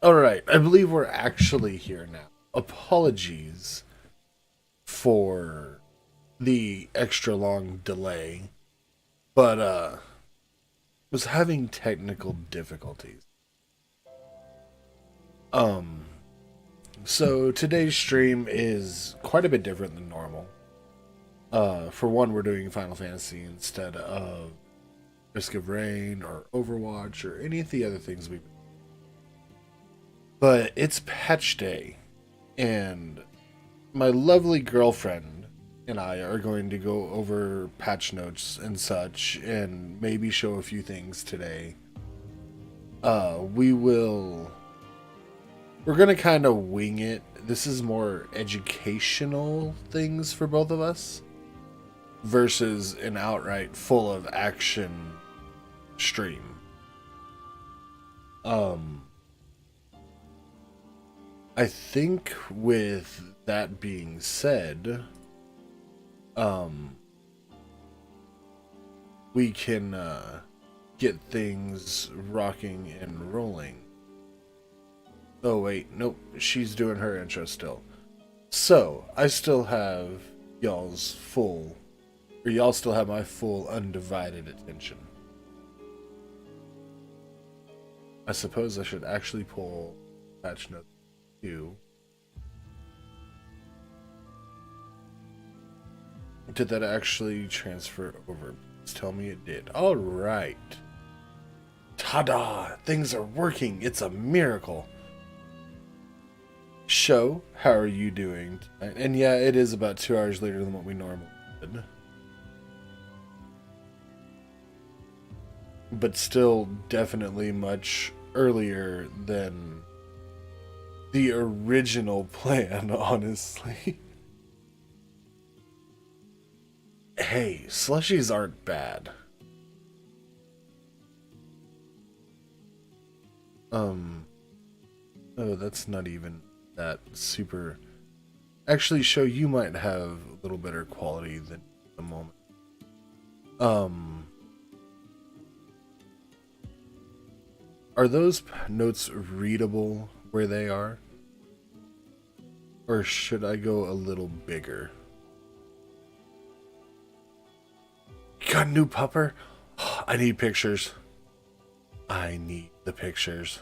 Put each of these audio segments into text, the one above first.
All right, I believe we're actually here now. Apologies for the extra long delay, but was having technical difficulties. Um so today's stream is quite a bit different than normal. For one, we're doing Final Fantasy instead of Risk of Rain or Overwatch or any of the other things we've. But it's patch day, and my lovely girlfriend and I are going to go over patch notes and such and maybe show a few things today. We're going to kind of wing it. This is more educational things for both of us versus an outright full of action stream. Um I think with that being said, um we can get things rocking and rolling. Oh, wait, nope, she's doing her intro still. So, I still have y'all's full, or y'all still have my full undivided attention. I suppose I should actually pull patch note 2. Did that actually transfer over? Please tell me it did. Alright. Ta-da! Things are working. It's a miracle. Show, how are you doing tonight? And yeah, it is about 2 hours later than what we normally did. But still definitely much earlier than the original plan, honestly. Hey, slushies aren't bad. Um, oh, that's not even that super. Actually, show you might have a little better quality than the moment. Um, are those notes readable where they are? Or should I go a little bigger? You got a new pupper? I need pictures. I need the pictures.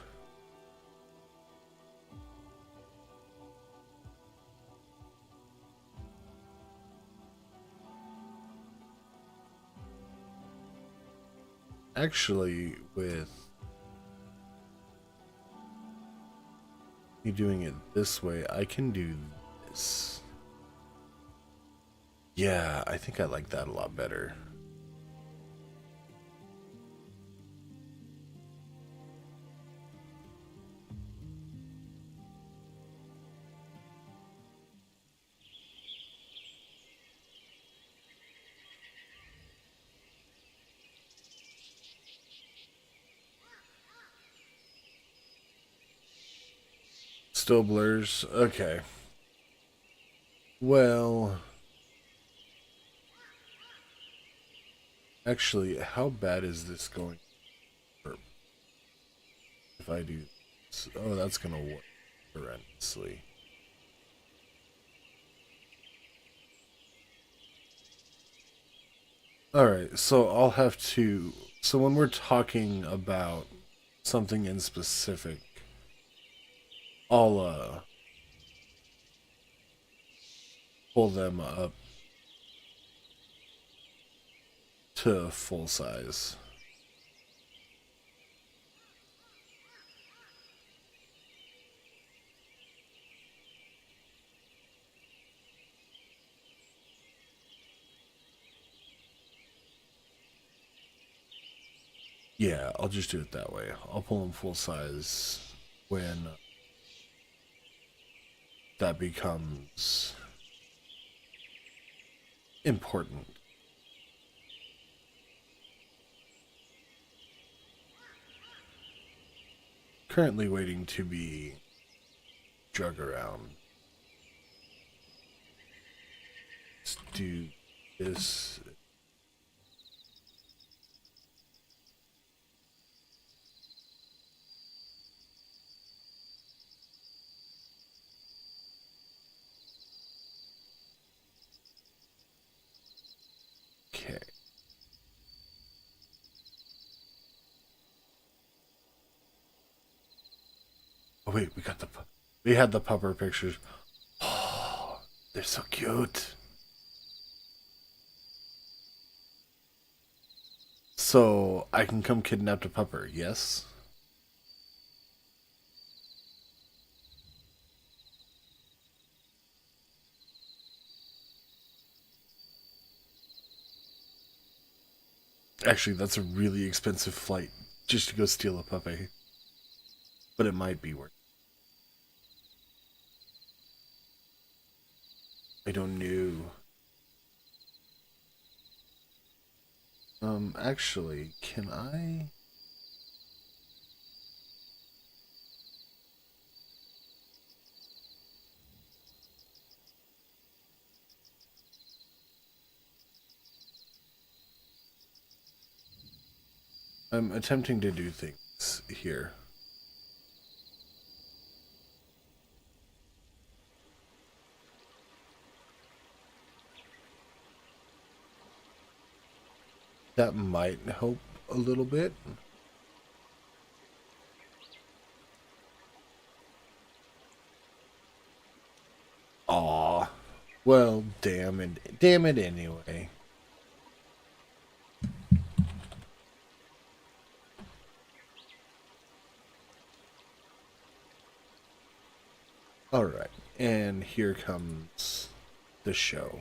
Actually, with me doing it this way, I can do this. Yeah, I think I like that a lot better. Still blurs? Okay. Well, actually, how bad is this going if I do this? Oh, that's gonna work horrendously. Alright, so I'll have to. So when we're talking about something in specific, I'll pull them up to full size. Yeah, I'll just do it that way. I'll pull them full size when that becomes important. Currently waiting to be drug around. Let's do this. Okay. Oh wait, we had the pupper pictures. Oh, they're so cute. So I can come kidnap the pupper, yes? Actually, that's a really expensive flight just to go steal a puppy. But it might be worth it. I don't know. Actually, can I? I'm attempting to do things here. That might help a little bit. Aw. Well, damn it. Damn it anyway. Alright. And here comes the show.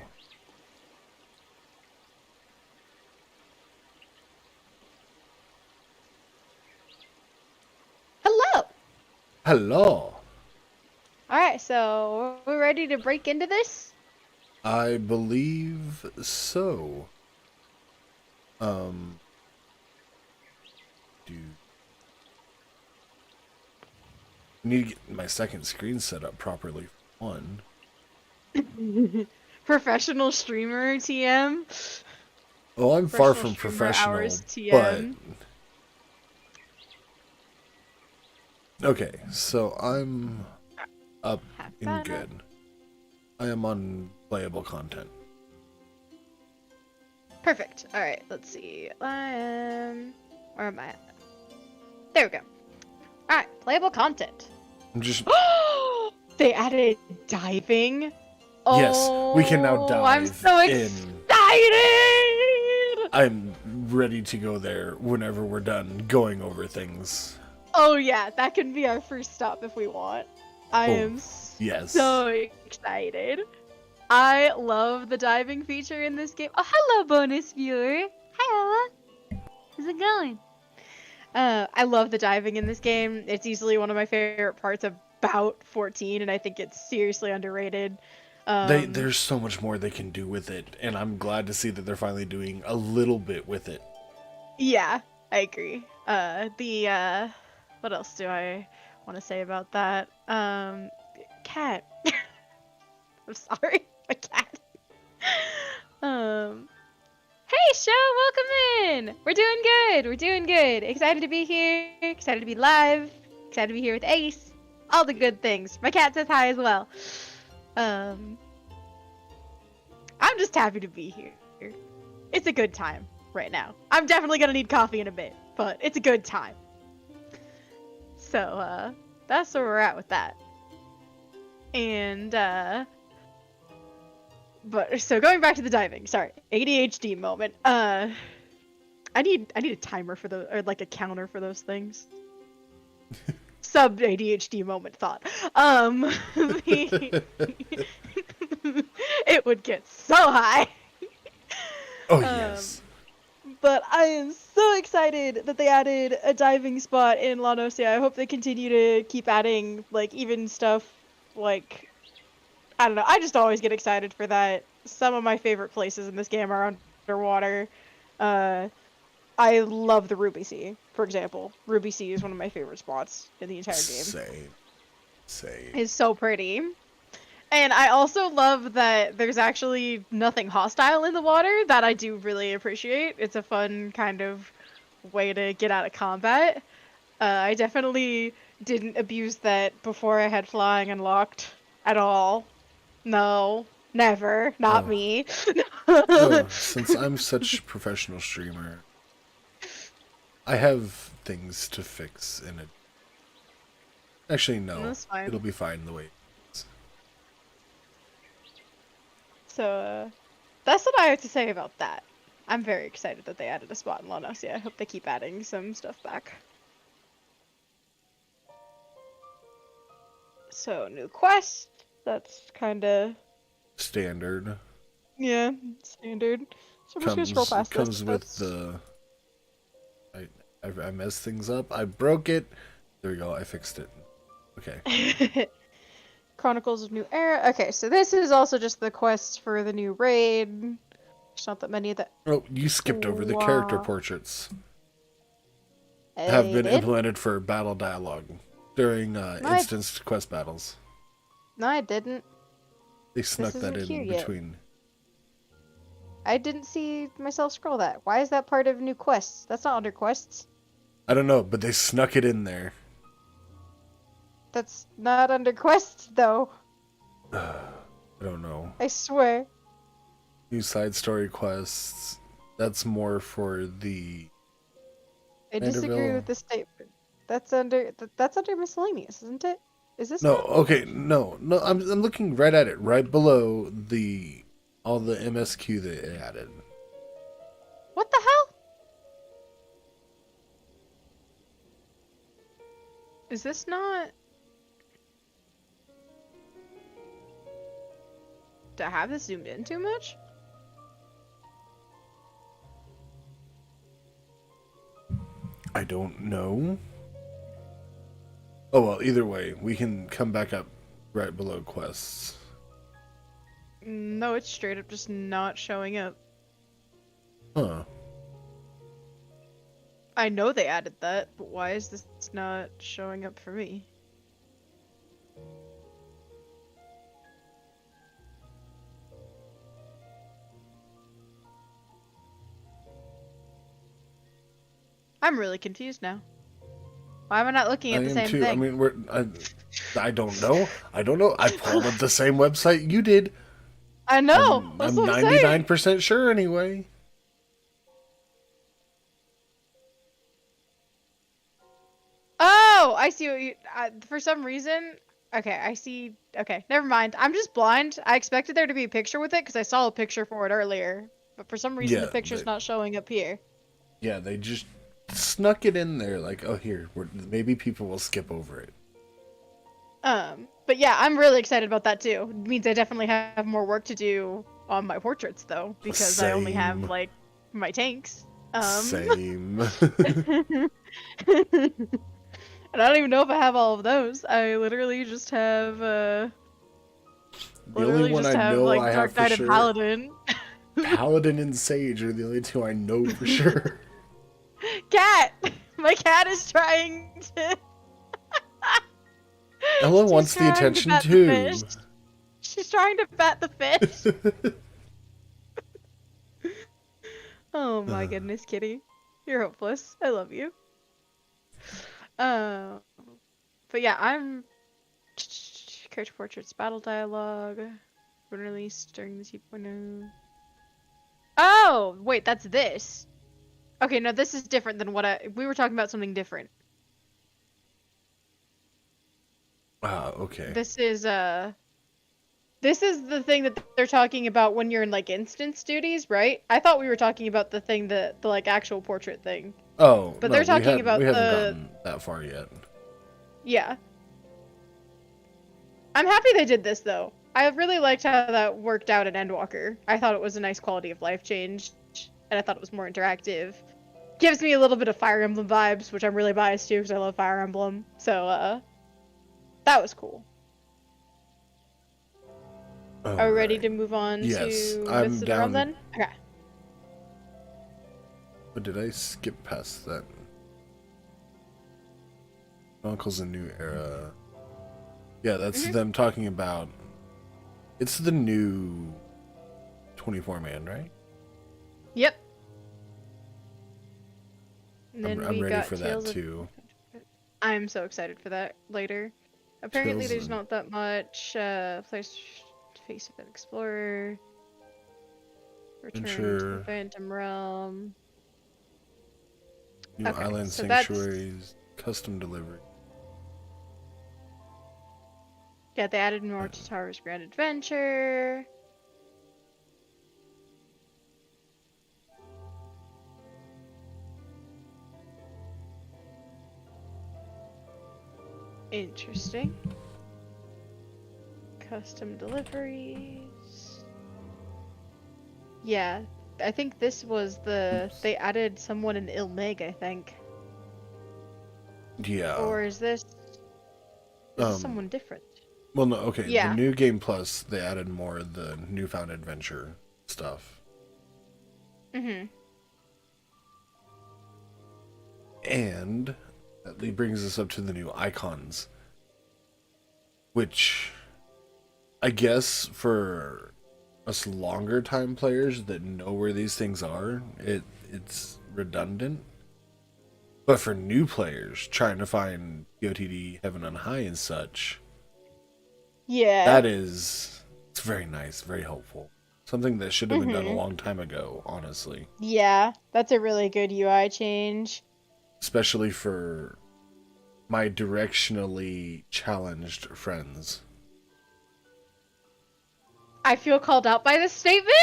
Hello! Hello. Alright, so we're ready to break into this? I believe so. Do need to get my second screen set up properly for one. Professional streamer TM? Oh, I'm far Professional from streamer professional, hours but TM. okay, so I'm up Have and fun. good. I am on playable content. Perfect. Alright, let's see. Where am I at? There we go. Alright, playable content. I'm just They added diving. yes, we can now Oh, I'm dive so in. excited! I'm ready to go there whenever we're done going over things. Oh yeah, that can be our first stop if we want. I am Yes. so excited. I love the diving feature in this game. Oh, hello, bonus viewer. Hi, Ella. How's it going? I love the diving in this game. It's easily one of my favorite parts about 14, and I think it's seriously underrated. There's so much more they can do with it, and I'm glad to see that they're finally doing a little bit with it. Yeah, I agree. What else do I want to say about that? Cat. I'm sorry, my cat. Hey, show, welcome in. We're doing good. We're doing good. Excited to be here. Excited to be live. Excited to be here with Ace. All the good things. My cat says hi as well. I'm just happy to be here. It's a good time right now. I'm definitely gonna need coffee in a bit, but it's a good time. So, that's where we're at with that. And, but so going back to the diving, sorry, ADHD moment. I need a timer for those, or like a counter for those things. Sub ADHD moment thought. It would get so high. Oh yes. But I am so excited that they added a diving spot in La Nocia. I hope they continue to keep adding like even stuff like I don't know. I just always get excited for that. Some of my favorite places in this game are underwater. I love the Ruby Sea, for example. Ruby Sea is one of my favorite spots in the entire game. Same. It's so pretty. And I also love that there's actually nothing hostile in the water that I do really appreciate. It's a fun kind of way to get out of combat. I definitely didn't abuse that before I had flying unlocked at all. No. Never. Not Oh. me. Oh, since I'm such a professional streamer, I have things to fix in it. Actually, no. That's fine. It'll be fine the way it is. So, that's what I have to say about that. I'm very excited that they added a spot in La Noscea. I hope they keep adding some stuff back. So, new quest. That's kinda... Standard. yeah, standard. So I'm just gonna scroll past Comes this. with the... I messed things up. I broke it. There we go. I fixed it. Okay. Chronicles of New Era. Okay, so this is also just the quest for the new raid. There's not that many of that. Oh, you skipped over the character Wow. portraits. I Have been did? implemented for battle dialogue during I- instanced quest battles. No, I didn't. They snuck that isn't here in yet. between. I didn't see myself scroll that. Why is that part of new quests? That's not under quests. I don't know, but they snuck it in there. That's not under quests, though. I don't know. I swear. New side story quests. That's more for the... I disagree Vanderbilt. with this statement. That's under miscellaneous, isn't it? Is this No, not? okay, no. I'm looking right at it, right below all the MSQ they added. What the hell? Is this not? Do I have this zoomed in too much? I don't know. Oh well, either way, we can come back up right below quests. No, it's straight up just not showing up. Huh. I know they added that, but why is this not showing up for me? I'm really confused now. Why am I not looking I at the am same too. thing? I mean, I don't know. I don't know. I pulled up the same website you did. I know. I'm That's what I'm saying. 99% sure anyway. Oh, I see what you. For some reason. Okay, I see. Okay, never mind. I'm just blind. I expected there to be a picture with it because I saw a picture for it earlier, but for some reason Yeah, the picture's not showing up here. Yeah, they just snuck it in there. Like, oh, here, maybe people will skip over it. But yeah, I'm really excited about that too. It means I definitely have more work to do on my portraits though, because I only have Same. like my tanks. Same. And I don't even know if I have all of those. I literally just have The only one I know like I Dark have for Knight and sure, Paladin. Paladin and Sage are the only two I know for sure. Cat! My cat is trying to Ella She's wants the trying to attention bat the too. fish. She's trying to bat the fish. Oh my goodness, kitty. You're hopeless. I love you. But yeah, I'm character portraits, battle dialogue, when released during the 2.0. Oh, wait, that's this. Okay, no, this is different than what we were talking about something different. Okay. This is the thing that they're talking about when you're in like instance duties, right? I thought we were talking about the thing the like actual portrait thing. Oh, But no, they're talking about we haven't the- gotten that far yet. Yeah. I'm happy they did this though. I really liked how that worked out in Endwalker. I thought it was a nice quality of life change, and I thought it was more interactive. Gives me a little bit of Fire Emblem vibes, which I'm really biased to because I love Fire Emblem. So, that was cool. Are we ready to move on Yes, to I'm Myths of the Realm down. then? Okay. But did I skip past that? Chronicles a New Era. Yeah, that's them talking about. It's the new 24-man, right? Yep. And then I'm we ready got for that Tales of- too. I'm so excited for that later. Apparently, Tales there's of- not that much place Face of an Explorer. Return to Adventure. the Phantom Realm. New Okay, island so that's- sanctuaries. Custom delivery. Yeah, they added more to Tower's Grand Adventure. Interesting. Custom deliveries. Yeah, I think this was the... Oops. They added someone in Ilmig, I think. Yeah. Or is this... Is this Um, someone different? Well, no, okay. Yeah. The new game plus, they added more of the newfound adventure stuff. Mm-hmm. And that brings us up to the new icons. Which, I guess, for us longer time players that know where these things are, it's redundant. But for new players trying to find POTD Heaven on High and such, Yeah. it's very nice, very helpful. Something that should have been done a long time ago, honestly. Yeah, that's a really good UI change. Especially for my directionally challenged friends. I feel called out by this statement?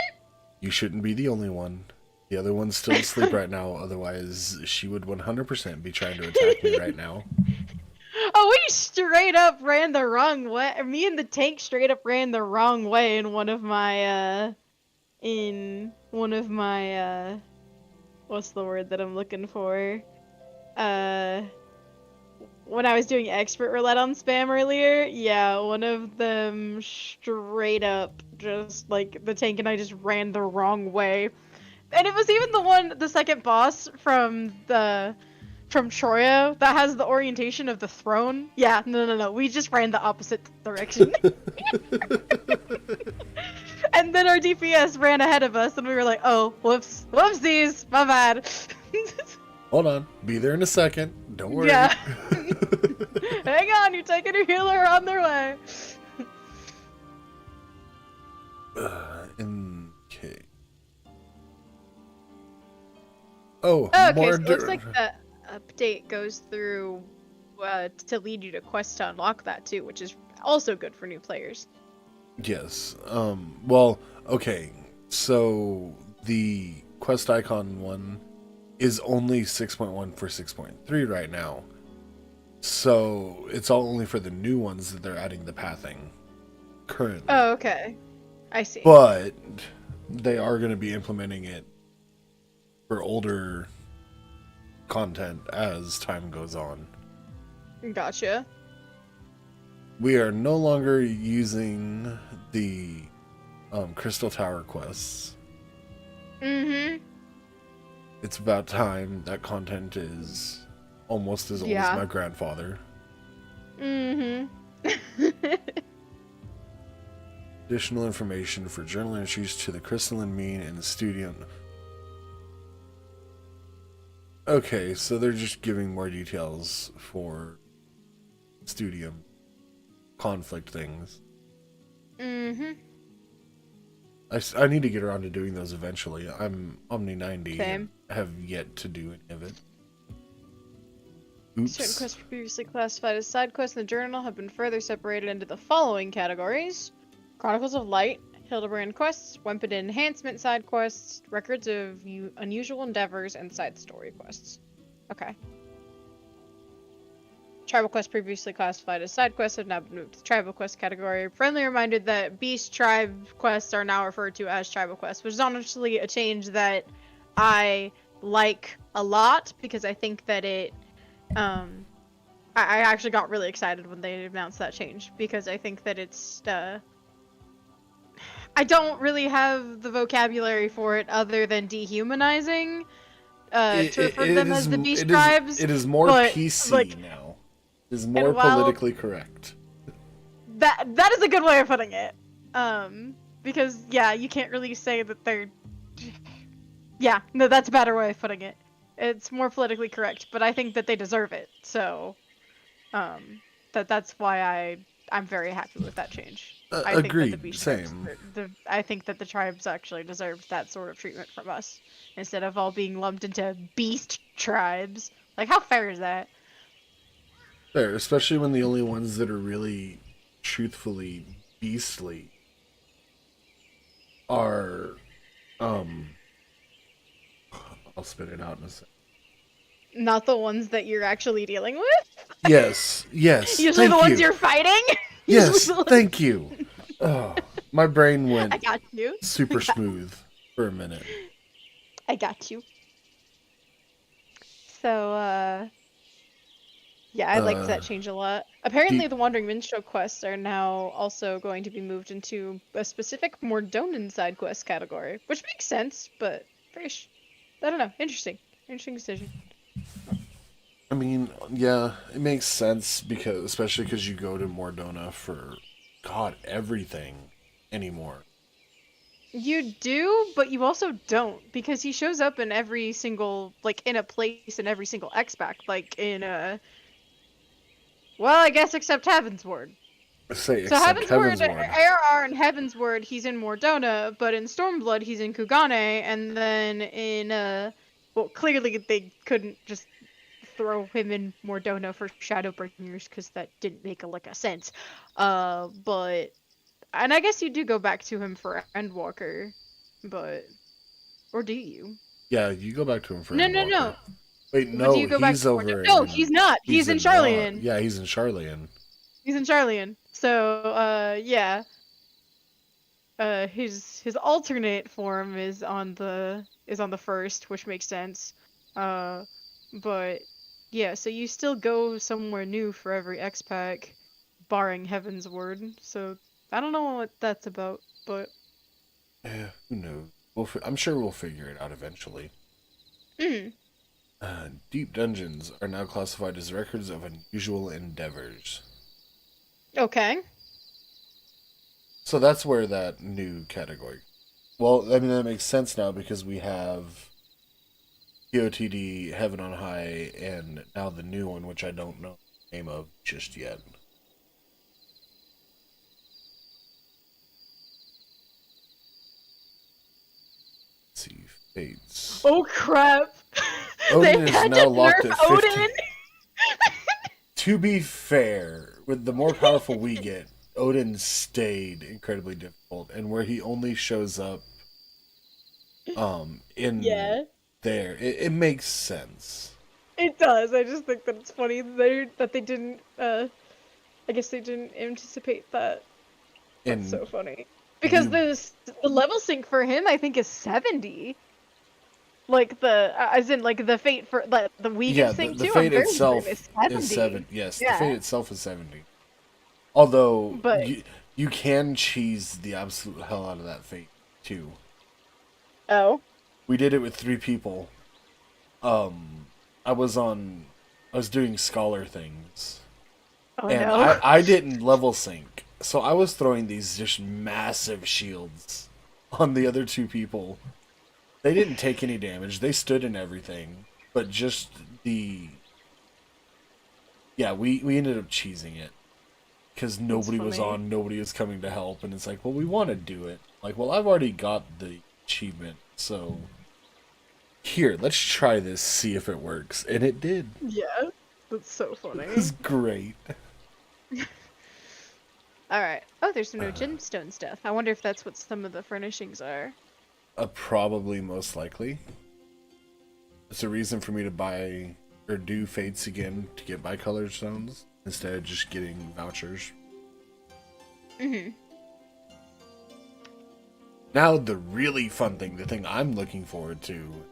You shouldn't be the only one. The other one's still asleep right now, otherwise she would 100% be trying to attack me right now. Oh, we straight up ran the wrong way. Me and the tank straight up ran the wrong way in one of my, what's the word that I'm looking for? When I was doing expert roulette on spam earlier, yeah, one of them straight up just, like, the tank and I just ran the wrong way. And it was even the second boss from Troya that has the orientation of the throne. Yeah, no, we just ran the opposite direction. And then our DPS ran ahead of us and we were like, oh, whoopsies, my bad. Hold on, be there in a second. Don't worry. Yeah. Hang on, you're taking your healer on their way. Okay. Oh, Okay, more so it looks like the update goes through to lead you to quests to unlock that too, which is also good for new players. Yes. Well, okay. So the quest icon one is only 6.1 for 6.3 right now. So it's all only for the new ones that they're adding the pathing currently. Oh, okay. I see. But they are going to be implementing it for older content as time goes on. Gotcha. We are no longer using the Crystal Tower quests. Mm-hmm. It's about time. That content is almost as old Yeah. as my grandfather. Mm-hmm. Additional information for journal entries to the crystalline mean and the studio. Okay, so they're just giving more details for studium conflict things. Mm-hmm. I need to get around to doing those eventually. I'm Omni 90 Same. and have yet to do any of it. Certain Oops. quests previously classified as side quests in the journal have been further separated into the following categories: Chronicles of Light, Hildebrand quests, weapon enhancement side quests, records of unusual endeavors, and side story quests. Okay. Tribal quests previously classified as side quests have now been moved to the tribal quest category. Friendly reminder that beast tribe quests are now referred to as tribal quests, which is honestly a change that I like a lot because I think that it I actually got really excited when they announced that change because I think that it's I don't really have the vocabulary for it other than dehumanizing to refer to them as the beast tribes. It is more but, PC like, now. It is more while- politically correct. That is a good way of putting it. Because yeah, you can't really say that they're yeah, no, that's a better way of putting it. It's more politically correct, but I think that they deserve it. So that's why I'm very happy with that change. I think that the Agreed. beast tribes, Same. I think that the tribes actually deserve that sort of treatment from us instead of all being lumped into beast tribes. Like, how fair is that? Fair, especially when the only ones that are really, truthfully beastly are, um, I'll spit it out in a second. Not the ones that you're actually dealing with. Yes, yes. Usually Thank the ones you. you're fighting. Yes, Usually the- thank you. Oh, my brain I went got you. super smooth for a minute. I got you. So, yeah, I liked that change a lot. Apparently, the Wandering Minstrel quests are now also going to be moved into a specific Mordonan side quest category, which makes sense, but I don't know, interesting. Interesting decision. I mean, yeah, it makes sense because, especially because you go to Mordona for, God, everything anymore. You do, but you also don't, because he shows up in every single, like, in a place in every single X-Pack, like in well, I guess except Heavensward. Say, So except Heavensward, Heavensward. ARR in Heavensward, he's in Mordona, but in Stormblood, he's in Kugane, and then in, well, clearly they couldn't just throw him in Mordona for Shadowbringers, because that didn't make a sense. But, and I guess you do go back to him for Endwalker, but, or do you? Yeah, you go back to him for No, Endwalker. Wait, But do no, you go back he's to over Mordona? No, in... he's not. He's in Ra. Sharlayan. Yeah, he's in Sharlayan. He's in Sharlayan. So, yeah. His alternate form is on the first, which makes sense. But yeah, so you still go somewhere new for every X-Pack, barring Heavensward. So I don't know what that's about, but Who knows? I'm sure we'll figure it out eventually. mm, Deep dungeons are now classified as records of unusual endeavors. okay. So that's where that new category. Well, I mean that makes sense now because we have POTD, Heaven on High, and now the new one, which I don't know the name of just yet. Let's see, Fates. Oh crap! Odin They is had now to locked nerf at 50. Odin. To be fair, with the more powerful we get, Odin stayed incredibly difficult, and where he only shows up, in Yeah. there, it makes sense. It does. I just think that it's funny that they didn't. I guess they didn't anticipate that. That's And so funny. Because you- the level sync for him, I think, is 70. Like as in like the fate for the weekend yeah, sync the too. fate I'm very itself certain it's 70. is 7. Yes, Yeah. the fate itself is 70. Although But- you can cheese the absolute hell out of that fate too. Oh. We did it with 3 people. I was doing scholar things. Oh And no. I didn't level sync. So I was throwing these just massive shields on the other 2 people. They didn't take any damage. They stood in everything. But just the... Yeah, we ended up cheesing it. Because nobody was funny. on, nobody was coming to help. And it's like, well, we want to do it. Like, well, I've already got the achievement. So, here, let's try this, see if it works. And it did. Yeah. That's so funny. It was great. Alright. Oh, there's some new gemstone stuff. I wonder if that's what some of the furnishings are. Probably most likely. It's a reason for me to buy or do fates again to get bicolor stones instead of just getting vouchers. Mm-hmm. Now the really fun thing, the thing I'm looking forward to.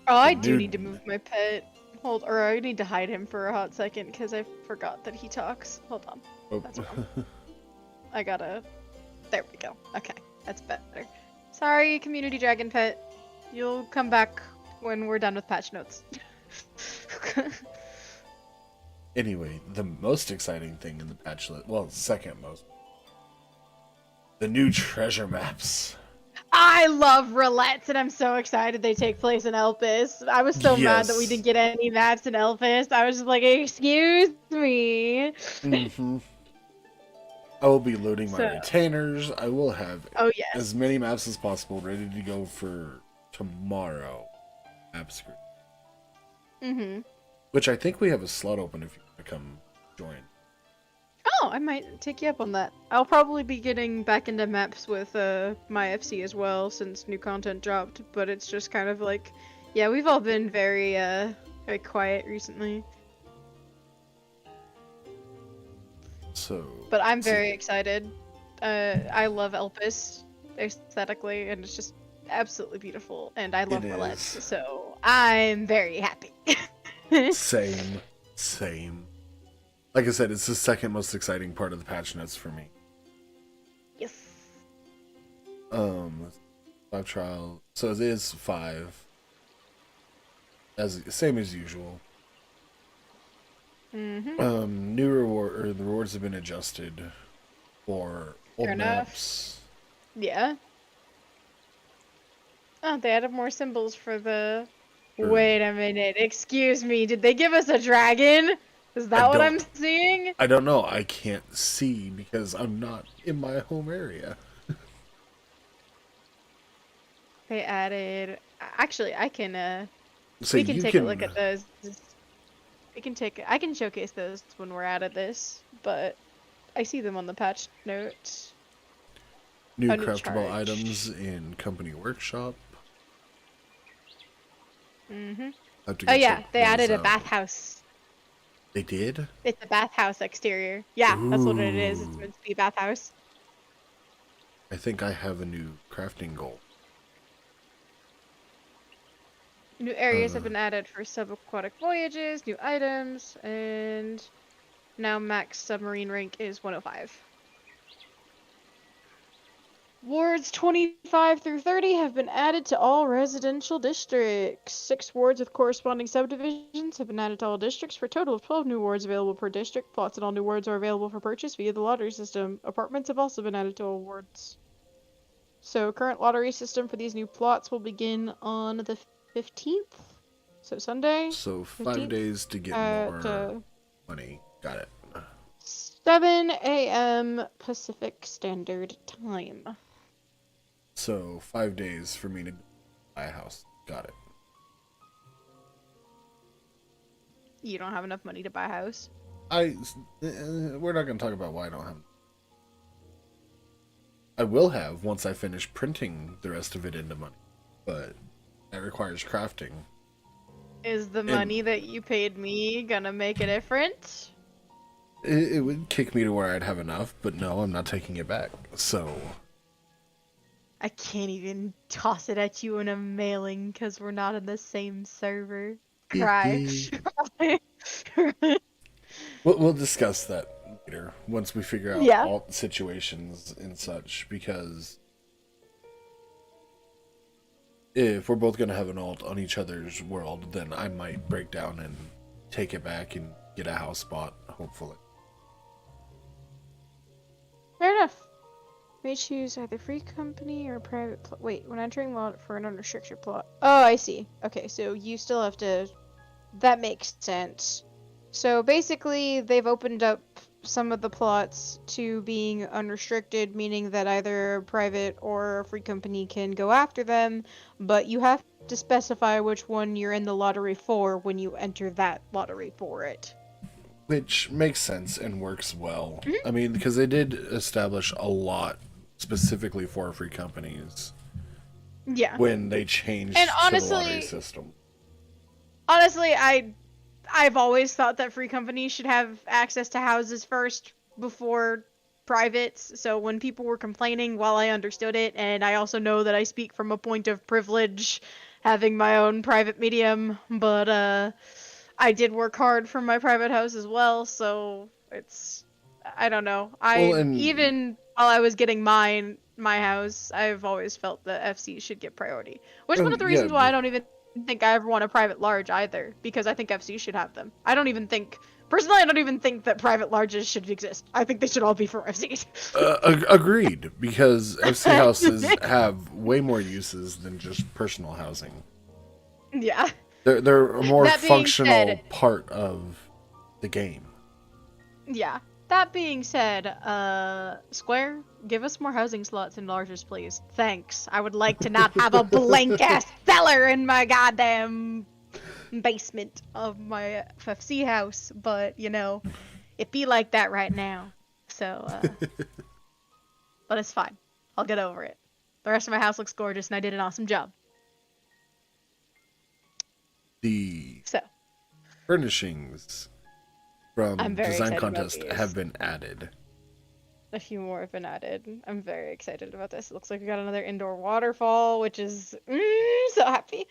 Oh, I The do new- need to move my pet. Or I need to hide him for a hot second because I forgot that he talks. Hold on. Oh, That's wrong. I gotta. There we go. Okay, that's better. Sorry, community dragon pet. You'll come back when we're done with patch notes. anyway, the most exciting thing in the patch list, well, second most, the new treasure maps. I love roulettes, and I'm so excited they take place in Elpis. I was so mad that we Yes. didn't get any maps in Elpis. I was just like, excuse me. Mm-hmm. I will be loading my So- retainers. I will have Oh yes. as many maps as possible ready to go for tomorrow. Map screen. Mm-hmm. Which I think we have a slot open if you want to come join. Oh, I might take you up on that. I'll probably be getting back into maps with my FC as well since new content dropped, but it's just kind of like, yeah, we've all been very quiet recently. So, But I'm very excited. I love Elpis aesthetically, and it's just absolutely beautiful, and I love It Roulette, is. so I'm very happy. same. Like I said, it's the second most exciting part of the patch notes for me. Yes. 5 trial. So it is 5. Same as usual. Mm-hmm. New reward, or the rewards have been adjusted for old Fair enough. maps. Yeah. Oh, they added more symbols for the... Sure. Wait a minute, excuse me, did they give us a dragon? Is that what I'm seeing? I don't know. I can't see because I'm not in my home area. They added... Actually, I can, So we can you take can a look at those. I can showcase those when we're out of this, but I see them on the patch notes. new New craftable charge. items in company workshop. Mm-hmm. Have to Oh go yeah, check they those added a out. bathhouse. They did? It's a bathhouse exterior. Yeah, that's what it is. It's Ooh. meant to be a bathhouse. I think I have a new crafting goal. New areas have been added for subaquatic voyages, new items, and now max submarine rank is 105. Wards 25 through 30 have been added to all residential districts. 6 wards with corresponding subdivisions have been added to all districts for a total of 12 new wards available per district. Plots in all new wards are available for purchase via the lottery system. Apartments have also been added to all wards. So current lottery system for these new plots will begin on the 15th. So Sunday, So 5 15th, days to get more to money. Got it. 7 a.m. Pacific Standard Time. So 5 days for me to buy a house. Got it. You don't have enough money to buy a house? We're not going to talk about why I don't have. I will have once I finish printing the rest of it into money, but that requires crafting. Is the money that you paid me gonna make a difference? It would kick me to where I'd have enough, but no, I'm not taking it back. So I can't even toss it at you in a mailing because we're not in the same server. Cry. we'll discuss that later once we figure out Yeah. all situations and such, because if we're both going to have an alt on each other's world, then I might break down and take it back and get a house bought, hopefully. Fair enough. May choose either free company or private plot. Wait, when entering lot for an unrestricted plot. Oh, I see. Okay, so you still have to... That makes sense. So basically, they've opened up some of the plots to being unrestricted, meaning that either a private or a free company can go after them, but you have to specify which one you're in the lottery for when you enter that lottery for it. Which makes sense and works well. I mean, because they did establish a lot specifically for free companies Yeah. when they changed And to the lottery honestly- system. Honestly, I've always thought that free companies should have access to houses first before privates. So when people were complaining, while I understood it, and I also know that I speak from a point of privilege having my own private medium, but I did work hard for my private house as well, so it's... I don't know. Even while I was getting my house, I've always felt that FC should get priority. Which is one of the Yeah, reasons why but- I don't even think I ever want a private large either, because I think FC should have them. Personally, I don't even think that private larges should exist. I think they should all be for FCs. Agreed, because FC houses have way more uses than just personal housing. Yeah. They're a more That being functional said- part of the game. Yeah. That being said, Square, give us more housing slots in Largest, please. Thanks. I would like to not have a blank ass cellar in my goddamn basement of my FFC house, but you know, it be like that right now. So, but it's fine. I'll get over it. The rest of my house looks gorgeous, and I did an awesome job. The So, furnishings from I'm very Design excited about Contest these. have been added. A few more have been added. I'm very excited about this. It looks like we got another indoor waterfall, which is so happy.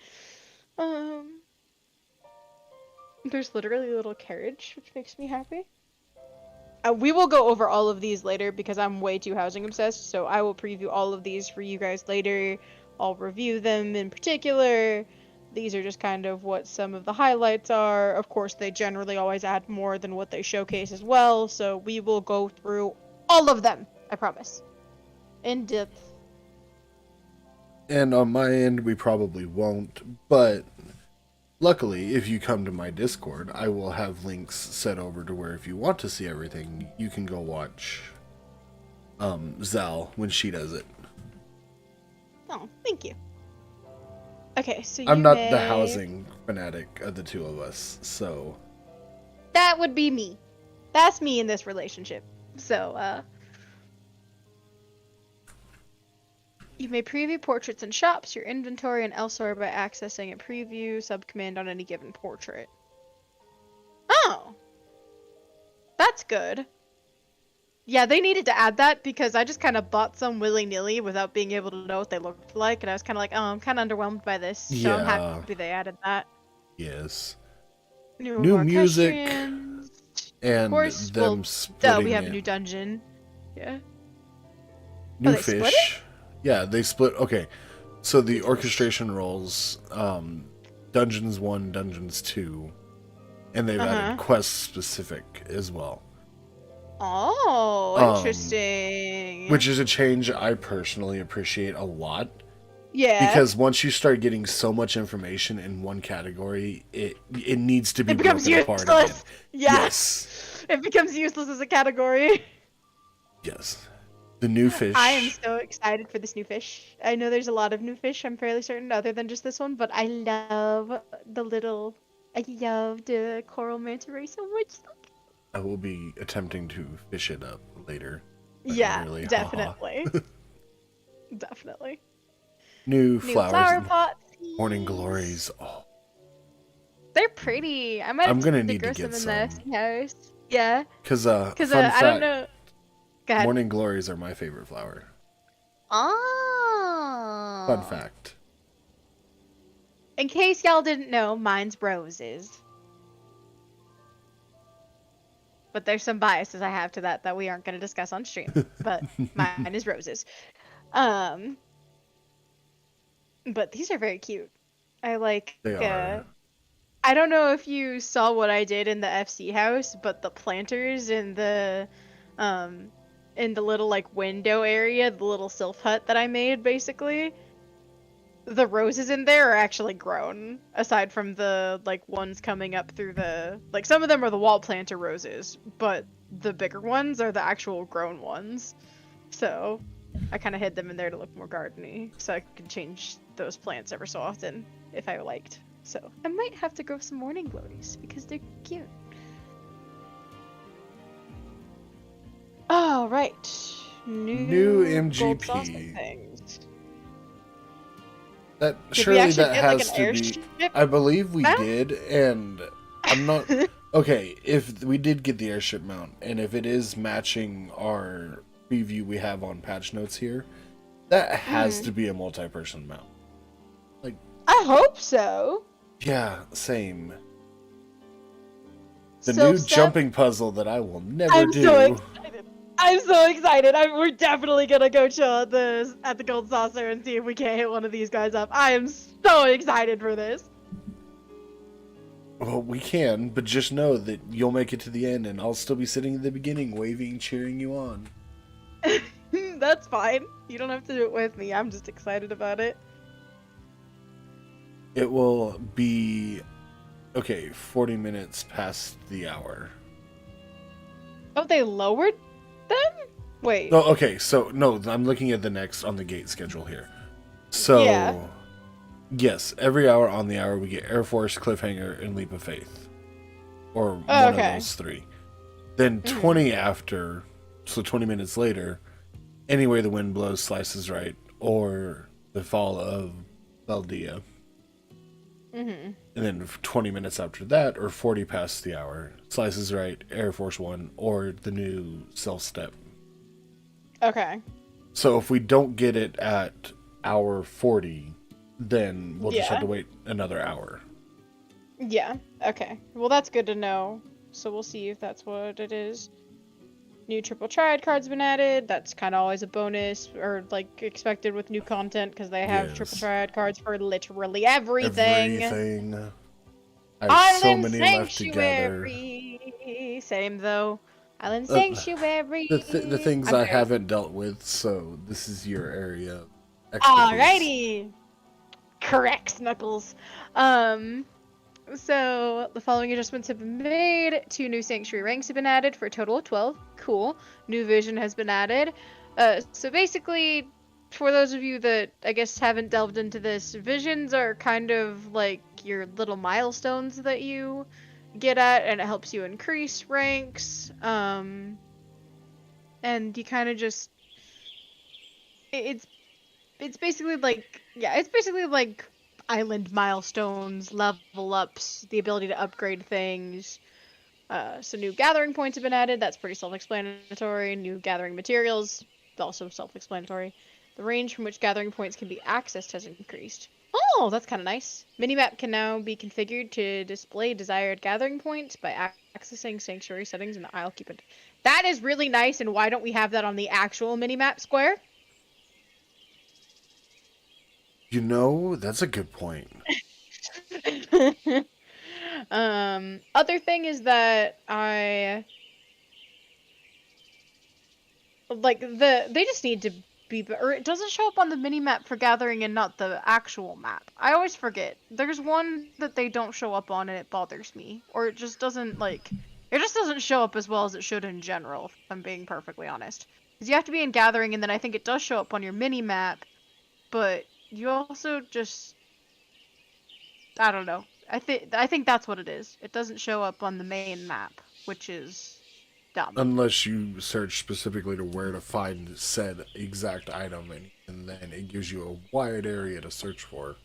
There's literally a little carriage, which makes me happy. We will go over all of these later because I'm way too housing obsessed, so I will preview all of these for you guys later. I'll review them in particular. These are just kind of what some of the highlights are. Of course, they generally always add more than what they showcase as well, so we will go through all of them, I promise. In depth. And on my end, we probably won't, but luckily, if you come to my Discord, I will have links set over to where if you want to see everything, you can go watch Zal when she does it. Oh, thank you. Okay, so I'm not the housing fanatic of the two of us, so... That would be me. That's me in this relationship. So, you may preview portraits in shops, your inventory, and elsewhere by accessing a preview subcommand on any given portrait. Oh! That's good. Yeah, they needed to add that because I just kind of bought some willy-nilly without being able to know what they looked like, and I was kind of like, oh, I'm kind of underwhelmed by this, so I'm happy they added that. Yes. New music, equestrians. and Of course, them splitting we have it. a new dungeon. Yeah. New they split fish. Yeah, they split. Okay, so the orchestration roles, Dungeons 1, Dungeons 2, and they've added quest specific as well. Oh, interesting. Which is a change I personally appreciate a lot. Yeah. Because once you start getting so much information in one category, it needs to be broken apart again. Yeah. Yes. It becomes useless as a category. Yes. The new fish. I am so excited for this new fish. I know there's a lot of new fish, I'm fairly certain, other than just this one, but I love the coral manta ray so much. I will be attempting to fish it up later. Yeah, really, definitely. Definitely. New flowers. Flower pots. Morning glories. Oh. They're pretty. I'm gonna need to get some in the house. Yeah. Because I don't know. Go ahead. Morning glories are my favorite flower. Oh. Fun fact. In case y'all didn't know, mine's roses. But there's some biases I have to that we aren't going to discuss on stream. But mine is roses. But these are very cute. I like. They are. I don't know if you saw what I did in the FC house, but the planters in the little like window area, the little sylph hut that I made, basically. The roses in there are actually grown, aside from the like ones coming up through the like some of them are the wall planter roses, but the bigger ones are the actual grown ones. So I kind of hid them in there to look more gardeny, so I could change those plants ever so often if I liked. So I might have to grow some morning glories because they're cute. All right, new MGP. Things. That surely that has like to airship? be. I believe we did, and I'm not. Okay, if we did get the airship mount, and if it is matching our preview we have on patch notes here, that has to be a multi-person mount. Like, I hope so. Yeah, same. The new jumping puzzle that I will never do. So excited. I'm so excited. We're definitely gonna go chill at the Gold Saucer and see if we can't hit one of these guys up. I am so excited for this. Well, we can, but just know that you'll make it to the end, and I'll still be sitting at the beginning, waving, cheering you on. That's fine. You don't have to do it with me. I'm just excited about it. It will be, 40 minutes past the hour. Oh, they lowered them? Wait. Oh, okay. So no, I'm looking at the next on the gate schedule here. Yeah. So yes, every hour on the hour we get Air Force, Cliffhanger, and Leap of Faith, or Oh, one of okay. those three. Then Mhm. 20 after, so 20 minutes later, Anyway the Wind Blows, Slices Right, or The Fall of Baldia. Mhm. And then 20 minutes after that, or 40 past the hour, Slices Right, Air Force One, or the new Self Step. Okay. So if we don't get it at hour 40, then we'll just have Yeah. to wait another hour. Yeah. Okay. Well, that's good to know. So we'll see if that's what it is. New triple triad cards been added. That's kind of always a bonus, or like expected with new content, because they have triple Yes. triad cards for literally everything. Everything. I have so Island many left to gather. Sanctuary. Same though. Island Uh, the Sanctuary. things I'm I very. haven't dealt with, so this is your area of expertise. Alrighty. Correct, Knuckles. Um. So, the following adjustments have been made. 2 new Sanctuary ranks have been added for a total of 12. Cool. New Vision has been added. So basically, for those of you that, I guess, haven't delved into this, Visions are kind of like your little milestones that you get at, and it helps you increase ranks. And you kind of just... It's it's basically like, yeah, it's basically like island milestones, level ups, the ability to upgrade things. So new gathering points have been added. That's pretty self-explanatory. New gathering materials, also self-explanatory. The range from which gathering points can be accessed has increased. Oh, that's kind of nice. Minimap can now be configured to display desired gathering points by accessing sanctuary settings in the Isle Keep It. That is really nice, and why don't we have that on the actual minimap square? You know, that's a good point. Other thing is that I like they just need to be, or it doesn't show up on the mini map for gathering and not the actual map. I always forget. There's one that they don't show up on and it bothers me, or it just doesn't it just doesn't show up as well as it should in general, if I'm being perfectly honest. Because you have to be in gathering, and then I think it does show up on your mini map, but you also just, I don't know. I think that's what it is. It doesn't show up on the main map, which is dumb. Unless you search specifically to where to find said exact item, and then it gives you a wide area to search for.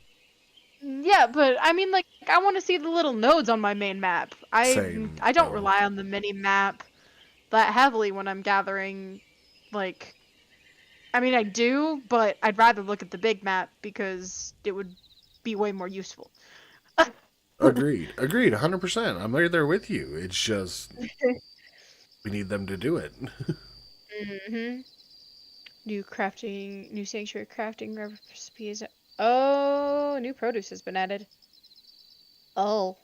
Yeah, but I mean, like, I want to see the little nodes on my main map. Same, I don't though. rely on the mini map that heavily when I'm gathering. Like, I mean, I do, but I'd rather look at the big map because it would be way more useful. Agreed. Agreed, 100%. I'm right there with you. It's just, we need them to do it. Mm-hmm. New sanctuary crafting recipes. Oh, new produce has been added. Oh,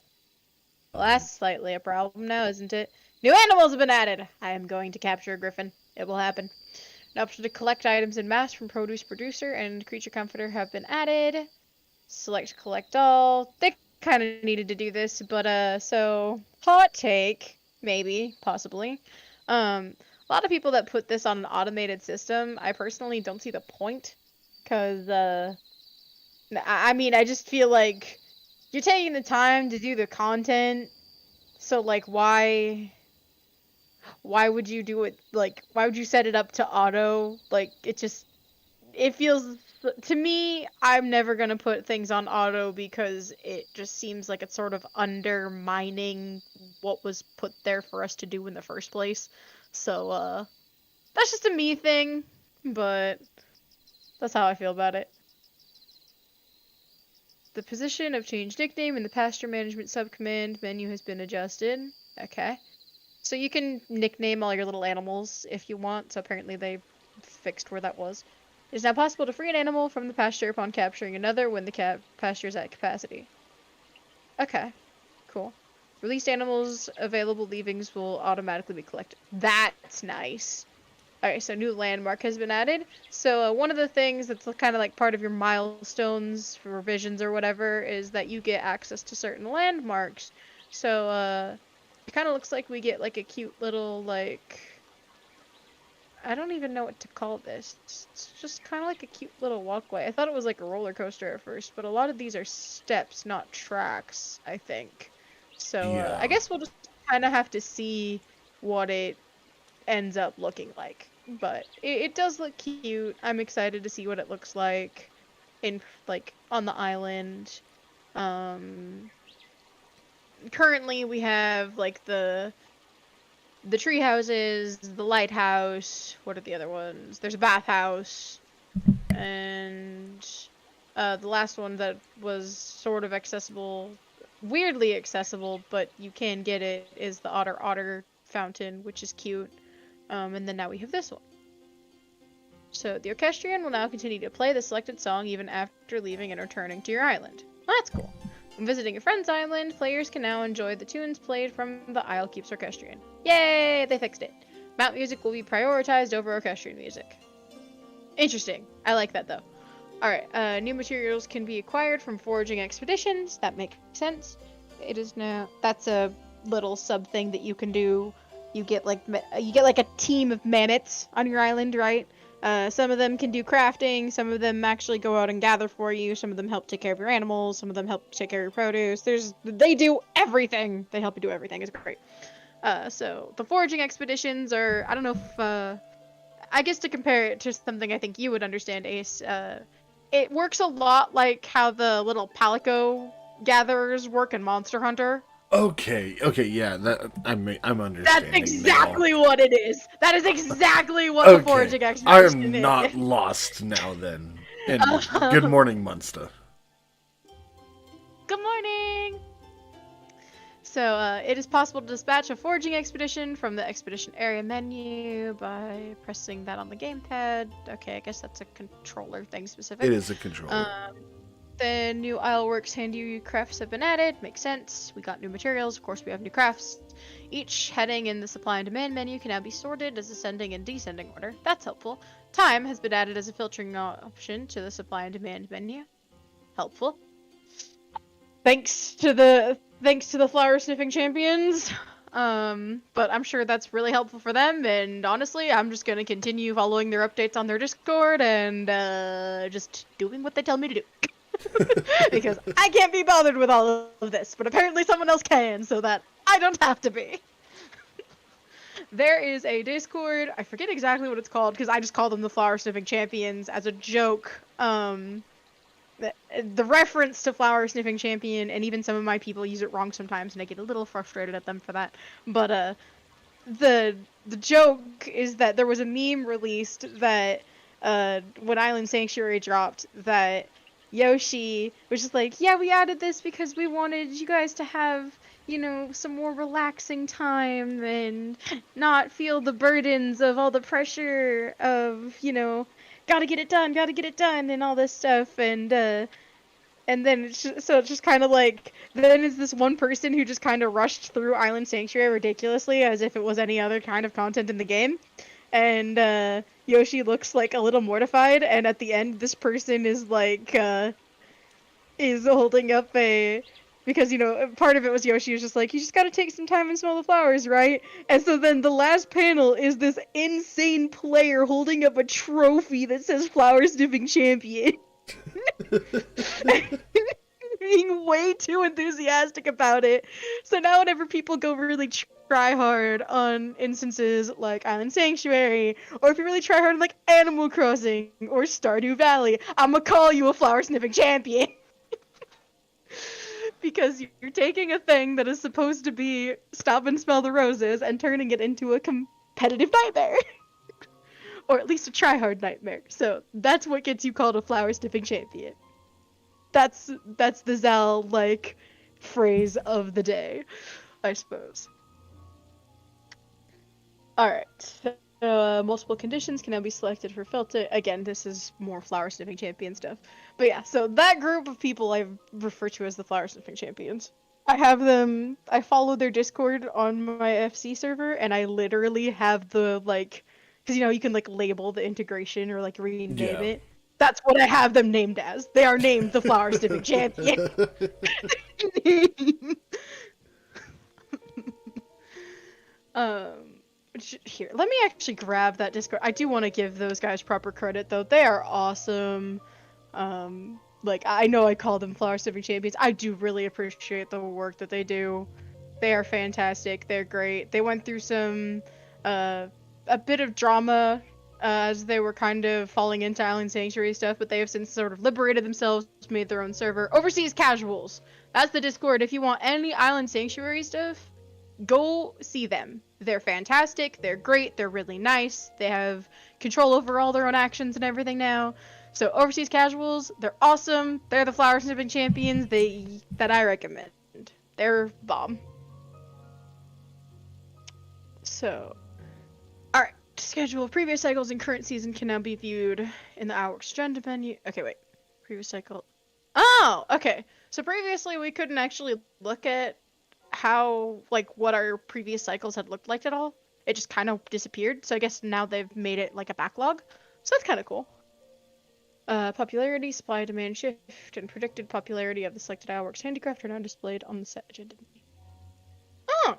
well, that's slightly a problem now, isn't it? New animals have been added. I am going to capture a griffin. It will happen. An option to collect items in mass from produce producer and creature comforter have been added. Select collect all. They kind of needed to do this, but so hot take, maybe, possibly. A lot of people that put this on an automated system, I personally don't see the point, cause I mean, I just feel like you're taking the time to do the content, so like why would you do it, like why would you set it up to auto? Like it feels, to me, I'm never going to put things on auto because it just seems like it's sort of undermining what was put there for us to do in the first place. So that's just a me thing, but that's how I feel about it. The position of change nickname in the pasture management subcommand menu has been adjusted. Okay. So you can nickname all your little animals if you want. So apparently they fixed where that was. It is now possible to free an animal from the pasture upon capturing another when the pasture is at capacity. Okay, cool. Released animals' available leavings will automatically be collected. That's nice. Alright, so new landmark has been added. So one of the things that's kind of like part of your milestones for revisions or whatever is that you get access to certain landmarks. So it kind of looks like we get like a cute little like, I don't even know what to call this. It's just kind of like a cute little walkway. I thought it was like a roller coaster at first, but a lot of these are steps, not tracks, I think. So Yeah. I guess we'll just kind of have to see what it ends up looking like. But it does look cute. I'm excited to see what it looks like in like on the island. Currently we have like the tree houses, the lighthouse. What are the other ones? There's a bathhouse, and the last one that was sort of accessible, weirdly accessible, but you can get it, is the Otter fountain, which is cute. And then now we have this one. So the orchestrion will now continue to play the selected song even after leaving and returning to your island. Well, that's cool. When visiting a friend's island, players can now enjoy the tunes played from the Isle Keeps orchestrion. Yay! They fixed it. Mount music will be prioritized over orchestrion music. Interesting. I like that though. Alright, new materials can be acquired from foraging expeditions. That makes sense. It is now... That's a little sub thing that you can do. You get like a team of mammoths on your island, right? Some of them can do crafting, some of them actually go out and gather for you, some of them help take care of your animals, some of them help take care of your produce. They do everything. They help you do everything. It's great. So the foraging expeditions are, I don't know if, I guess to compare it to something I think you would understand, Ace, it works a lot like how the little Palico gatherers work in Monster Hunter. Okay, yeah, that I'm understanding. That's exactly what it is. That is exactly what the foraging I expedition am is. not lost now then. And good morning, Munster. Good morning! So, it is possible to dispatch a foraging expedition from the expedition area menu by pressing that on the gamepad. Okay, I guess that's a controller thing specific. It is a controller. The new Isleworks handy crafts have been added. Makes sense. We got new materials. Of course, we have new crafts. Each heading in the supply and demand menu can now be sorted as ascending and descending order. That's helpful. Time has been added as a filtering option to the supply and demand menu. Helpful. Thanks to the flower sniffing champions. But I'm sure that's really helpful for them, and honestly, I'm just gonna continue following their updates on their Discord and just doing what they tell me to do. Because I can't be bothered with all of this, but apparently someone else can, so that I don't have to be. There is a Discord, I forget exactly what it's called, because I just call them the Flower Sniffing Champions as a joke. The reference to Flower Sniffing Champion, and even some of my people use it wrong sometimes, and I get a little frustrated at them for that. But the joke is that there was a meme released that when Island Sanctuary dropped, that Yoshi was just like, yeah, we added this because we wanted you guys to have, you know, some more relaxing time and not feel the burdens of all the pressure of, you know, gotta get it done, and all this stuff, and then it's just kind of like, then it's this one person who just kind of rushed through Island Sanctuary ridiculously as if it was any other kind of content in the game, and Yoshi looks like a little mortified, and at the end this person is like, is holding up because, you know, part of it was Yoshi was just like, you just gotta take some time and smell the flowers, right? And so then the last panel is this insane player holding up a trophy that says Flower Sniffing Champion. Being way too enthusiastic about it. So now whenever people go really try hard on instances like Island Sanctuary, or if you really try hard on like Animal Crossing or Stardew Valley, I'ma call you a Flower Sniffing Champion. Because you're taking a thing that is supposed to be stop and smell the roses and turning it into a competitive nightmare. Or at least a try-hard nightmare. So that's what gets you called a Flower Sniffing Champion. That's the Zal, like, phrase of the day, I suppose. Alright, so multiple conditions can now be selected for filter. Again, this is more Flower Sniffing Champion stuff. But yeah, so that group of people I refer to as the Flower Sniffing Champions. I follow their Discord on my FC server, and I literally have the, like, because, you know, you can, like, label the integration or, like, rename it. That's what I have them named as. They are named the Flower Sniffing Champion. here. Let me actually grab that Discord. I do want to give those guys proper credit, though. They are awesome. Like, I know I call them Flower Sipping Champions. I do really appreciate the work that they do. They are fantastic. They're great. They went through some, a bit of drama as they were kind of falling into Island Sanctuary stuff, but they have since sort of liberated themselves, made their own server. Overseas Casuals. That's the Discord. If you want any Island Sanctuary stuff, go see them. They're fantastic. They're great. They're really nice. They have control over all their own actions and everything now. So Overseas Casuals, they're awesome. They're the Flower Sipping Champions that I recommend. They're bomb. So, alright. Schedule of previous cycles and current season can now be viewed in the Hourworks agenda menu. Okay, wait. Previous cycle. Oh, okay. So previously we couldn't actually look at how, like, what our previous cycles had looked like at all. It just kind of disappeared. So I guess now they've made it like a backlog. So that's kind of cool. Popularity, supply, demand shift, and predicted popularity of the selected Hourworks handicraft are now displayed on the set agenda. Oh!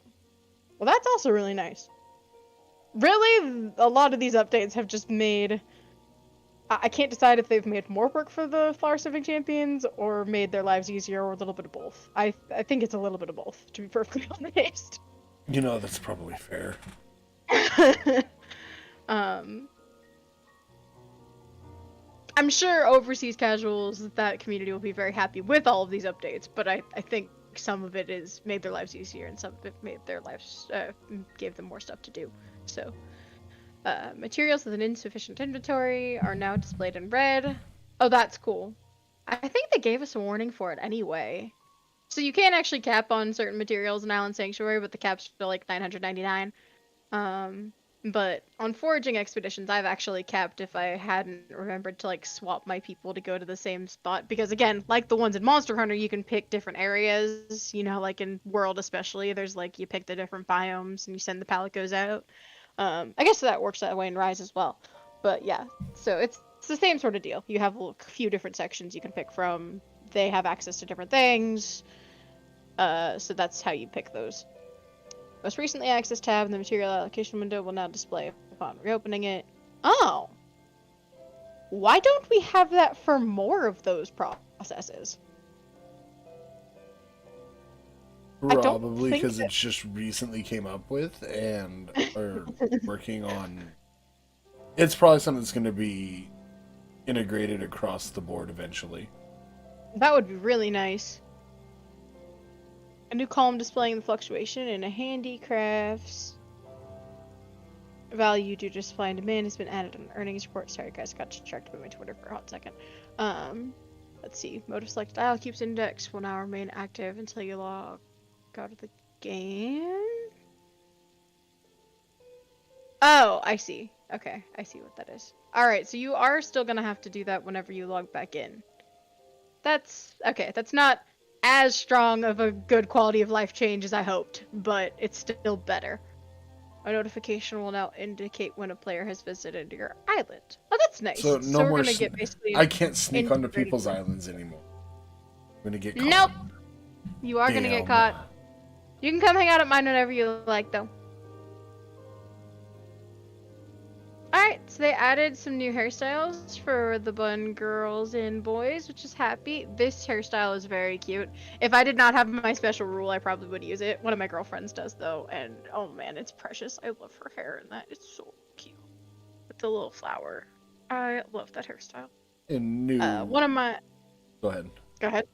Well, that's also really nice. Really, a lot of these updates have just made... I can't decide if they've made more work for the Flower Sipping Champions or made their lives easier or a little bit of both. I think it's a little bit of both, to be perfectly honest. You know, that's probably fair. I'm sure Overseas Casuals, that community will be very happy with all of these updates, but I think some of it is made their lives easier and some of it made their lives, gave them more stuff to do. So, materials with an insufficient inventory are now displayed in red. Oh, that's cool. I think they gave us a warning for it anyway. So you can actually cap on certain materials in Island Sanctuary, but the cap's still like 999. But on foraging expeditions, I've actually capped if I hadn't remembered to like swap my people to go to the same spot. Because again, like the ones in Monster Hunter, you can pick different areas, you know, like in World especially, there's like, you pick the different biomes and you send the palicos out. I guess that works that way in Rise as well. But yeah, so it's the same sort of deal. You have a few different sections you can pick from. They have access to different things. So that's how you pick those. Most recently accessed tab in the material allocation window will now display upon reopening it. Oh! Why don't we have that for more of those processes? Probably because it's just recently came up with and are working on... It's probably something that's going to be integrated across the board eventually. That would be really nice. A new column displaying the fluctuation in a handicraft's value due to supply and demand has been added on the earnings report. Sorry guys, got distracted by my Twitter for a hot second. Let's see. Mode of select dial keeps index will now remain active until you log out of the game. Oh, I see. Okay, I see what that is. Alright, so you are still gonna have to do that whenever you log back in. That's okay, that's not as strong of a good quality of life change as I hoped, but it's still better. A notification will now indicate when a player has visited your island. Oh, that's nice. So no we're more. gonna get basically. I can't sneak onto people's islands anymore. I'm gonna get caught. Nope. You are gonna get caught. You can come hang out at mine whenever you like, though. Alright, so they added some new hairstyles for the bun girls and boys, which is happy. This hairstyle is very cute. If I did not have my special rule, I probably would use it. One of my girlfriends does, though, and oh man, it's precious. I love her hair in that. It's so cute. With the little flower. I love that hairstyle. And new... one of my... Go ahead. Go ahead.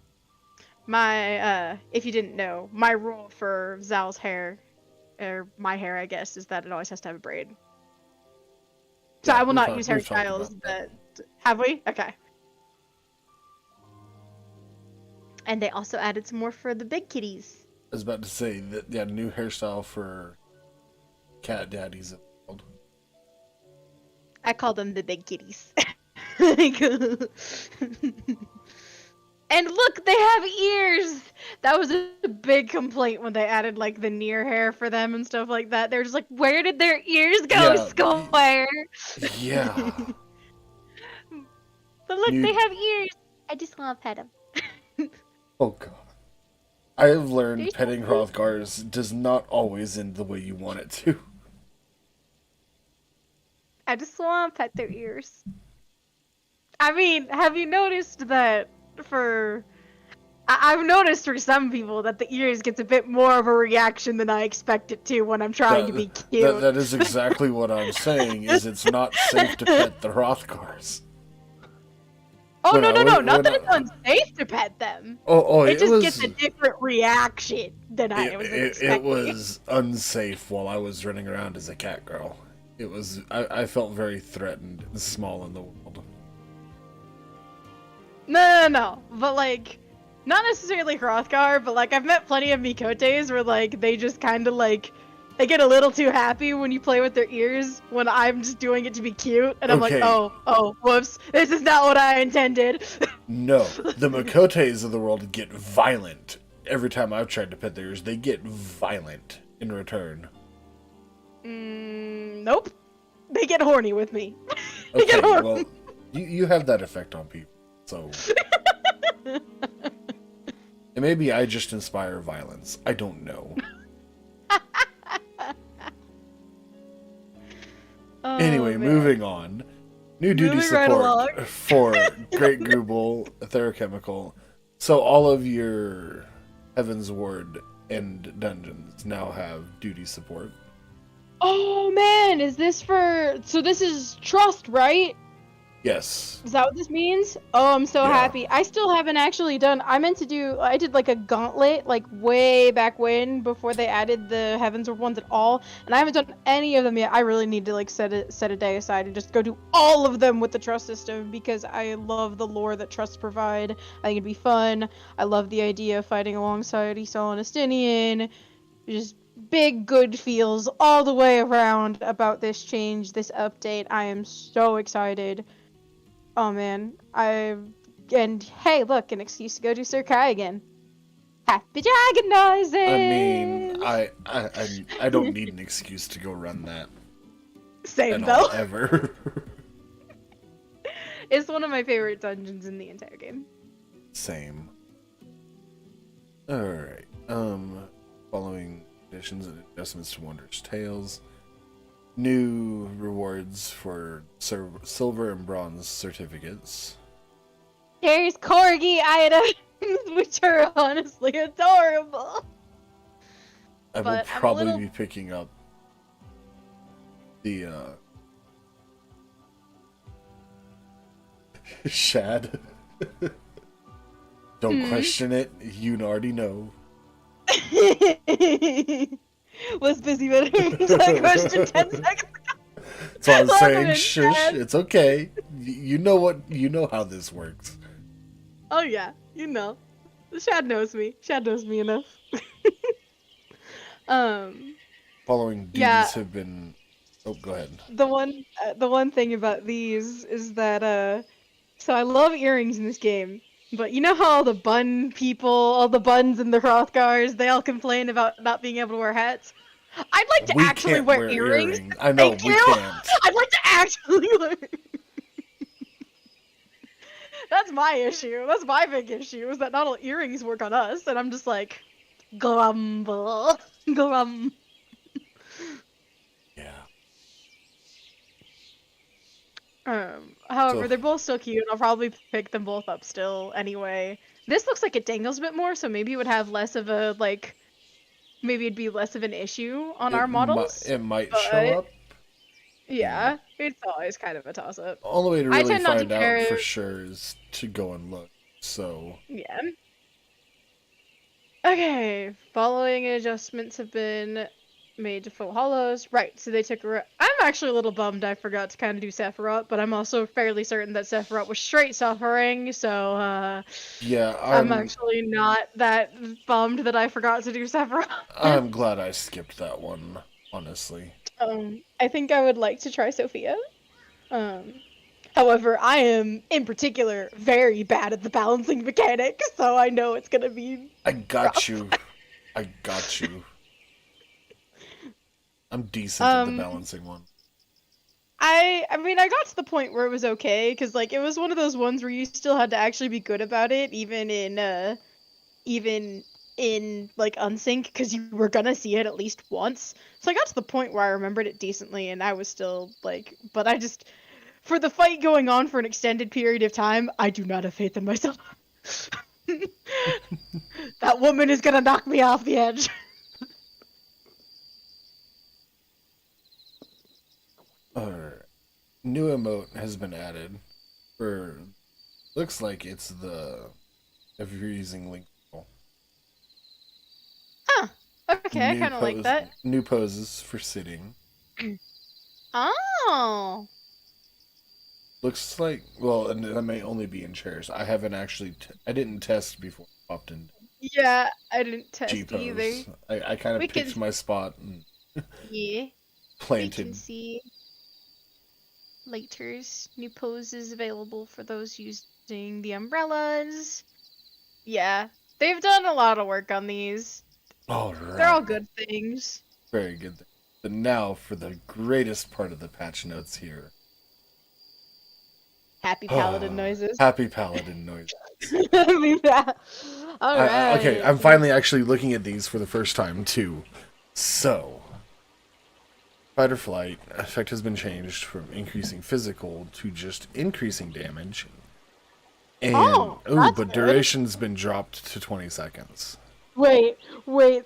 My, if you didn't know, my rule for Zal's hair, or my hair, I guess, is that it always has to have a braid. So Yeah, I will not use hairstyles that... Have we? Okay. And they also added some more for the big kitties. I was about to say that, yeah, new hairstyle for cat daddies. I call them the big kitties. And look, they have ears! That was a big complaint when they added, like, the near hair for them and stuff like that. They're just like, where did their ears go, Yeah. Square? Yeah. But look, they have ears! I just want to pet them. Oh god. I have learned petting Hrothgars does not always end the way you want it to. I just want to pet their ears. I mean, have you noticed that for... I've noticed for some people that the ears gets a bit more of a reaction than I expect it to when I'm trying to be cute. That is exactly what I'm saying, is it's not safe to pet the Hrothgars. Oh, When no, I no, was- no, not when that it's unsafe to pet them. Oh, It it just was... gets a different reaction than I was expecting. It was unsafe while I was running around as a cat girl. It was... I felt very threatened and small in the world. No. But, like, not necessarily Hrothgar, but, like, I've met plenty of Mikotes where, like, they just kind of, like, they get a little too happy when you play with their ears when I'm just doing it to be cute. And I'm like, Okay. oh, whoops. This is not what I intended. No, the Makotes of the world get violent. Every time I've tried to pet theirs, they get violent in return. Nope. They get horny with me. They Okay, get horny. well, you have that effect on people, so... And maybe I just inspire violence. I don't know. Oh, Anyway, man. moving on. New duty Moving right along. support for Great Gooble Therochemical. So all of your Heaven's Ward and dungeons now have duty support. Oh man, is this for... So this is Trust, right? Yes. Is that what this means? Oh, I'm so Yeah. happy. I still haven't actually done... I did like a gauntlet, like way back when, before they added the Heavens or ones at all, and I haven't done any of them yet. I really need to like set a day aside and just go do all of them with the Trust system, because I love the lore that Trusts provide. I think it'd be fun. I love the idea of fighting alongside Esau and Estinian. Just big good feels all the way around about this change, this update. I am so excited. Oh man, and hey, look, an excuse to go do Sir Kai again. Happy dragon noises. I mean, I don't need an excuse to go run that Same at though. all, ever. It's one of my favorite dungeons in the entire game. Same. Alright. Following additions and adjustments to Wondrous Tales. New rewards for silver and bronze certificates. There's corgi items, which are honestly adorable. I will But I'm a probably little- be picking up the Shad. Don't question it. You already know. Was busy with that question 10 seconds ago. So I'm Love saying, it, shush. Shad. It's okay. You know how this works. Oh yeah, you know. Shad knows me. Shad knows me enough. Following duties Yeah. have been. Oh, go ahead. The one thing about these is that so I love earrings in this game, but you know how all the bun people, all the buns and the Hrothgars, they all complain about not being able to wear hats. I'd like to We actually can't wear earrings. I know Thank we you. can't. I'd like to actually wear. That's my issue. That's my big issue, is that not all earrings work on us, and I'm just like, grumble, glum. Yeah. However, So- they're both so cute. I'll probably pick them both up still anyway. This looks like it dangles a bit more, so maybe it would have less of a, like, maybe it'd be less of an issue on our models. It might but- show up. Yeah, it's always kind of a toss-up. The only way to I really tend not to find out care- for sure is to go and look. So Yeah. Okay, following adjustments have been made to full hollows. Right, so they took I'm actually a little bummed I forgot to kind of do Sephiroth, but I'm also fairly certain that Sephiroth was straight suffering, so yeah, I'm actually not that bummed that I forgot to do Sephiroth. I'm glad I skipped that one. Honestly. I think I would like to try Sophia. However, I am, in particular, very bad at the balancing mechanic, so I know it's gonna be... I got you. I got you. I'm decent at the balancing one. I mean, I got to the point where it was okay, because, like, it was one of those ones where you still had to actually be good about it, even in like Unsync because you were gonna see it at least once. So I got to the point where I remembered it decently, and I was still like, but I just for the fight going on for an extended period of time, I do not have faith in myself. That woman is gonna knock me off the edge. Our new emote has been added for, looks like it's the, if you're using Link. Huh. Okay, I kind of like that. New poses for sitting. Oh. Looks like, well, and that may only be in chairs. I haven't actually, I didn't test before I popped in Yeah, I didn't test G pose. either. I kind of We picked can- my spot and Yeah. We planted. can see later's new poses available for those using the umbrellas. Yeah, they've done a lot of work on these. All right. They're all good things. Very good. But now for the greatest part of the patch notes here. Happy paladin noises. Happy paladin noise. I mean, that. All right. Okay, I'm finally actually looking at these for the first time too. So, fight or flight effect has been changed from increasing physical to just increasing damage. And that's but good. duration's been dropped to 20 seconds. Wait,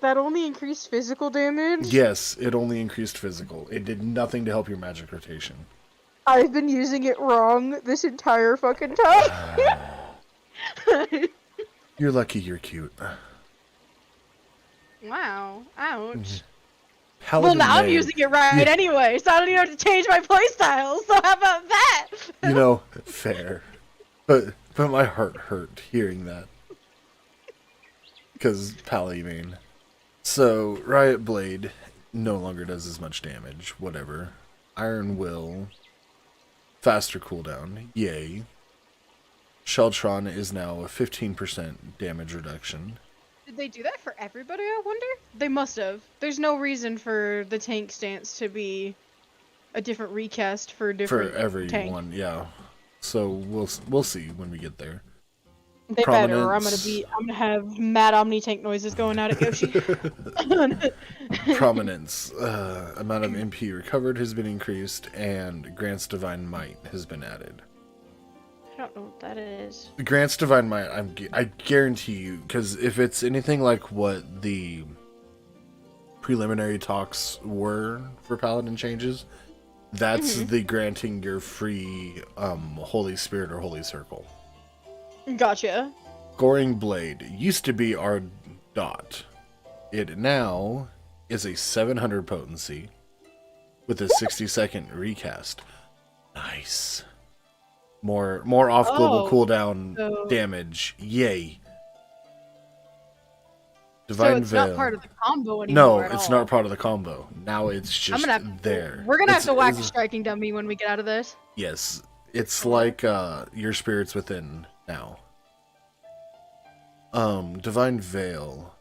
that only increased physical damage? Yes, it only increased physical. It did nothing to help your magic rotation. I've been using it wrong this entire fucking time. You're lucky you're cute. Wow. Ouch. Paladin Well, now I'm May, using it right anyway, so I don't even have to change my playstyle. So how about that? you know, fair. But my heart hurt hearing that. Because Pally main. So, Riot Blade no longer does as much damage. Whatever. Iron Will. Faster cooldown. Yay. Sheltron is now a 15% damage reduction. Did they do that for everybody, I wonder? They must have. There's no reason for the tank stance to be a different recast for different For everyone, tank. yeah. So we'll see when we get there. They better, or I'm Prominence. gonna have mad Omni tank noises going out at Yoshi. Prominence. Amount of MP recovered has been increased, and Grant's Divine Might has been added. I don't know what that is. Grant's Divine Might, I guarantee you, because if it's anything like what the preliminary talks were for Paladin changes, that's the granting your free Holy Spirit or Holy Circle. Gotcha. Goring Blade used to be our dot. It now is a 700 potency with a 60-second recast. Nice. More off global cooldown so- damage. Yay. So Divine it's Veil. not part of the combo No, anymore. at it's all. not part of the combo. Now it's just I'm gonna have, there. We're gonna have to whack a it's- striking dummy when we get out of this. Yes. It's like your spirits within now. Divine Veil.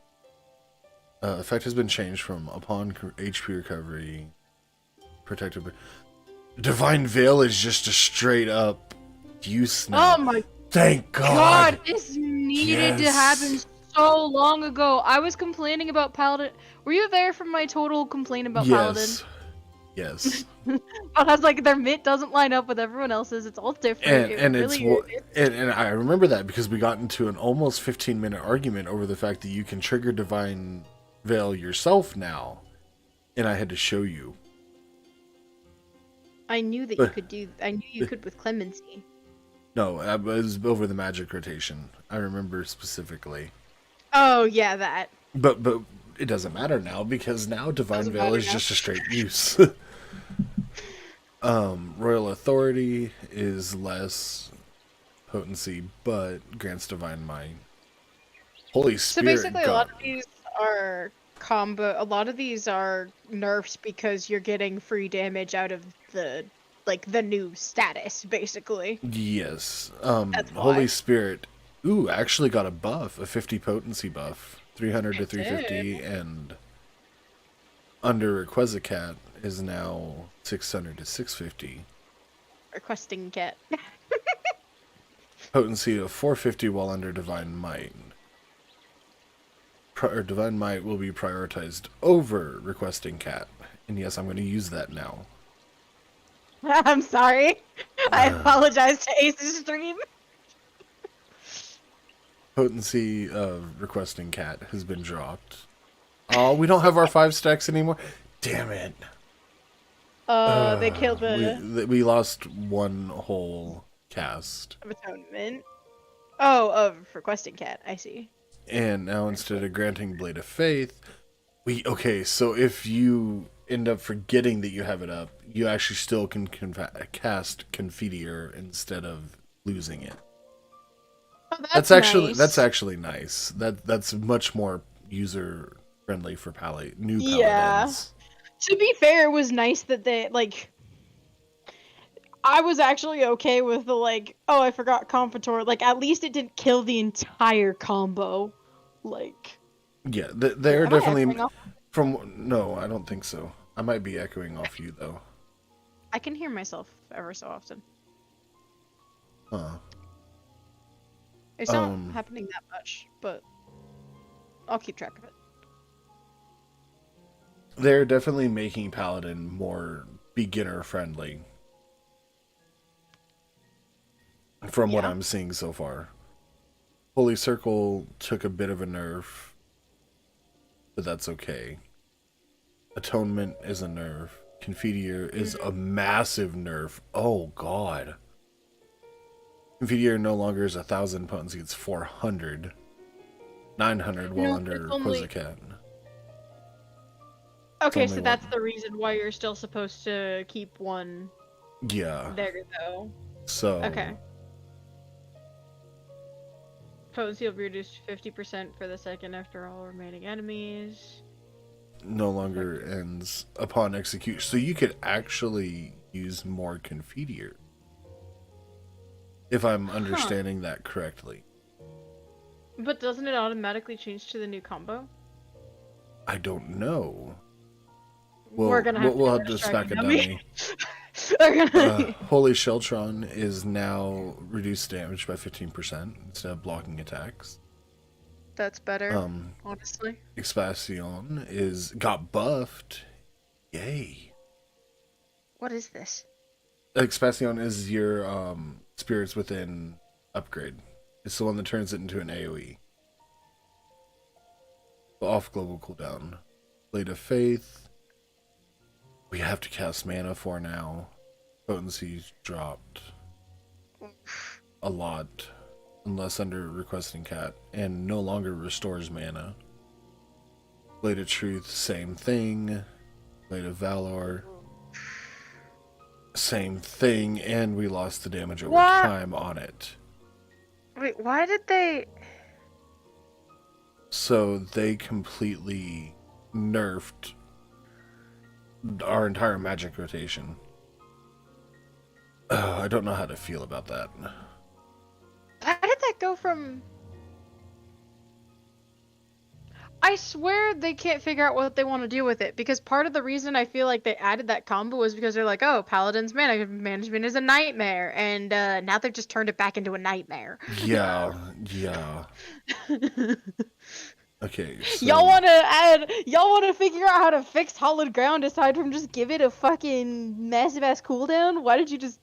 Effect has been changed from upon HP recovery. Protected. Divine Veil is just a straight up use now. Oh my Thank God. god, this needed to Yes. happen so long ago. I was complaining about Paladin. Were you there for my total complaint about Paladin? Yes. But I was like, their mitt doesn't line up with everyone else's. It's all different. And It it's really is. and I remember that because we got into an almost 15-minute argument over the fact that you can trigger Divine Veil yourself now, and I had to show you. I knew that you could do. I knew you could with Clemency. No, it was over the magic rotation. I remember specifically. Oh yeah, that. But it doesn't matter now because now Divine Doesn't Veil matter is now. just a straight use. Royal Authority is less potency, but grants Divine Might. Holy So Spirit. basically, a lot of these are combo. A lot of these are nerfs because you're getting free damage out of the the new status, basically. Yes. That's Holy why. Spirit. Ooh, actually got a buff, a 50 potency buff. 300 to It 350, and under Requesicat is now 600 to 650. Requesting get. Potency of 450 while under Divine Might. or Divine Might will be prioritized over Requesting Cat. And yes, I'm going to use that now. I'm sorry. I apologize to Ace's stream. Potency of Requesting Cat has been dropped. Oh, we don't have our 5 stacks anymore. Damn it. They killed We lost one whole cast. of atonement. Oh, of requesting cat. I see. And now instead of granting Blade of Faith, okay, so if you end up forgetting that you have it up, you actually still can cast Confiteor instead of losing it. Oh, That's actually nice. nice. That's much more user friendly for new Yeah. paladins. To be fair, it was nice that they like. I was actually okay with the like, oh, I forgot Confitor. Like, at least it didn't kill the entire combo. Like, Yeah, they're am I definitely echoing off? no, I don't think so. I might be echoing off you though. I can hear myself ever so often. Huh. It's not happening that much, but I'll keep track of it. They're definitely making Paladin more beginner friendly. From what I'm seeing so far. Holy Circle took a bit of a nerf, but that's okay. Atonement is a nerf. Confiteor is a massive nerf. Oh god. Confiteor no longer is 1,000 potency, it's 400. 900 while under Quasicat. Okay, so that's the reason why you're still supposed to keep one. Yeah. There though. So. Okay. Potency will be reduced to 50% for the second after all remaining enemies. No longer ends upon execution. So you could actually use more Confiteor. If I'm understanding that correctly. But doesn't it automatically change to the new combo? I don't know. We're gonna have to stack a dummy. Holy Sheltron is now reduced damage by 15% instead of blocking attacks. That's better, honestly. Expansion got buffed. Yay. What is this? Expansion is your Spirits Within upgrade. It's the one that turns it into an AoE. Off global cooldown. Blade of Faith. We have to cast mana for now. Potency's dropped a lot. Unless under Requesting Cat. And no longer restores mana. Blade of Truth, same thing. Blade of Valor. Same thing. And we lost the damage over time on it. Wait, why did they... So they completely nerfed our entire magic rotation. I don't know how to feel about that. How did that go from... I swear they can't figure out what they want to do with it, because part of the reason I feel like they added that combo was because they're like, oh, Paladin's mana management is a nightmare, and now they've just turned it back into a nightmare. Yeah. Okay, so... Y'all wanna figure out how to fix Hallowed Ground aside from just give it a fucking massive ass cooldown? Why did you just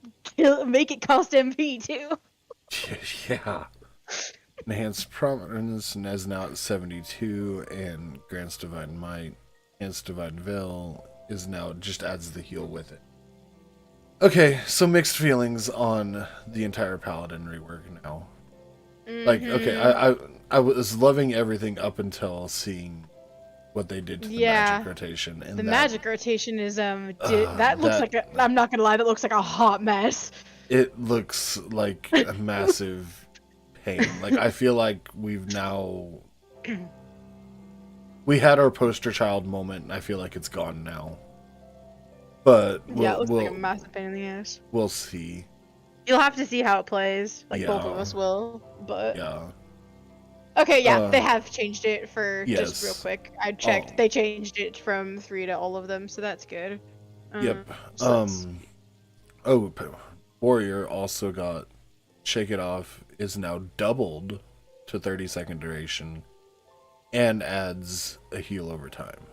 make it cost MP too? Yeah. Enhanced Prominence is now at 72, and Grant's Divine Might, Enhanced Divine Veil is now just adds the heal with it. Okay, so mixed feelings on the entire Paladin rework now. Like, okay, I was loving everything up until seeing what they did to the magic rotation. And the magic rotation is that looks like a, I'm not gonna lie, that looks like a hot mess. It looks like a massive pain. Like, I feel like we've now... We had our poster child moment, and I feel like it's gone now. But it looks like a massive pain in the ass. We'll see. You'll have to see how it plays. Like, both of us will, but... Yeah. Okay, yeah, they have changed it for, just real quick. I checked. They changed it from 3 to all of them, so that's good. Yep. Warrior also got Shake It Off is now doubled to 30-second duration. and adds a heal over time.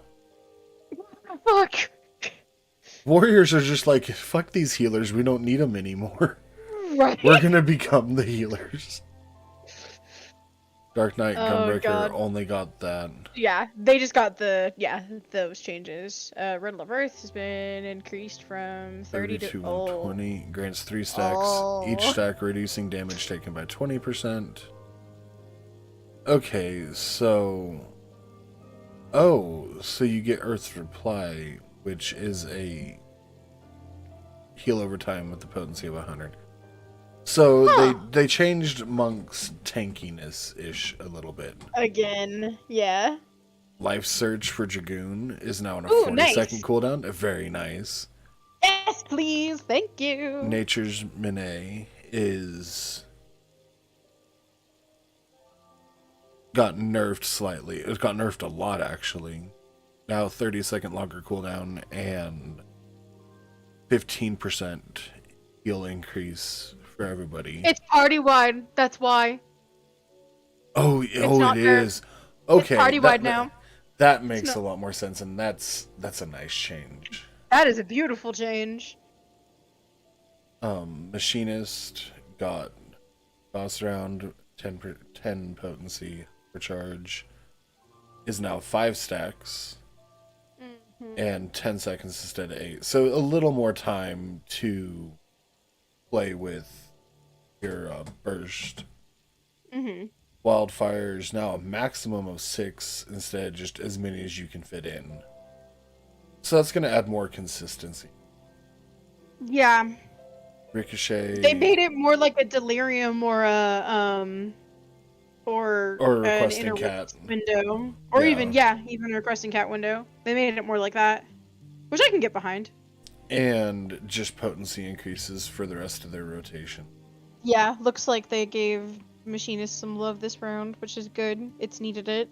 Fuck. Warriors are just like, fuck these healers, we don't need them anymore. Right. We're gonna become the healers. Dark Knight Gunbreaker God. only got that. Yeah, they just got those changes. Riddle of Earth has been increased from 30 to to 120. Grants 3 stacks. Oh. Each stack reducing damage taken by 20%. Okay, so... Oh, so you get Earth's Reply, which is a heal over time with the potency of 100. So they changed Monk's tankiness-ish a little bit. Again, yeah. Life Surge for Dragoon is now on a Ooh, 40-second nice. cooldown. Very nice. Yes, please, thank you. Nature's Mine is... got nerfed slightly. It got nerfed a lot, actually. Now 30-second longer cooldown and 15% heal increase for everybody. It's party-wide, that's why. Oh, not it nerfed. is. Okay, It's party-wide now. That makes not- a lot more sense, and that's a nice change. That is a beautiful change. Machinist got boss round 10 potency per charge is now 5 stacks and 10 seconds instead of 8. So a little more time to play with your burst. Wildfire is now a maximum of 6 instead of just as many as you can fit in. So that's going to add more consistency. Yeah. Ricochet. They made it more like a delirium or a or Or an requesting inner cat. window, or Yeah. even a requesting cat window. They made it more like that, which I can get behind. And just potency increases for the rest of their rotation. Yeah, looks like they gave Machinist some love this round, which is good. It's needed it.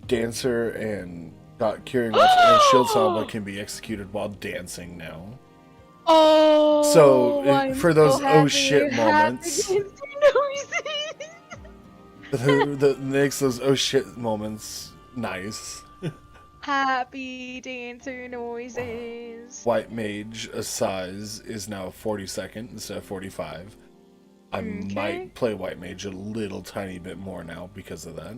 Dancer and got Curing Lips and Shield Samba can be executed while dancing now. Oh, So, I'm for those so oh happy. shit moments. Happy dancer that makes those oh shit moments nice. Happy dancer noises. White Mage a size is now 40-second instead of 45. I Okay. might play White Mage a little tiny bit more now because of that.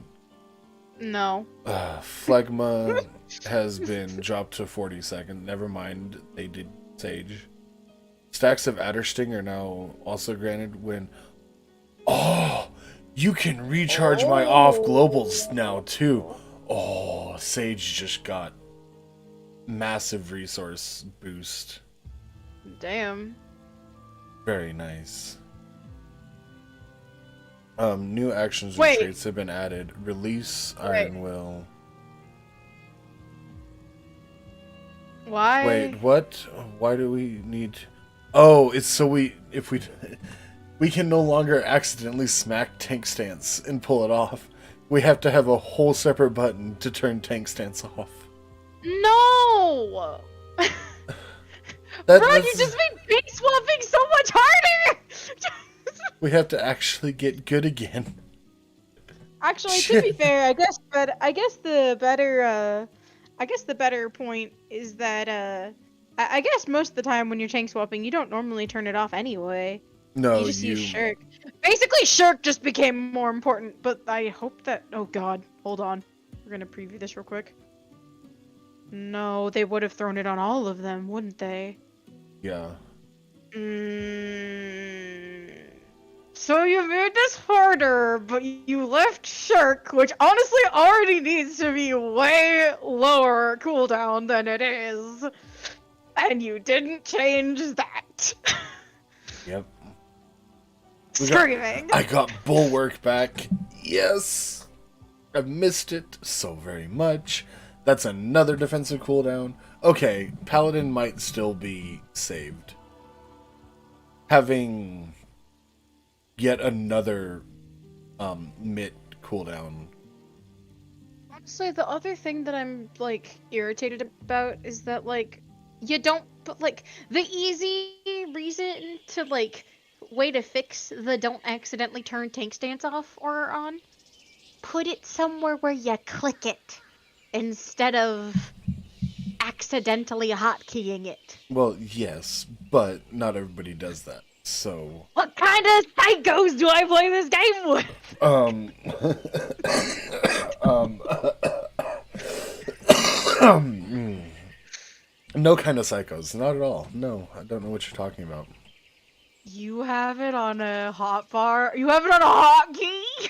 No. Phlegma has been dropped to 40-second. Never mind, they did Sage. Stacks of Addersting are now also granted when... Oh! You can recharge my off globals now, too. Oh, Sage just got massive resource boost. Damn. Very nice. New actions and Wait. traits have been added. Release Iron Will. Why? Wait, what? Why do we need... Oh, it's so we can no longer accidentally smack tank stance and pull it off. We have to have a whole separate button to turn tank stance off. No! Bro, you just made base swapping so much harder! We have to actually get good again. Actually, to be fair, I guess the better point is that I guess most of the time when you're tank swapping, you don't normally turn it off anyway. No, You just use Shirk. Basically, Shirk just became more important, but I hope that... Oh god, hold on. We're gonna preview this real quick. No, they would have thrown it on all of them, wouldn't they? Yeah. So you made this harder, but you left Shirk, which honestly already needs to be way lower cooldown than it is. And you didn't change that. Yep. Screaming. I got Bulwark back. Yes! I missed it so very much. That's another defensive cooldown. Okay, Paladin might still be saved. Having yet another mid cooldown. Honestly, the other thing that I'm, like, irritated about is that, like, you don't, but, like, the easy reason to, like, way to fix the don't accidentally turn tank stance off or on put it somewhere where you click it instead of accidentally hotkeying it. Well, yes, but not everybody does that. So, What kind of psychos do I play this game with? um, no kind of psychos, not at all. No, I don't know what you're talking about. You have it on a hotbar? You have it on a hotkey?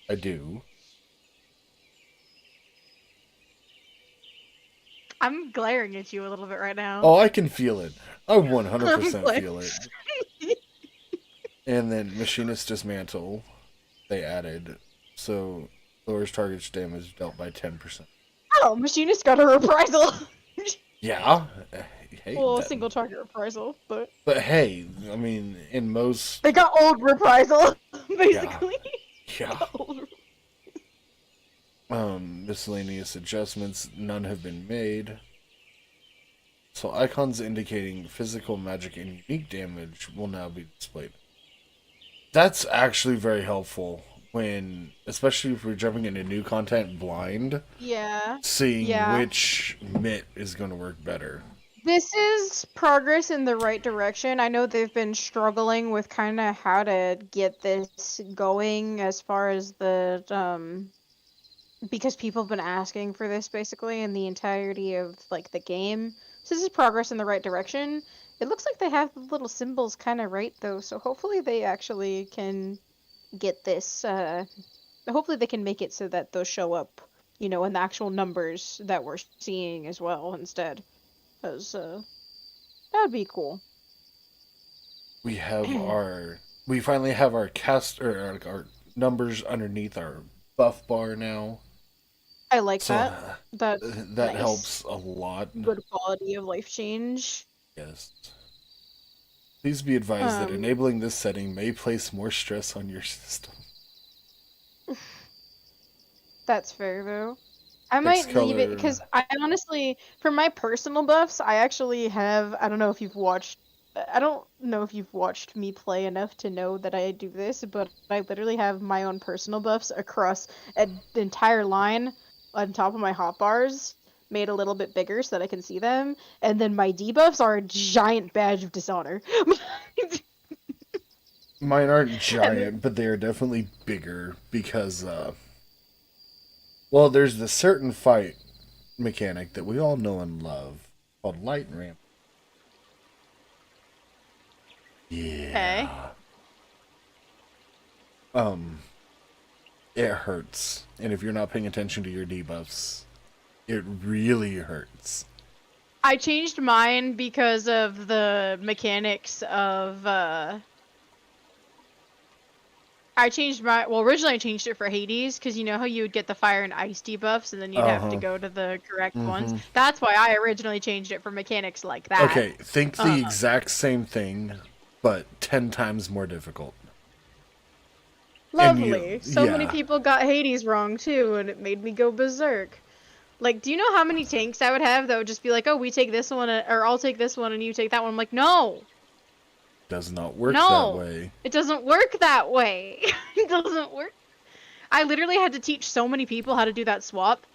I do. I'm glaring at you a little bit right now. Oh, I can feel it. I 100% I'm like- feel it. And then Machinist Dismantle, they added, so lowers target's damage dealt by 10%. Oh, Machinist got a reprisal. Yeah. Hey, Well, that- single target reprisal, but but hey, I mean, in most, they got old reprisal, basically. yeah. Miscellaneous adjustments, none have been made. So icons indicating physical, magic, and unique damage will now be displayed. That's actually very helpful when, especially if we're jumping into new content blind, Yeah. seeing Yeah. which mitt is going to work better. This is progress in the right direction. I know they've been struggling with kind of how to get this going as far as the because people have been asking for this basically in the entirety of like the game. So this is progress in the right direction. It looks like they have the little symbols kind of right though, so hopefully they actually can get this hopefully they can make it so that those show up, you know, in the actual numbers that we're seeing as well instead. Cuz that would be cool. We finally have our cast, or our numbers underneath our buff bar now. I like So that. That's that nice. helps a lot. Good quality of life change. Yes. Please be advised that Um, enabling this setting may place more stress on your system. That's fair though. I might leave it color. because I honestly, for my personal buffs, I actually have. I don't know if you've watched. I don't know if you've watched me play enough to know that I do this, but I literally have my own personal buffs across an entire line on top of my hotbars, made a little bit bigger so that I can see them, and then my debuffs are a giant badge of dishonor. Mine aren't giant, but they are definitely bigger because, well, there's the certain fight mechanic that we all know and love called Light Ramp. Yeah. It hurts. And if you're not paying attention to your debuffs, it really hurts. I changed mine because of the mechanics of originally I changed it for Hades because you know how you would get the fire and ice debuffs and then you'd have to go to the correct ones. That's why I originally changed it for mechanics like that. Okay, think the exact same thing, but 10 times more difficult. Lovely. So many yeah. people got Hades wrong too, and it made me go berserk. Like, do you know how many tanks I would have that would just be like, oh, we take this one, or I'll take this one and you take that one? I'm like, no! Does not work No. that way. It doesn't work that way. It doesn't work. I literally had to teach so many people how to do that swap.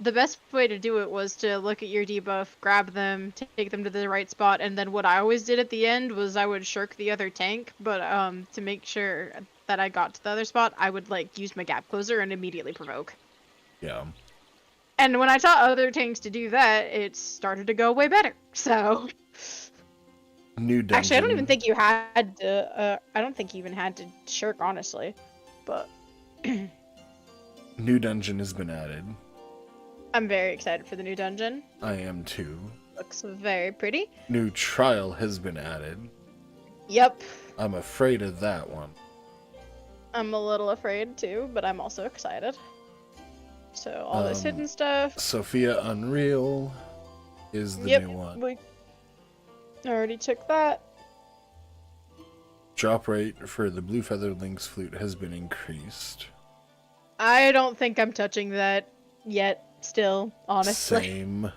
The best way to do it was to look at your debuff, grab them, take them to the right spot, and then what I always did at the end was I would shirk the other tank, but to make sure that I got to the other spot, I would like use my gap closer and immediately provoke. Yeah. And when I taught other tanks to do that, it started to go way better. So New dungeon. actually, I don't even think you had to. I don't think you even had to shirk, honestly. But New dungeon has been added. I'm very excited for the new dungeon. I am too. Looks very pretty. New trial has been added. Yep. I'm afraid of that one. I'm a little afraid too, but I'm also excited. So all this hidden stuff. Sophia Unreal is the new one. We already took that. Drop rate for the Blue Feather Lynx flute has been increased. I don't think I'm touching that yet. Still, honestly. Same.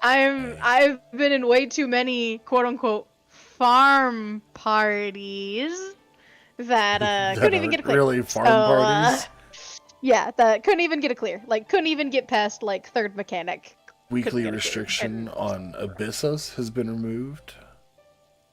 I've been in way too many quote unquote farm parties that That couldn't even are get a clear. really farm So, parties. yeah, that couldn't even get a clear. Like, couldn't even get past like third mechanic. Weekly get a clear. restriction on Abyssos has been removed.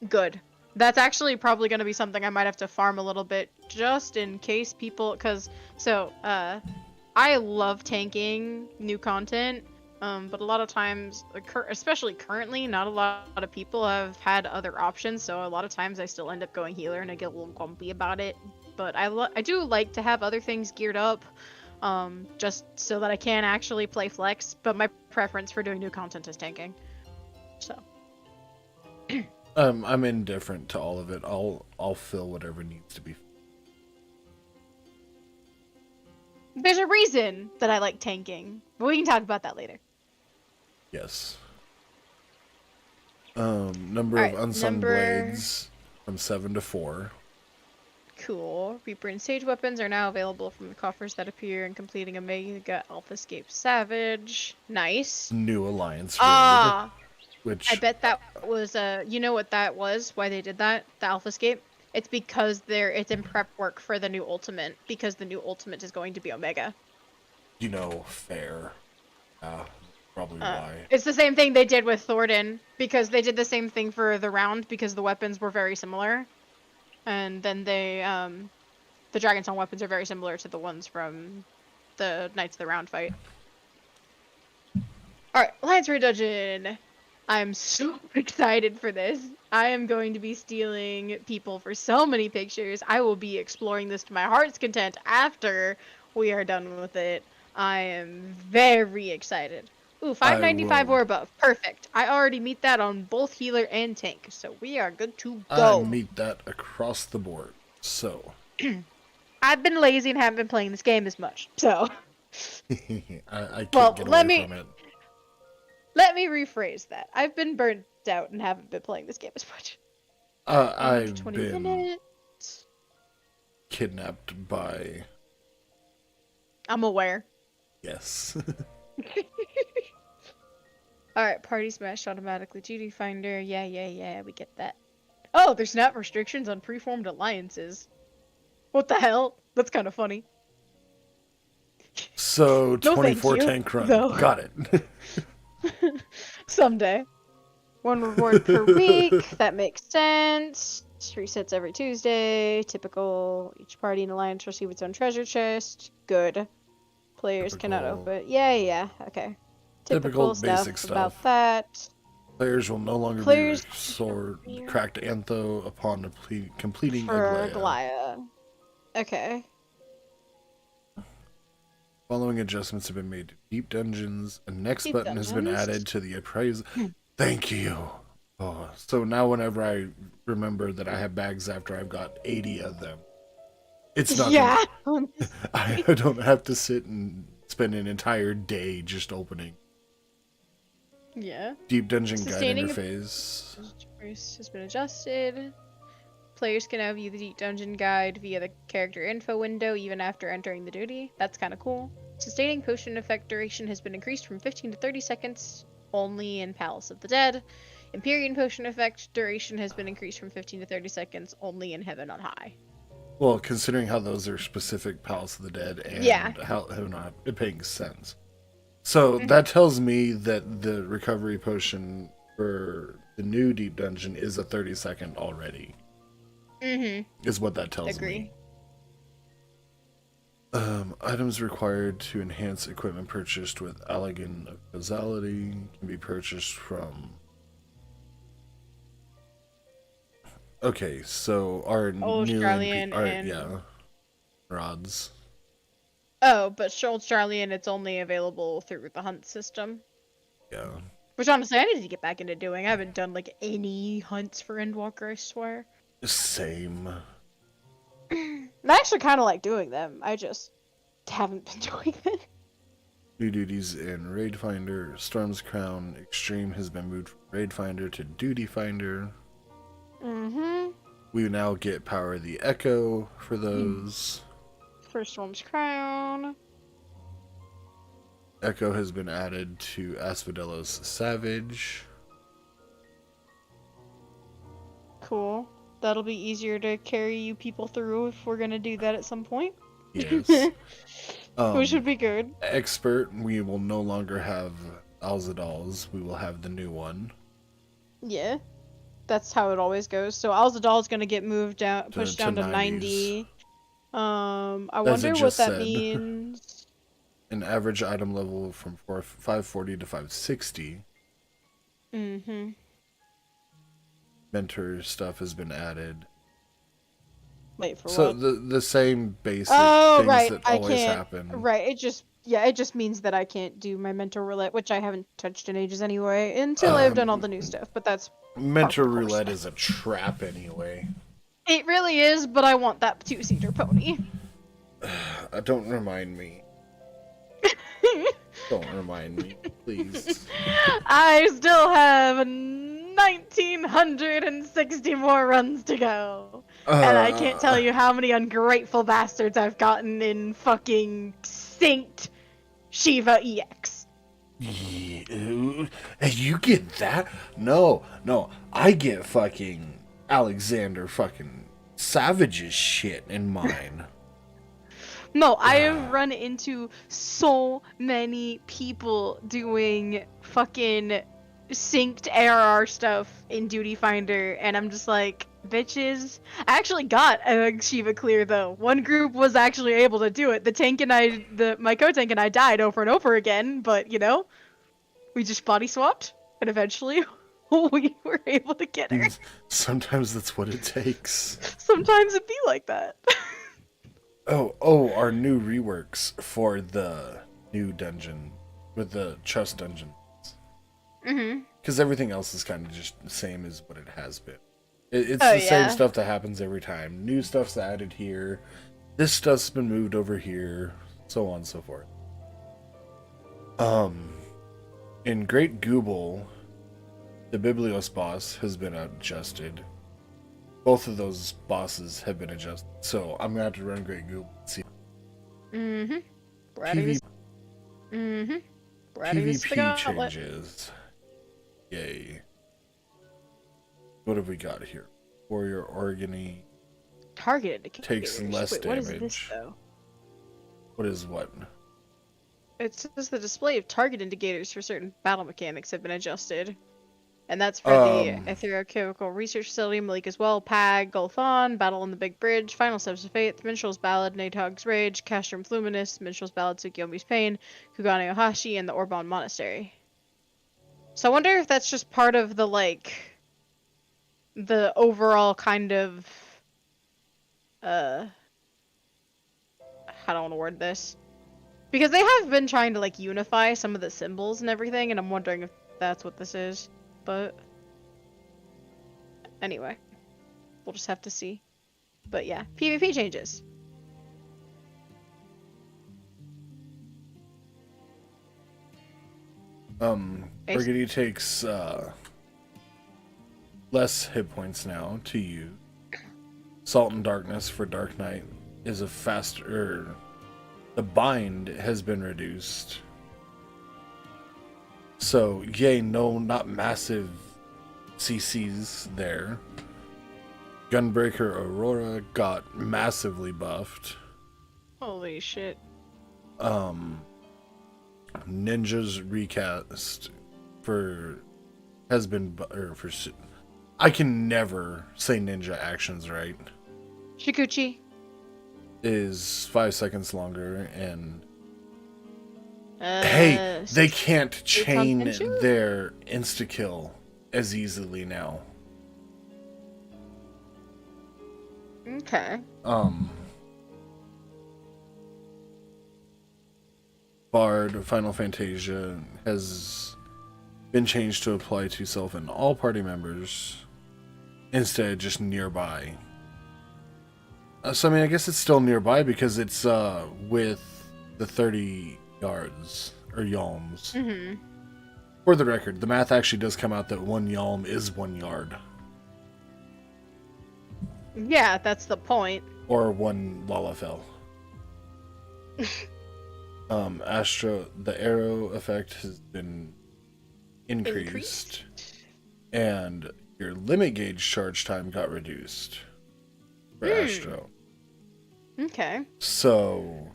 Good. That's actually probably going to be something I might have to farm a little bit just in case people, because I love tanking new content, but a lot of times, especially currently, not a lot of people have had other options, so a lot of times I still end up going healer and I get a little grumpy about it. But I do like to have other things geared up, just so that I can actually play flex, but my preference for doing new content is tanking. So. I'm indifferent to all of it. I'll fill whatever needs to be. There's a reason that I like tanking, but we can talk about that later. Yes. Number Alright, of unsung blades from 7 to 4. Cool. Reaper and Sage weapons are now available from the coffers that appear in completing a Mega Alphascape Savage. Nice. New Alliance raid, Ah, which I bet that was you know what that was? Why they did that? The Alphascape? It's because it's in prep work for the new ultimate, because the new ultimate is going to be Omega. fair. Probably why. It's the same thing they did with Thornton, because they did the same thing for the round because the weapons were very similar. And then the Dragon's Tongue weapons are very similar to the ones from the Knights of the Round fight. Alright, Alliance Raid Dungeon! I'm so excited for this. I am going to be stealing people for so many pictures. I will be exploring this to my heart's content after we are done with it. I am very excited. Ooh, 595 or above. Perfect. I already meet that on both healer and tank, so we are good to go. I meet that across the board. So I've been lazy and haven't been playing this game as much, so I can't get away from it. Let me rephrase that. I've been burnt out and haven't been playing this game as much. I've 20 been minutes. kidnapped by. I'm aware. Yes. Alright, party smash automatically. Duty finder. Yeah, we get that. Oh, there's not restrictions on preformed alliances. What the hell? That's kind of funny. So, No, 24 thank you, tank run. though. Got it. Someday. 1 reward per week. That makes sense. Resets every Tuesday. Typical. Each party in alliance receive its own treasure chest. Good. Players cannot open. Yeah. Okay. Typical stuff basic stuff. about that. Players will no longer be sword cracked Antho upon completing For Aglaya. Aglaya. Okay. Following adjustments have been made to deep dungeons. A next Deep button has been dungeons? added to the appraisal. Thank you. Oh, so now whenever I remember that I have bags after I've got 80 of them, it's not. Yeah. I don't have to sit and spend an entire day just opening. Yeah. Deep dungeon Sustaining guide interface. Has been adjusted. Players can now view the Deep Dungeon guide via the character info window even after entering the duty. That's kind of cool. Sustaining potion effect duration has been increased from 15 to 30 seconds, only in Palace of the Dead. Empyrean potion effect duration has been increased from 15 to 30 seconds, only in Heaven on High. Well, considering how those are specific Palace of the Dead and how Heaven on High, it makes sense. So that tells me that the recovery potion for the new Deep Dungeon is a 30-second already. Is what that tells me. Items required to enhance equipment purchased with Allegan of Causality can be purchased from. Okay, so our Australian and yeah, rods. Oh, but Australian, it's only available through the hunt system. Yeah. Which honestly, I need to get back into doing. I haven't done like any hunts for Endwalker, I swear. Same. I actually kind of like doing them. I just haven't been doing them. New duties in Raid Finder. Storm's Crown Extreme has been moved from Raid Finder to Duty Finder. We now get Power the Echo for those. For Storm's Crown. Echo has been added to Asphodelos Savage. Cool. That'll be easier to carry you people through if we're gonna do that at some point. Yes. Which would be good. Expert, we will no longer have Alzadals. We will have the new one. Yeah. That's how it always goes. So Alzadal's gonna get moved down, pushed down to 90. I As it wonder what just that said. means. An average item level from 540 to 560. Mm-hmm. Mentor stuff has been added. Wait for So what? the same basic Oh, things right. that I always can't. happen. Right. It just means that I can't do my mentor roulette, which I haven't touched in ages anyway, until I've done all the new stuff. But that's Mentor par for the course. roulette is a trap anyway. It really is, but I want that two-seater pony. Don't remind me. Don't remind me, please. I still have 1,960 more runs to go. And I can't tell you how many ungrateful bastards I've gotten in fucking synced Shiva EX. Yeah, you get that? No, I get fucking Alexander fucking Savage's shit in mine. No, I have run into so many people doing fucking synced ARR stuff in Duty Finder, and I'm just like, bitches. I actually got a Shiva clear though. One group was actually able to do it. The tank and my co-tank and I died over and over again, but you know, we just body swapped, and eventually we were able to get her. Sometimes that's what it takes. Sometimes it be like that. Oh, our new reworks for the new dungeon with the trust dungeon. Mm-hmm. Because everything else is kind of just the same as what it has been. It's Oh, the same yeah. stuff that happens every time. New stuff's added here. This stuff's been moved over here. So on and so forth. In Great Gooble, the Biblios boss has been adjusted. Both of those bosses have been adjusted. So I'm going to have to run Great Gooble and see. Mm-hmm. PvP changes. Yay. What have we got here? Warrior Organy Target indicators. takes less Wait, damage. what is this though? What is what? It says the display of target indicators for certain battle mechanics have been adjusted. And that's for the Ethereochemical Research Facility, Malik as well, Pag, Gulfon, Battle on the Big Bridge, Final Steps of Fate, Minstrel's Ballad, Nadog's Rage, Castrum's Luminous, Minstrel's Ballad, Tsukiyomi's Pain, Kugane Ohashi, and the Orbon Monastery. So I wonder if that's just part of the, like, the overall kind of, how do I want to word this? Because they have been trying to, like, unify some of the symbols and everything, and I'm wondering if that's what this is. But anyway, we'll just have to see. But yeah, PvP changes. Brigady takes less hit points now to you. Salt and Darkness for Dark Knight is a faster. The bind has been reduced. So, yay, no, not massive CCs there. Gunbreaker Aurora got massively buffed. Holy shit. Ninja's recast has been I can never say ninja actions right. Shikuchi. Is 5 seconds longer, and hey, they can't chain their insta-kill as easily now. Okay. Bard Final Fantasia has been changed to apply to self and all party members instead of just nearby. So I mean, I guess it's still nearby because it's with the 30 yards or yalms. Mm-hmm. For the record, the math actually does come out that 1 yalm is 1 yard. Yeah, that's the point. Or 1 lalafell. The arrow effect has been increased. And your limit gauge charge time got reduced for Astro. Okay. So,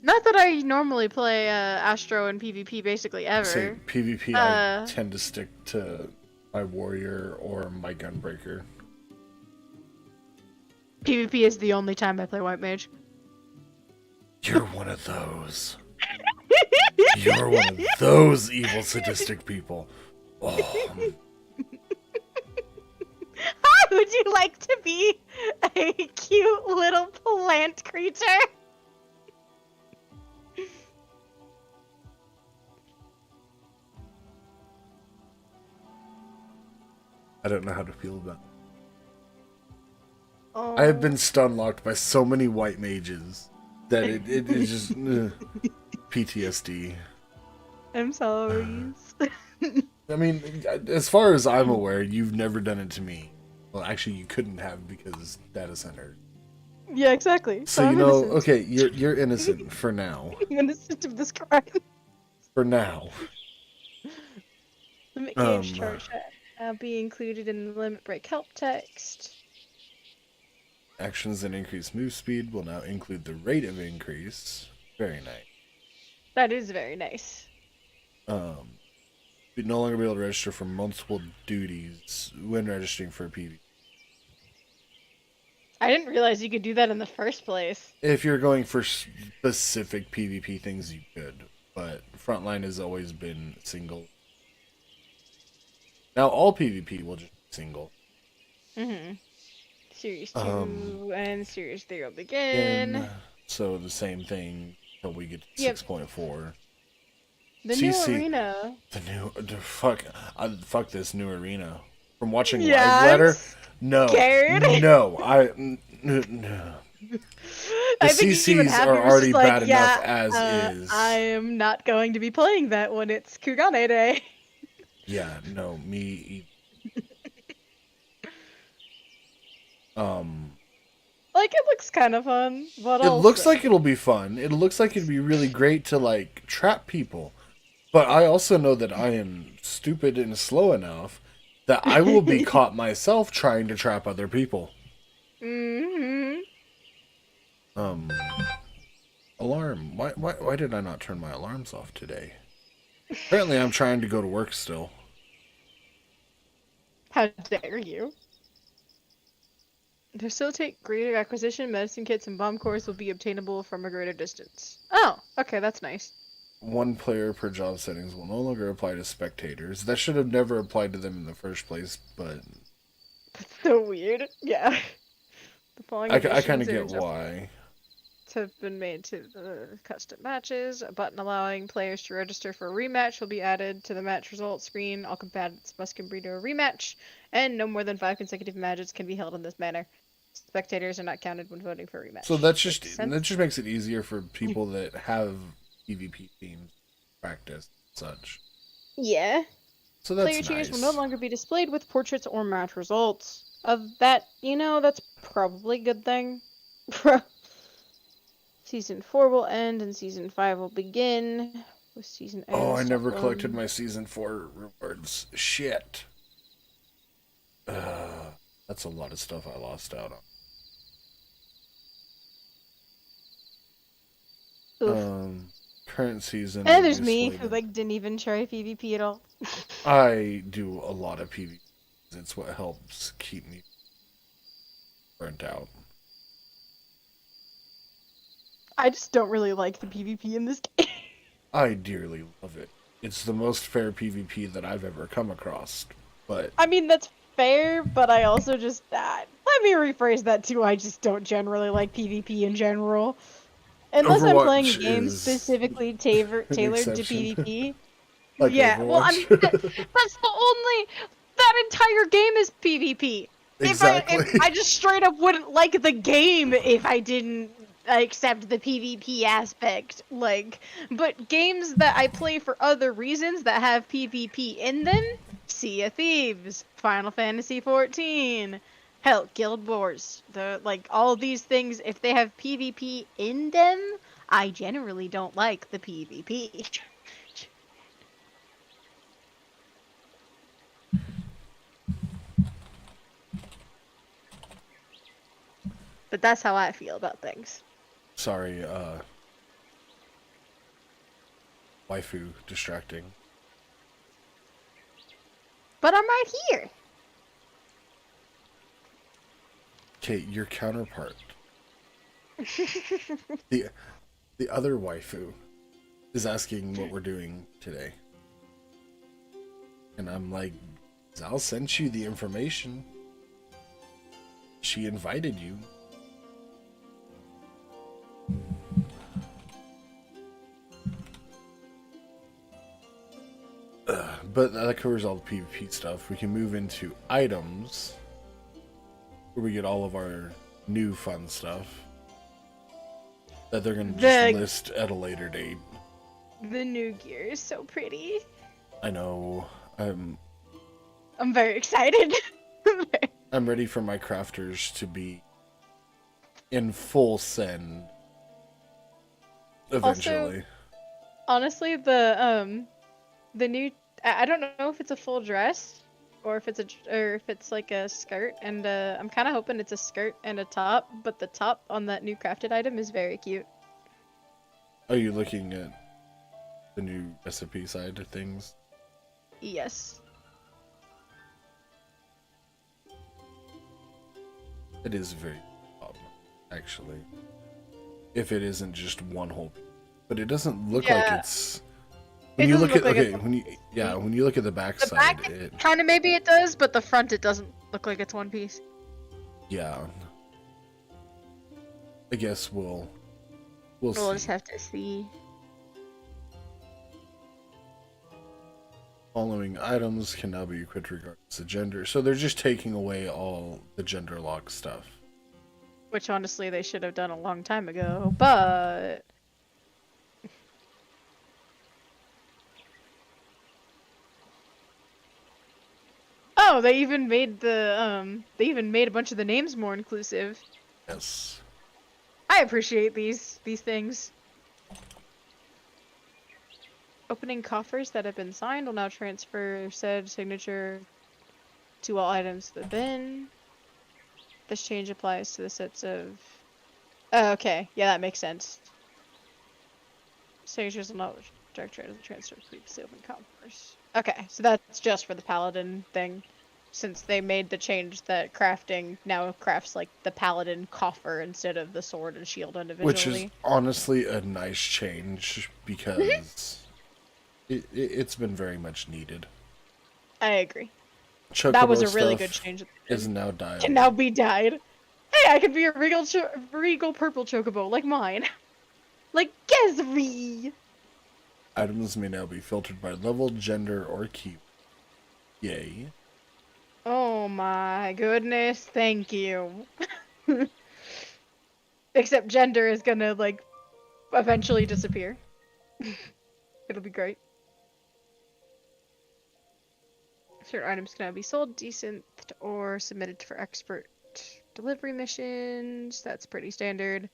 Not that I normally play Astro and PvP basically ever. say PvP, I tend to stick to my warrior or my gunbreaker. PvP is the only time I play White Mage. You're one of those. You're one of those evil, sadistic people. Oh, Hi, would you like to be a cute little plant creature? I don't know how to feel about it. Oh. I have been stun locked by so many white mages that it is just PTSD. I'm sorry. I mean, as far as I'm aware, you've never done it to me. Well, actually, you couldn't have because data center. Yeah, exactly. So you I'm know, innocent. okay, you're innocent for now. I'm innocent of this crime. For now. Limit gauge charge be included in the limit break help text. Actions that increase move speed will now include the rate of increase. Very nice. That is very nice. You'd no longer be able to register for multiple duties when registering for a PvP. I didn't realize you could do that in the first place. If you're going for specific PvP things, you could. But Frontline has always been single. Now all PvP will just be single. Mm-hmm. Series 2 and Series 3 will begin. So the same thing until we get to Yep. 6.4. The CC. new arena. Fuck this new arena. From watching Yeah, Live Letter, no, scared. no, no. I The think he's even CCs happy. are We're already just like, bad enough as is. I am not going to be playing that when it's Kugane Day. Yeah, no, me. Like, it looks kind of fun, but It also... looks like it'll be fun. It looks like it'd be really great to like trap people. But I also know that I am stupid and slow enough that I will be caught myself trying to trap other people. Mm-hmm. Alarm. Why did I not turn my alarms off today? Apparently I'm trying to go to work still. How dare you? To facilitate greater acquisition, medicine kits and bomb cores will be obtainable from a greater distance. Oh, okay, that's nice. 1 player per job settings will no longer apply to spectators. That should have never applied to them in the first place, but That's so weird. Yeah. The following I kind of additions get why. have been made to the custom matches. A button allowing players to register for a rematch will be added to the match results screen. All combatants must agree to a rematch, and no more than 5 consecutive matches can be held in this manner. Spectators are not counted when voting for a rematch. So that Makes sense? just makes it easier for people that have PvP teams practice such. Yeah. So that's Player nice. tiers will no longer be displayed with portraits or match results. That, that's probably a good thing. Season 4 will end and Season 5 will begin. With Season Oh, I and never Stockholm. collected my Season 4 rewards. Shit. That's a lot of stuff I lost out on. Oof. Current season. And will there's be me, slated. who didn't even try PvP at all. I do a lot of PvP. It's what helps keep me burnt out. I just don't really like the PvP in this game. I dearly love it. It's the most fair PvP that I've ever come across. But I mean, that's fair, but I also just... let me rephrase that too. I just don't generally like PvP in general. Unless I'm playing a Overwatch game is specifically tailored to exception. PvP. like Yeah, well, I mean, Overwatch. that's the only... That entire game is PvP. Exactly. If I just straight up wouldn't like the game if I didn't accept the PvP aspect. But games that I play for other reasons that have PvP in them, Sea of Thieves, Final Fantasy XIV, hell, Guild Wars, all these things, if they have PvP in them, I generally don't like the PvP. But that's how I feel about things. Sorry, waifu distracting. But I'm right here. Okay, your counterpart. The other waifu is asking what we're doing today. And I'm like, Zal sent you the information. She invited you. But that covers all the PvP stuff. We can move into items, where we get all of our new fun stuff that they're going to just list at a later date. The new gear is so pretty. I know. I'm very excited. I'm ready for my crafters to be in full send eventually. Also, honestly, the new, I don't know if it's a full dress or if it's like a skirt, and I'm kind of hoping it's a skirt and a top, but the top on that new crafted item is very cute. Are you looking at the new recipe side of things? Yes. It is very actually. If it isn't just one whole piece. But it doesn't look like it's when you look at when you look at the back the side, back, it kind of maybe it does, but the front it doesn't look like it's one piece. Yeah. I guess we'll see. Just have to see. Following items can now be equipped regardless of gender. So they're just taking away all the gender lock stuff. Which honestly they should have done a long time ago, but oh, they even made a bunch of the names more inclusive. Yes. I appreciate these things. Opening coffers that have been signed will now transfer said signature to all items to the bin. This change applies to the sets of... Oh, okay. Yeah, that makes sense. Signatures will not direct transfer to previously open coffers. Okay, so that's just for the paladin thing. Since they made the change that crafting now crafts like the paladin coffer instead of the sword and shield individually. Which is honestly a nice change because it's been very much needed. I agree. Chocobo that was a really good change. Is now dyed. Can now be dyed. Hey, I could be a regal purple chocobo like mine. Like Gezri. Items may now be filtered by level, gender, or keep. Yay. Oh my goodness, thank you. Except gender is gonna, like, eventually disappear. It'll be great. Certain items can now be sold, decent, or submitted for expert delivery missions. That's pretty standard.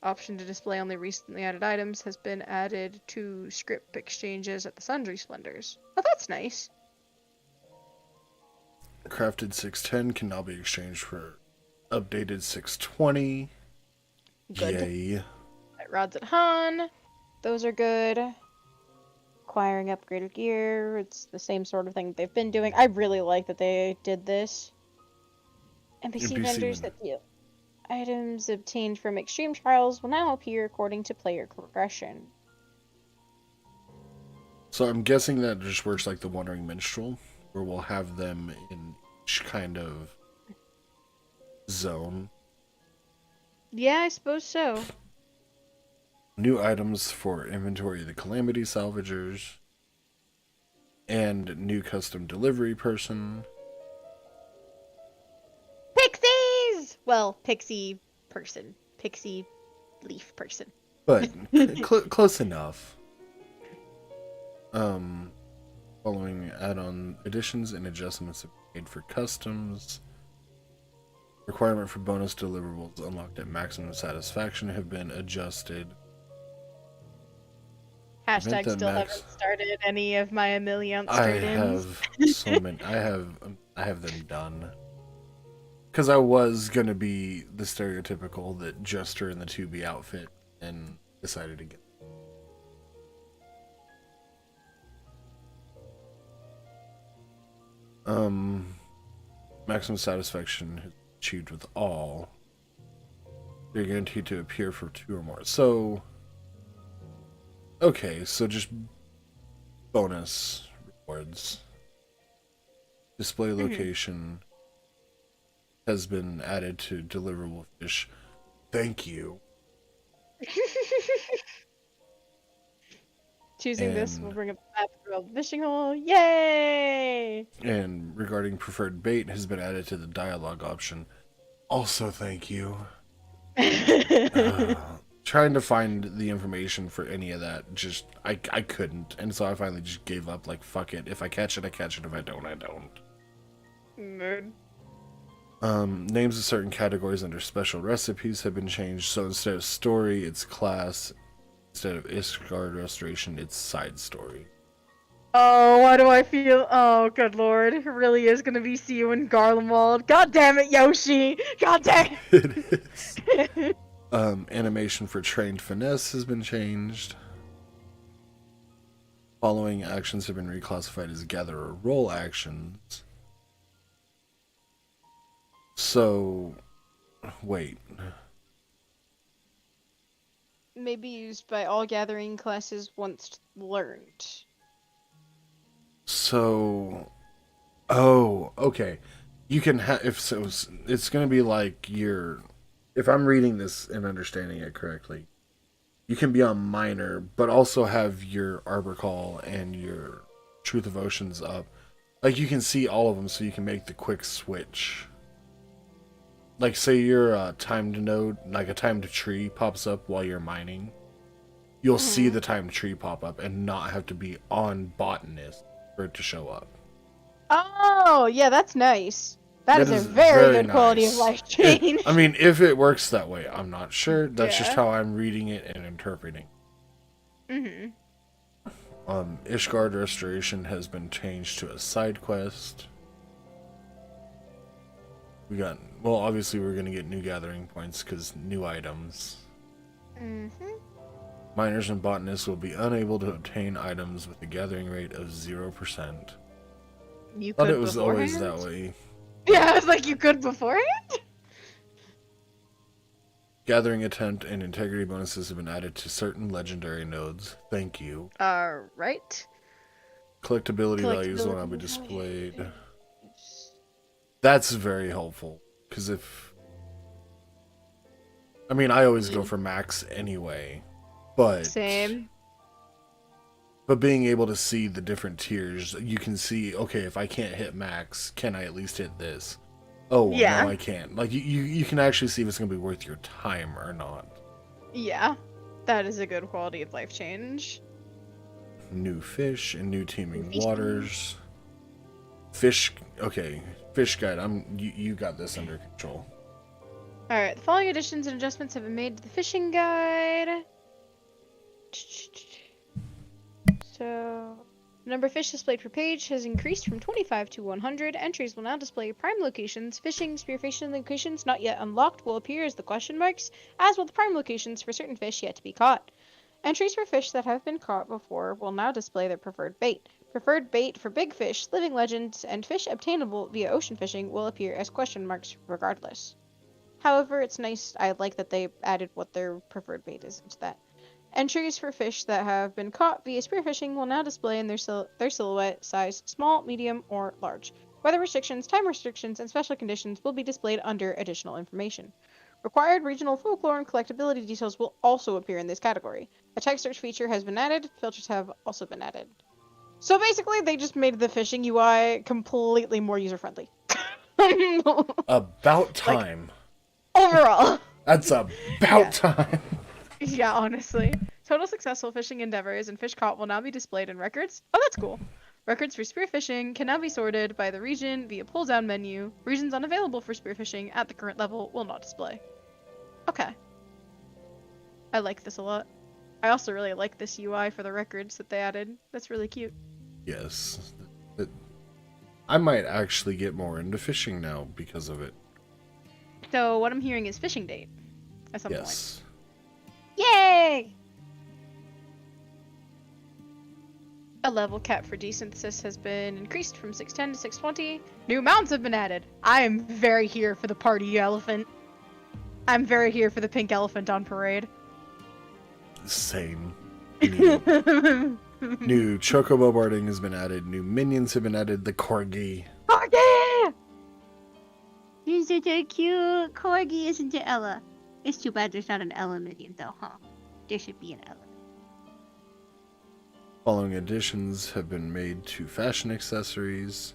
Option to display only recently added items has been added to script exchanges at the Sundry Splendors. Oh, that's nice. Crafted 610 can now be exchanged for updated 620. Good. Yay. Rods at Han. Those are good. Acquiring upgraded gear. It's the same sort of thing they've been doing. I really like that they did this. NPC vendors that deal. Items obtained from extreme trials will now appear according to player progression. So I'm guessing that just works like the Wandering Minstrel, where we'll have them in each kind of zone. Yeah, I suppose so. New items for inventory of the Calamity Salvagers, and new custom delivery person. Pixies! Well, pixie person. Pixie leaf person. But close enough. Following add-on additions and adjustments made for customs. Requirement for bonus deliverables unlocked at maximum satisfaction have been adjusted. Hashtag still haven't started any of my Emiliant I straight-ins. have so many. I have them done. Because I was gonna be the stereotypical that Jester in the 2B outfit and decided to get. Maximum satisfaction is achieved with all. You're guaranteed to appear for 2 or more. So, okay, so just bonus rewards. Display location has been added to deliverable fish. Thank you. Choosing this will And- bring up the map for the fishing hole. Yay! And regarding preferred bait has been added to the dialogue option. Also, thank you. Trying to find the information for any of that, just I couldn't, and so I finally just gave up. Like, fuck it. If I catch it, I catch it. If I don't, I don't. Nerd. Names of certain categories under special recipes have been changed. So instead of story, it's class. Instead of Ishgard restoration, it's side story. Oh, why do I feel? Oh, good lord! It really is gonna be see you in Garlemald. God damn it, Yoshi! God damn It is. it! Animation for trained finesse has been changed. Following actions have been reclassified as gather or roll actions. So, wait. Maybe used by all gathering classes once learned. So, oh, okay. You can have if so. It's gonna be like your. If I'm reading this and understanding it correctly, you can be on minor, but also have your Arbor Call and your Truth of Oceans up. Like you can see all of them, so you can make the quick switch. Like say your timed node, like a timed tree pops up while you're mining. You'll see the timed tree pop up and not have to be on botanist for it to show up. Oh, yeah, that's nice. That is a is very good quality of nice. life change. I mean, if it works that way, I'm not sure. That's just Yeah. how I'm reading it and interpreting. Mm-hmm. Ishgard Restoration has been changed to a side quest. Well, obviously we're gonna get new gathering points because new items. Mm-hmm. Miners and botanists will be unable to obtain items with a gathering rate of 0%. You Thought could it was always beforehand? that way. Yeah, I was like, you could beforehand? Gathering attempt and integrity bonuses have been added to certain legendary nodes. Thank you. Right. Collectability values will now be Collectability displayed. values. That's very helpful. Because if... I mean, I always go for max anyway. But... Same. But being able to see the different tiers, you can see, okay, if I can't hit max, can I at least hit this? Oh, well, Yeah. no, I can't. Like, you can actually see if it's going to be worth your time or not. Yeah. That is a good quality of life change. New fish and new teeming Fish. waters. Fish, okay. Fish guide, you got this under control. Alright, the following additions and adjustments have been made to the fishing guide. So, the number of fish displayed per page has increased from 25 to 100. Entries will now display prime locations. Fishing, spearfishing locations not yet unlocked will appear as the question marks, as will the prime locations for certain fish yet to be caught. Entries for fish that have been caught before will now display their preferred bait. Preferred bait for big fish, living legends, and fish obtainable via ocean fishing will appear as question marks regardless. However, it's nice, I like that they added what their preferred bait is into that. Entries for fish that have been caught via spearfishing will now display in their silhouette size small, medium, or large. Weather restrictions, time restrictions, and special conditions will be displayed under additional information. Required regional folklore and collectability details will also appear in this category. A text search feature has been added. Filters have also been added. So basically, they just made the fishing UI completely more user-friendly. About time. Overall. That's about Yeah. time. Yeah, honestly. Total successful fishing endeavors and fish caught will now be displayed in records. Oh, that's cool. Records for spearfishing can now be sorted by the region via pull-down menu. Regions unavailable for spearfishing at the current level will not display. Okay. I like this a lot. I also really like this UI for the records that they added. That's really cute. Yes. I might actually get more into fishing now because of it. So what I'm hearing is fishing date at some point. Yes. Yay! A level cap for desynthesis has been increased from 610 to 620. New mounts have been added. I am very here for the party elephant. I'm very here for the pink elephant on parade. Same. New chocobo boarding has been added. New minions have been added. The corgi. Corgi! He's such a cute corgi, isn't it, Ella? It's too bad there's not an Ella minion, though, huh? There should be an Ella. Following additions have been made to fashion accessories.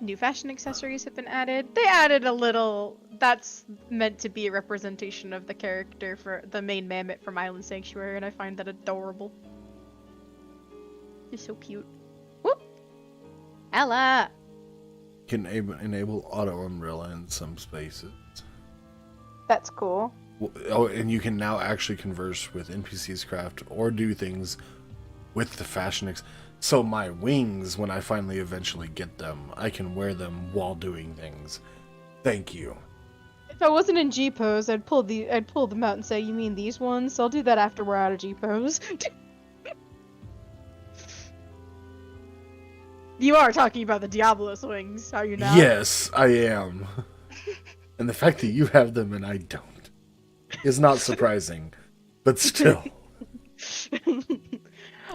New fashion accessories have been added. They added a little. That's meant to be a representation of the character for the main mammoth from Island Sanctuary, and I find that adorable. It's so cute. Whoop! Ella! Can enable auto umbrella in some spaces. That's cool. Oh, and you can now actually converse with NPCs, craft, or do things with the fashion. So my wings, when I finally eventually get them, I can wear them while doing things. Thank you. If I wasn't in G pose, I'd pull them out and say, "You mean these ones?" So I'll do that after we're out of G pose. You are talking about the Diablos wings, are you not? Yes, I am. And the fact that you have them and I don't is not surprising, but still.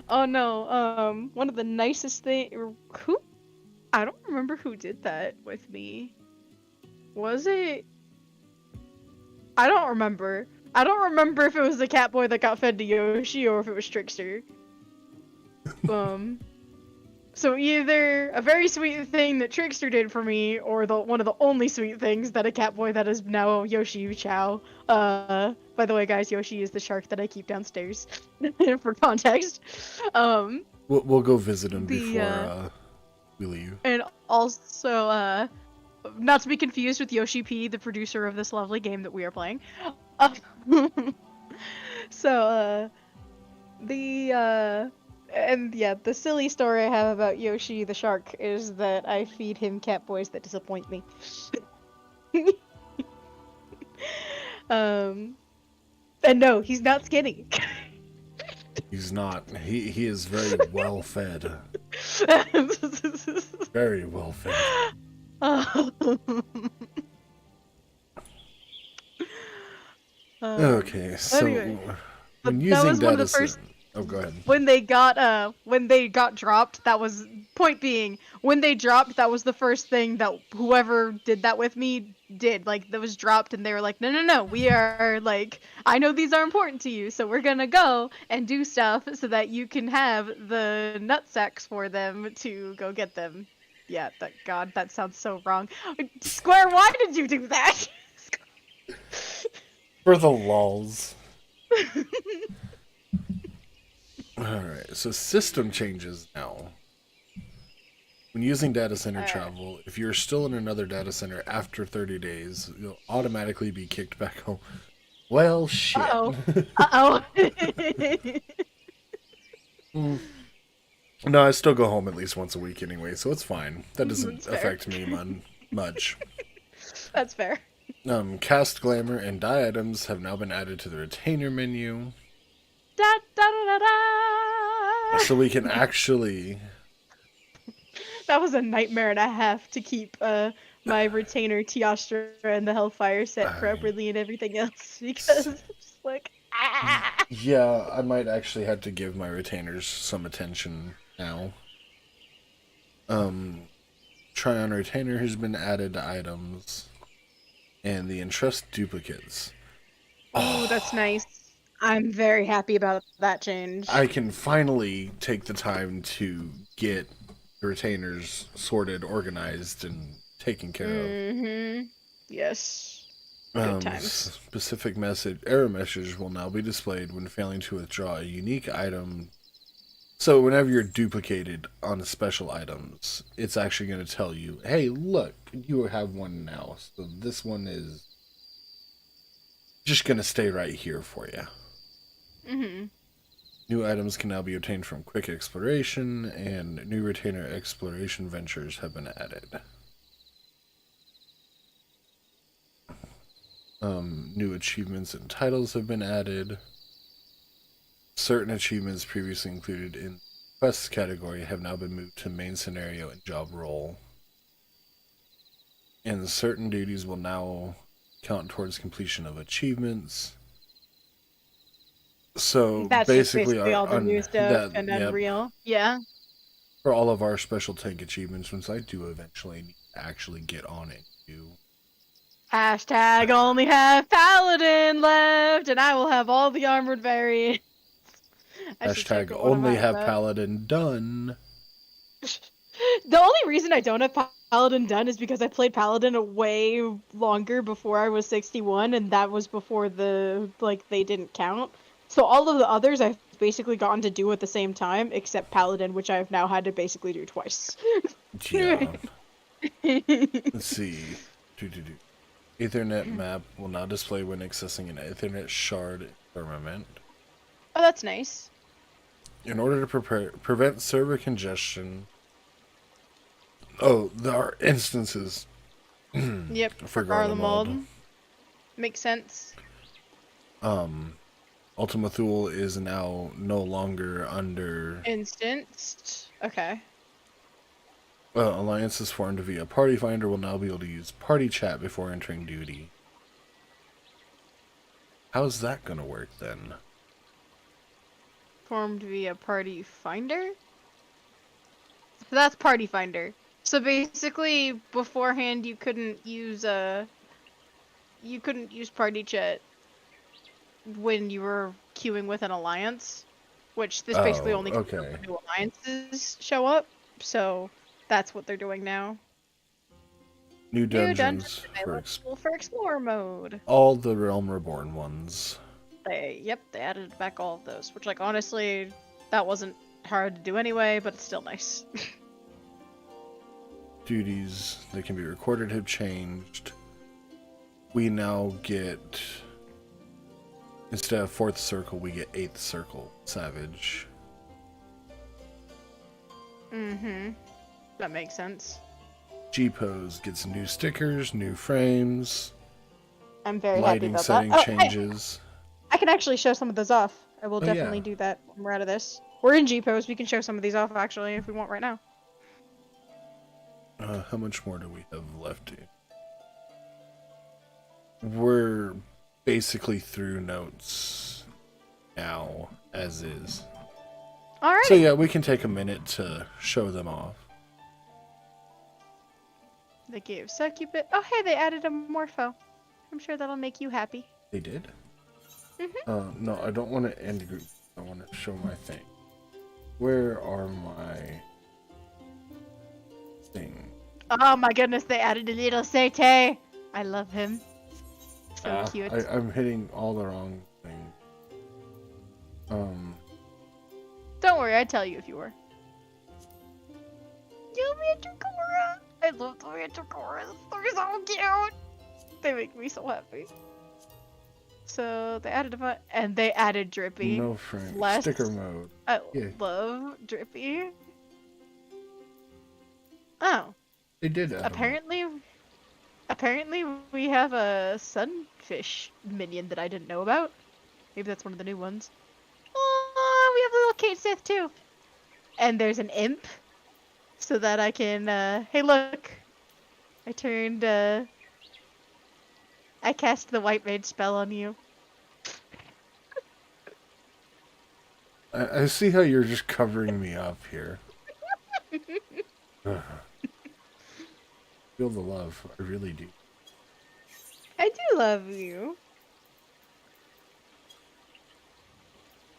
Oh no, one of the nicest who? I don't remember who did that with me. Was it? I don't remember. I don't remember if it was the cat boy that got fed to Yoshi or if it was Trickster. So either a very sweet thing that Trickster did for me, or one of the only sweet things that a cat boy that is now Yoshi Chow. By the way, guys, Yoshi is the shark that I keep downstairs. For context. We'll go visit him before we leave. And also, not to be confused with Yoshi P, the producer of this lovely game that we are playing. And yeah, the silly story I have about Yoshi the shark is that I feed him cat boys that disappoint me. And no, he's not skinny. He's not. He is very well fed. Very well fed. Okay, so anyway, when that using was one of the data first- Oh, go ahead. when they got dropped, that was point being, when they dropped, that was the first thing that whoever did that with me did. Like, that was dropped and they were like, no, we are like, I know these are important to you, so we're gonna go and do stuff so that you can have the nutsacks for them to go get them. Yeah, God, that sounds so wrong. Square, why did you do that? For the lulz. Alright, so system changes now. When using data center travel, if you're still in another data center after 30 days, you'll automatically be kicked back home. Well, shit. Uh-oh. No, I still go home at least once a week anyway, so it's fine. That doesn't That's fair. affect me much. That's fair. Cast glamour and dye items have now been added to the retainer menu. Da, da, da, da, da. So we can actually... That was a nightmare and a half to keep my retainer Teostra and the Hellfire set properly and everything else, because it's just like, ah! Yeah, I might actually have to give my retainers some attention now. Try on retainer has been added to items. And the entrust duplicates. Oh, that's nice. I'm very happy about that change. I can finally take the time to get the retainers sorted, organized, and taken care of. Mm-hmm. Yes. Good times. Specific error message will now be displayed when failing to withdraw a unique item. So whenever you're duplicated on special items, it's actually going to tell you, hey, look, you have one now. So this one is just going to stay right here for you. Mm-hmm. New items can now be obtained from Quick Exploration, and new retainer exploration ventures have been added. New achievements and titles have been added. Certain achievements previously included in quests category have now been moved to main scenario and job role. And certain duties will now count towards completion of achievements. So That's basically, just basically all the new stuff and yep, Unreal. Yeah. for all of our special tank achievements, once I do eventually need to actually get on it, do. Hashtag only have Paladin left, and I will have all the armored variants. I should check Hashtag what I'm only at have with Paladin done. that. The only reason I don't have Paladin done is because I played Paladin a way longer before I was 61, and that was before they didn't count. So all of the others I've basically gotten to do at the same time, except Paladin, which I've now had to basically do twice. Yeah. Let's see. Ethernet map will now display when accessing an Ethernet shard firmament. Oh, that's nice. In order to prevent server congestion. Oh, there are instances. Yep, for Garlemald. Makes sense. Ultima Thule is now no longer under Instanced. Okay. alliances formed via Party Finder will now be able to use party chat before entering duty. How's that gonna work then? Formed via Party Finder? So that's Party Finder. So basically, beforehand you couldn't use party chat when you were queuing with an alliance, which this basically only comes up when new alliances show up. So that's what they're doing now. New dungeons for Explorer mode. all the Realm Reborn ones. They added back all of those, which, like, honestly, that wasn't hard to do anyway, but it's still nice. Duties that can be recorded have changed. We now get, instead of 4th circle, we get 8th circle Savage. That makes sense. G-Pose gets new stickers, new frames, I'm very lighting happy setting about that. changes. I can actually show some of those off. I will Oh, definitely yeah. do that when we're out of this. We're in G-Pose. We can show some of these off, actually, if we want right now. How much more do we have left? We're basically through notes now, as is. Alright. So yeah, we can take a minute to show them off. They gave Succubus. Oh, hey, they added a Morpho. I'm sure that'll make you happy. They did? No, I don't want to end group. I want to show my thing. Where are my thing? Oh my goodness, they added a little Sete. I love him. So cute. I'm hitting all the wrong thing. Don't worry, I'd tell you if you were. You Manticora! I love the Manticoras. They're so cute! They make me so happy. So they added and they added Drippy. No frame. Less- Sticker mode. I Yeah. love Drippy. Oh, They did add apparently we have a sunfish minion that I didn't know about. Maybe that's one of the new ones. Oh, we have little Kate Sith too. And there's an imp, so that I can, hey look, I turned, I cast the White Mage spell on you. I see how you're just covering me up here. Feel the love. I really do. I do love you.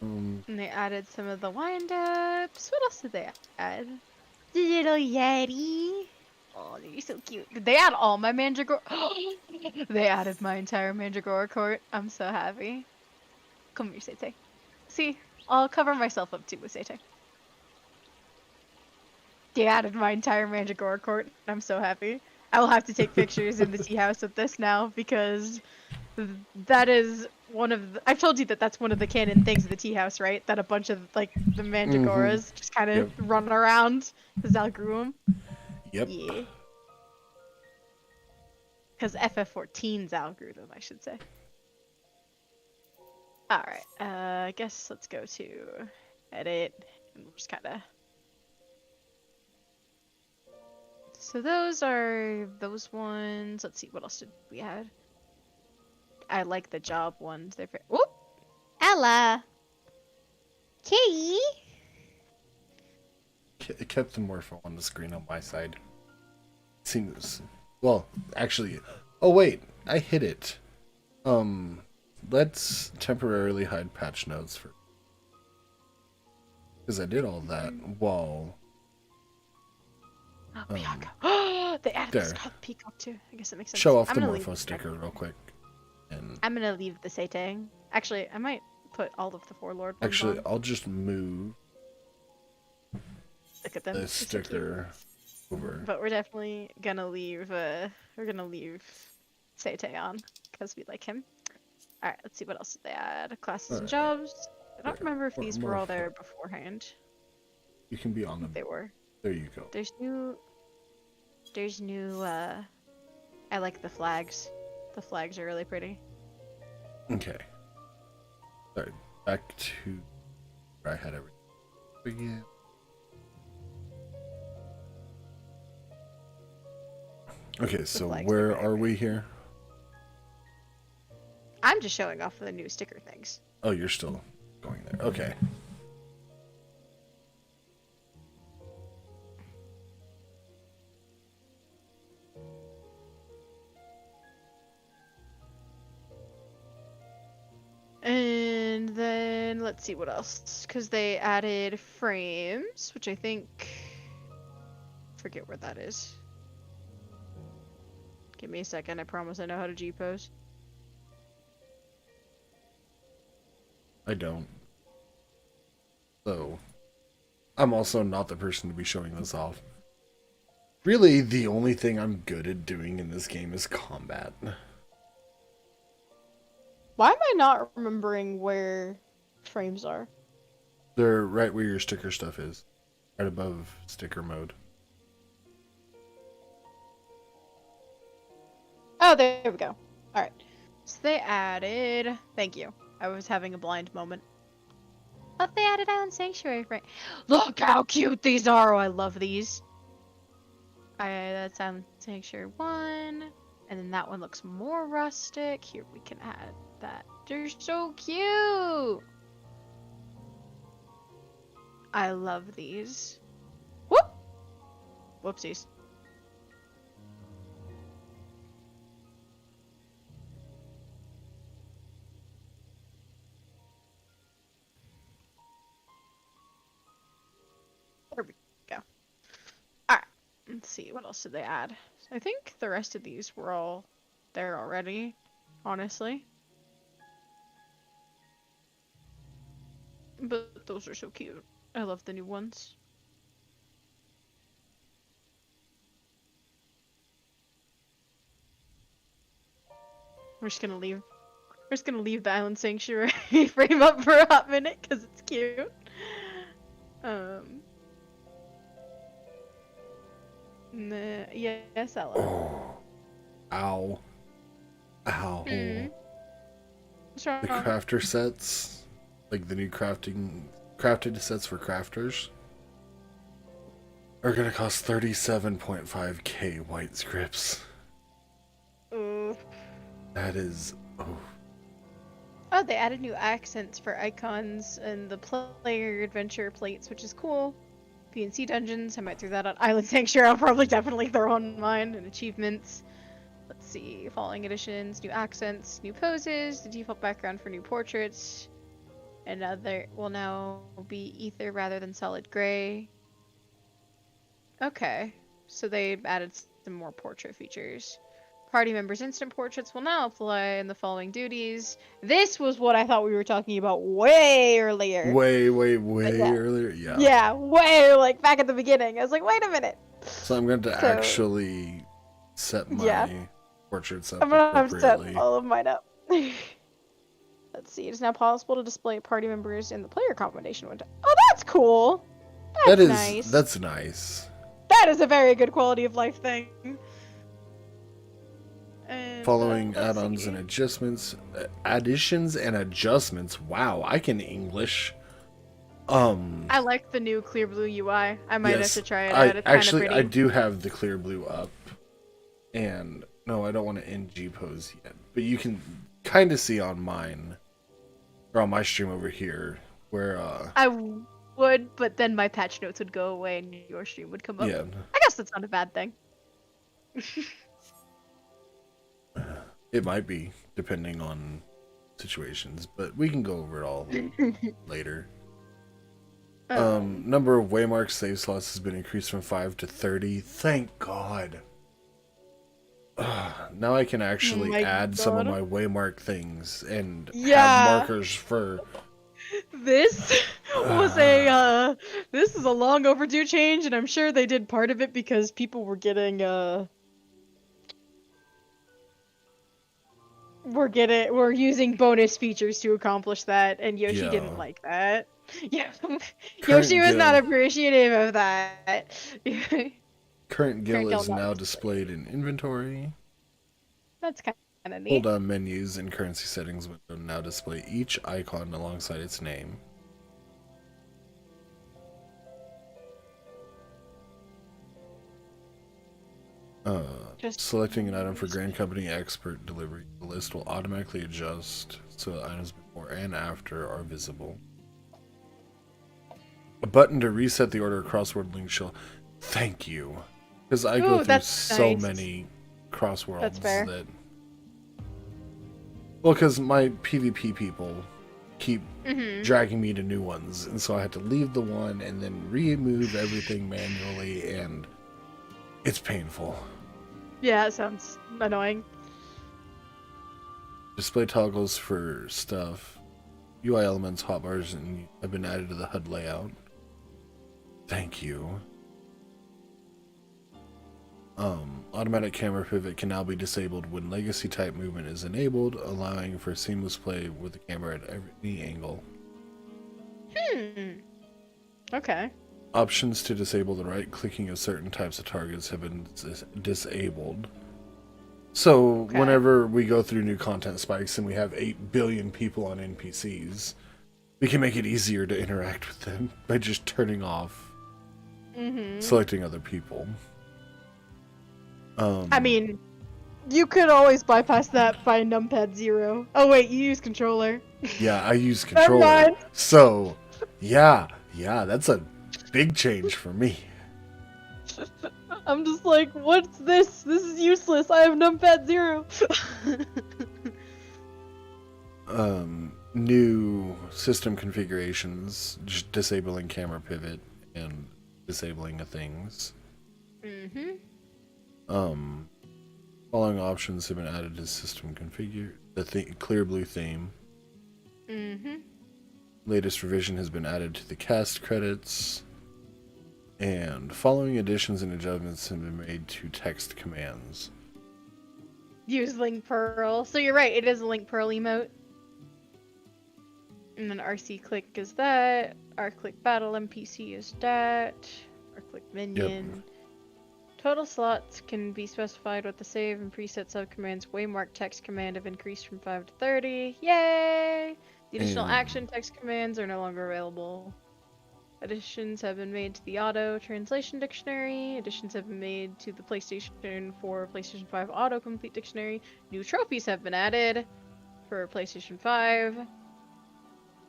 And they added some of the wind-ups. What else did they add? The little Yeti. Oh, they're so cute. Did they add all my Mandragora? They added my entire Mandragora court. I'm so happy. Come here, Sete. See, I'll cover myself up too with Sete. They added my entire Mandragora court. I'm so happy. I will have to take pictures in the tea house with this now because that is one of the, I've told you that that's one of the canon things of the tea house, right? That a bunch of like the Mandragoras just kind of run around because Zal grew them. Yep. Yeah. Because FF14's algorithm, I should say. Alright, I guess let's go to edit, and we'll just kind of... So those are those ones. Let's see, what else did we have? I like the job ones. They're very... Whoop! Ella! Kitty! It kept the morpho on the screen on my side. Seems... Well, actually... Oh, wait. I hit it. Let's temporarily hide patch notes for... Because I did all that while... Oh, peacock. They added there. this called peacock too. I guess that makes sense. Show off I'm the gonna morpho leave- sticker real quick. And I'm gonna leave the Satang. Actually, I might put all of the Forlord ones actually, on. I'll just move Look at them. the They're so cute. sticker over. But we're definitely gonna leave. We're gonna leave Satang on because we like him. All right. Let's see what else did they add. Classes and Alright. jobs. I don't There. remember if these were all Morpho. there beforehand. You can be on I them. think they were. There you go. There's new. I like the flags. The flags are really pretty. Okay. Sorry. Back to where I had everything. Again. Okay, so flags are where very are we here? I'm just showing off the new sticker things. Oh, you're still going there. Okay. And then let's see what else, because they added frames, which I think, forget where that is. Give me a second. I promise I know how to G pose. I don't. So, I'm also not the person to be showing this off. Really, the only thing I'm good at doing in this game is combat. Why am I not remembering where frames are? They're right where your sticker stuff is. Right above sticker mode. Oh, there we go. All right. So they added. Thank you. I was having a blind moment. Oh, they added Island Sanctuary frame. Look how cute these are. Oh, I love these. That's Island Sanctuary 1. And then that one looks more rustic. Here, we can add that. They're so cute. I love these. Whoop! Whoopsies. There we go. Alright. Let's see. What else did they add? I think the rest of these were all there already, honestly. But those are so cute. I love the new ones. We're just gonna leave. We're just gonna leave the Island Sanctuary frame up for a hot minute because it's cute. Yes, Ella. Oh. Ow. Ow. What's wrong? The crafter sets, like the new crafted sets for crafters, are gonna cost 37.5k white scripts. Ooh. That is, oh, Oh, they added new accents for icons and the player adventure plates, which is cool. PNC dungeons, I might throw that on. Island Sanctuary, I'll probably definitely throw on mine. And achievements. Let's see, following editions, new accents, new poses, the default background for new portraits. Another will now be ether rather than solid gray. Okay, so they added some more portrait features. Party members' instant portraits will now apply in the following duties. This was what I thought we were talking about way earlier. way yeah. earlier. Yeah. Yeah, way like back at the beginning. I was like, wait a minute. So I'm going to So- actually set my Yeah. portraits up I'm gonna have to set appropriately. all of mine up. Let's see. It is now possible to display party members in the player combination window. Oh, that's cool. That is nice. That's nice. That is a very good quality of life thing. Following let's add-ons see. and adjustments, additions and adjustments. Wow, I can English. I like the new Clear Blue UI. I might have Yes, to try it I out. It's actually kind of I pretty. do have the clear blue up, and no, I don't want to NG pose yet. But you can kind of see on mine or on my stream over here where I would, but then my patch notes would go away and your stream would come up. yeah, I guess that's not a bad thing. it might be depending on situations, but we can go over it all later. Number of waymark save slots has been increased from 5 to 30. Thank God. Now I can actually my add some of God. my waymark things and Yeah. have markers for. This was this is a long overdue change, and I'm sure they did part of it because people were getting we're using bonus features to accomplish that, and Yoshi Yeah. didn't like that. Yeah, Current Yoshi was not guild. appreciative of that. Current guild guild is not now displayed. displayed in inventory. That's kind of neat. Hold down menus and currency settings window now display each icon alongside its name. Just Selecting an item for Grand Company Expert delivery, the list will automatically adjust so that items before and after are visible. A button to reset the order of crossword link shell. Thank you. Because I go Ooh, through that's so nice. many crossworlds That's fair. that. Well, because my PvP people keep dragging me to new ones, and so I had to leave the one and then remove everything manually, and it's painful. Yeah, it sounds annoying. Display toggles for stuff. UI elements, hotbars, and have been added to the HUD layout. Thank you. Automatic camera pivot can now be disabled when legacy type movement is enabled, allowing for seamless play with the camera at any angle. Okay. Options to disable the right clicking of certain types of targets have been disabled. So Okay. whenever we go through new content spikes and we have 8 billion people on NPCs, we can make it easier to interact with them by just turning off selecting other people. I mean, you could always bypass that by numpad 0. Oh wait, you use controller. Yeah, I use Never controller. mind. So, yeah, that's a big change for me. I'm just like, what's this? This is useless. I have numpad 0. New system configurations, just disabling camera pivot and disabling of things. Following options have been added to system configure. The clear blue theme. Latest revision has been added to the cast credits. And following additions and adjustments have been made to text commands. Use Link Pearl. So you're right, it is a Link Pearl emote. And then RC click is that. R click battle NPC is that. R click minion. Total slots can be specified with the save and preset subcommands. Waymark text command have increased from 5 to 30. Yay! The additional And- action text commands are no longer available. Additions have been made to the auto translation dictionary. Additions have been made to the PlayStation 4, PlayStation 5 autocomplete dictionary. New trophies have been added for PlayStation 5.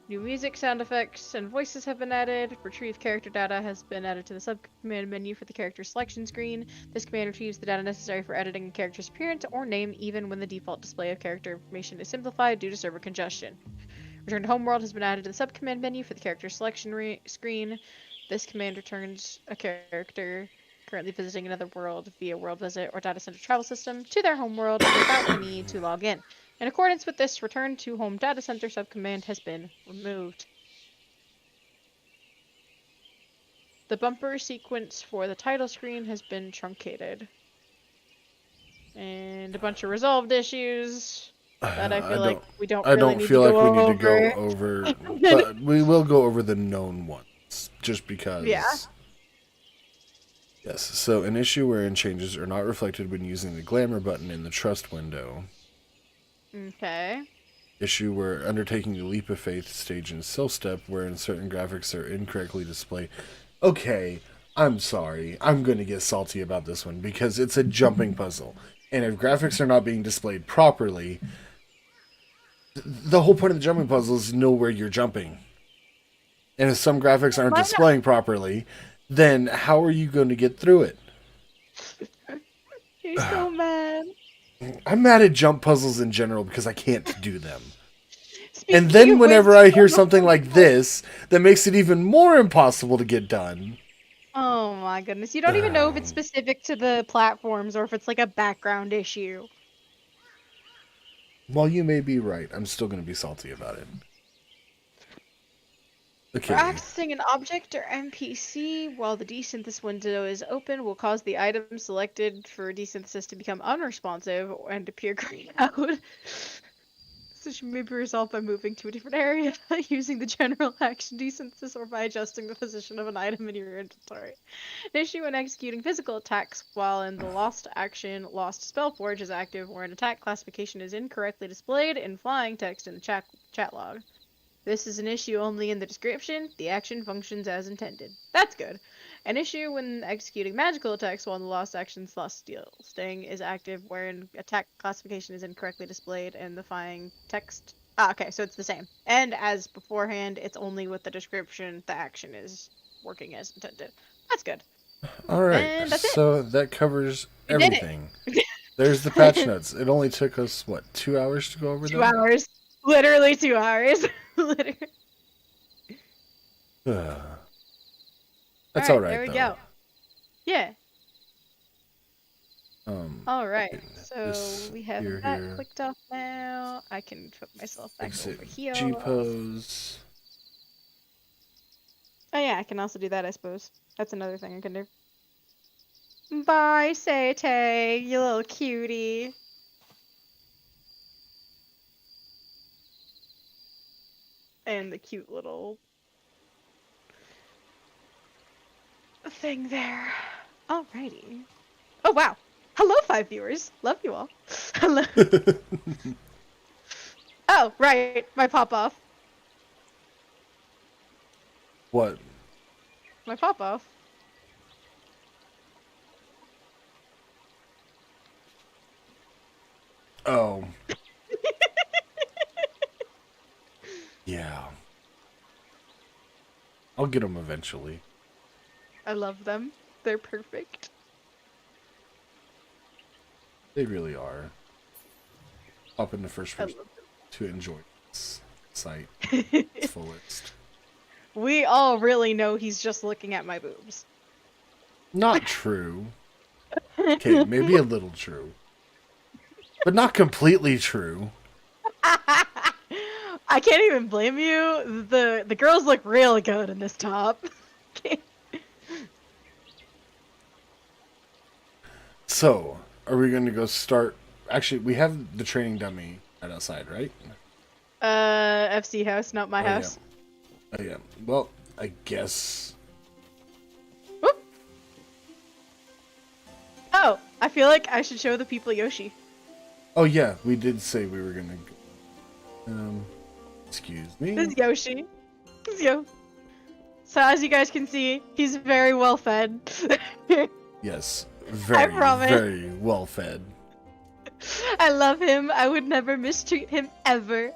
New music, sound effects, and voices have been added. Retrieve character data has been added to the subcommand menu for the character selection screen. This command retrieves the data necessary for editing a character's appearance or name even when the default display of character information is simplified due to server congestion. Return to Homeworld has been added to the subcommand menu for the character selection screen. This command returns a character currently visiting another world via world visit or data center travel system to their homeworld without the need to log in. In accordance with this, return to home data center subcommand has been removed. The bumper sequence for the title screen has been truncated. And a bunch of resolved issues that I feel like we don't really need to go over. But we will go over the known ones, just because. Yeah. Yes, so an issue wherein changes are not reflected when using the glamour button in the trust window. Okay. Issue where undertaking the leap of faith stage in Soul Step, wherein certain graphics are incorrectly displayed. Okay, I'm sorry. I'm going to get salty about this one because it's a jumping puzzle. And if graphics are not being displayed properly, the whole point of the jumping puzzle is to know where you're jumping. And if some graphics aren't Why not? displaying properly, then how are you going to get through it? You're so mad. I'm mad at jump puzzles in general because I can't do them. Speaking And then of whenever which, I hear something like this, that makes it even more impossible to get done. oh my goodness, you don't even know if it's specific to the platforms or if it's like a background issue. While you may be right, I'm still going to be salty about it. For Okay. accessing an object or NPC while the desynthesis window is open will cause the item selected for desynthesis to become unresponsive and appear grayed out. This issue may be resolved by moving to a different area, using the general action desynthesis, or by adjusting the position of an item in your inventory. An issue when executing physical attacks while in the lost action Lost Spellforge is active, or an attack classification is incorrectly displayed in flying text in the chat log. This is an issue only in the description. The action functions as intended. That's good. An issue when executing magical attacks while the lost action's Lost Steel Sting is active, wherein attack classification is incorrectly displayed in the flying text. Ah, okay, so it's the same. And as beforehand, it's only with the description the action is working as intended. That's good. Alright, And that's it. so that covers We did it. everything. There's the patch notes. It only took us, what, 2 hours to go over 2 them? hours. Literally 2 hours. Literally. That's Alright, alright, there we though. go. Yeah. All right, okay, so this we have here, that here. clicked off now. I can put myself back Exit over here. G pose. Oh yeah, I can also do that, I suppose. That's another thing I can do. Bye, Sete, you little cutie. And the cute little thing there. Alrighty. Oh wow. Hello, 5 viewers. Love you all. Hello. Oh, right. My pop off. What? My pop off. Oh. Yeah. I'll get them eventually. I love them. They're perfect. They really are. Pop in the first I person love to enjoy this site them. its fullest. We all really know he's just looking at my boobs. Not true. Okay, maybe a little true. But not completely true. I can't even blame you. The girls look real good in this top. So, are we going to go start... Actually, we have the training dummy right outside, right? FC house, not my Oh, house. Yeah. Oh, yeah. Well, I guess... Whoop. Oh, I feel like I should show the people Yoshi. Oh, yeah, we did say we were going to... excuse me? This is Yoshi. This is Yo. So as you guys can see, he's very well fed. Yes, very, promise. very well fed. I love him. I would never mistreat him ever.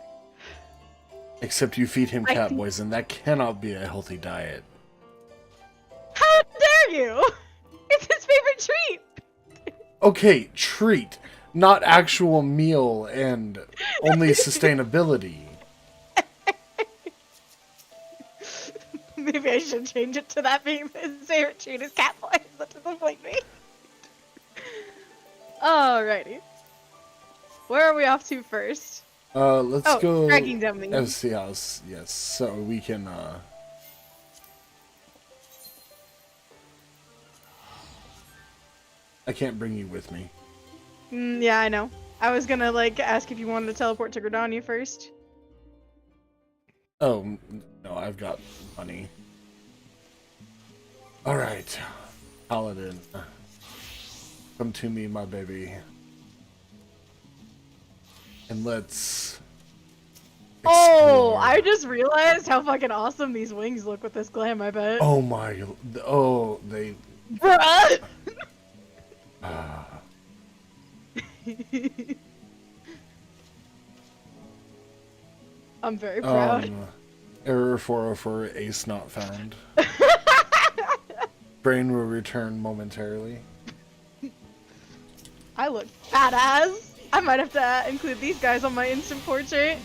Except you feed him I cat think- poison. That cannot be a healthy diet. How dare you? It's his favorite treat. Okay, treat, not actual meal and only sustainability. Maybe I should change it to that being his favorite treat is cat poison. That doesn't point me. Alrighty. Where are we off to first? Let's Oh, go tracking dummy. FC house, yes, so we can, I can't bring you with me. Yeah, I know. I was gonna like ask if you wanted to teleport to Gridania first. Oh, no, I've got money. Alright. Paladin. Come to me, my baby. And let's Oh, explore. I just realized how fucking awesome these wings look with this glam, I bet. Oh my, oh, they, Bruh! I'm very proud. Error 404, ace not found. Brain will return momentarily. I look badass. I might have to include these guys on my instant portrait.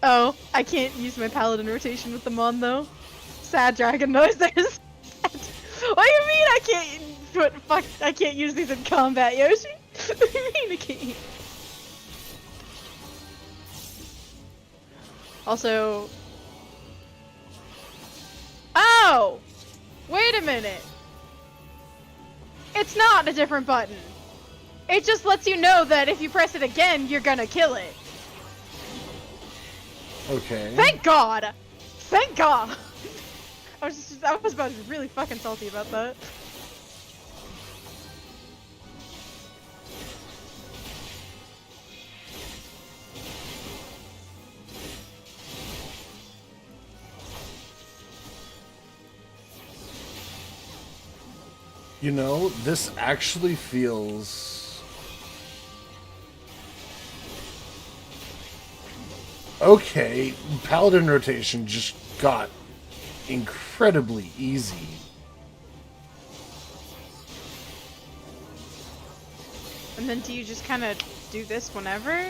Oh, I can't use my paladin rotation with them on though. Sad dragon noises. What do you mean I can't? What fuck? I can't use these in combat, Yoshi. What do you mean I can't? Also. Oh! Wait a minute. It's not a different button. It just lets you know that if you press it again, you're gonna kill it. Okay. Thank God! Thank God! I was about to be really fucking salty about that. You know, this actually feels... Okay, Paladin rotation just got incredibly easy. And then do you just kind of do this whenever?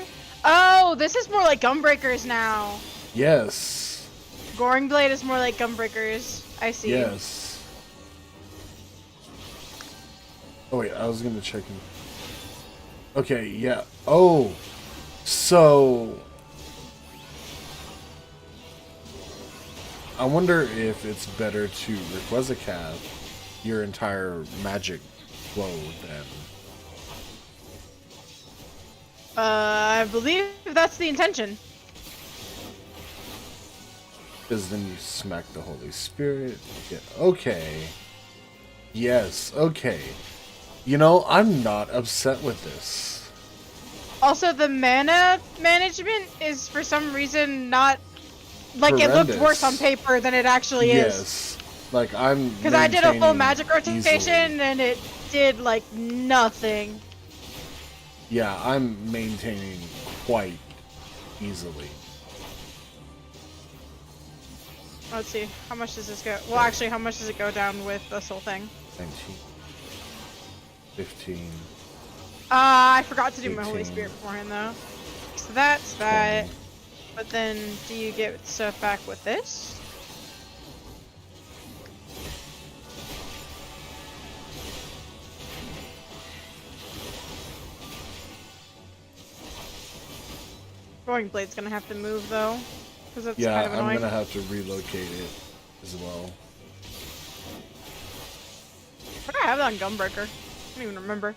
Oh, this is more like Gunbreakers now. Yes. Goring Blade is more like Gunbreakers. I see. Yes. Oh wait, I was gonna check in. Okay, yeah. Oh, so I wonder if it's better to Rayquaza your entire magic flow then. I believe that's the intention. Because then you smack the Holy Spirit. Yeah, okay. Yes, okay. You know, I'm not upset with this. Also, the mana management is for some reason not like it looked Horrendous. worse on paper than it actually is. Yes. Like, I'm Because I did a full maintaining magic rotation easily. and it did like nothing. Yeah, I'm maintaining quite easily. Let's see, how much does this go? Well, actually, how much does it go down with this whole thing? 19, 15, I forgot to do my Holy 18, Spirit beforehand though. So that's that. 20. But then, do you get stuff back with this? Throwing Blade's gonna have to move though, because that's Yeah, kind of I'm annoying. gonna have to relocate it as well. What do I have that on Gunbreaker? I don't even remember.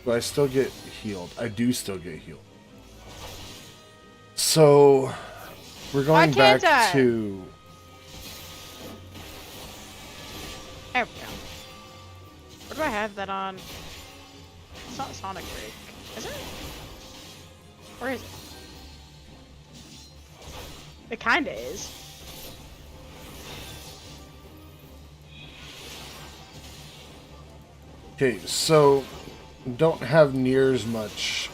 Do I still get healed? I do still get healed. So, we're going back can't I? to... There we go. What do I have that on? It's not Sonic Break. Is it? Or is it? It kinda is. Okay, so don't have near as much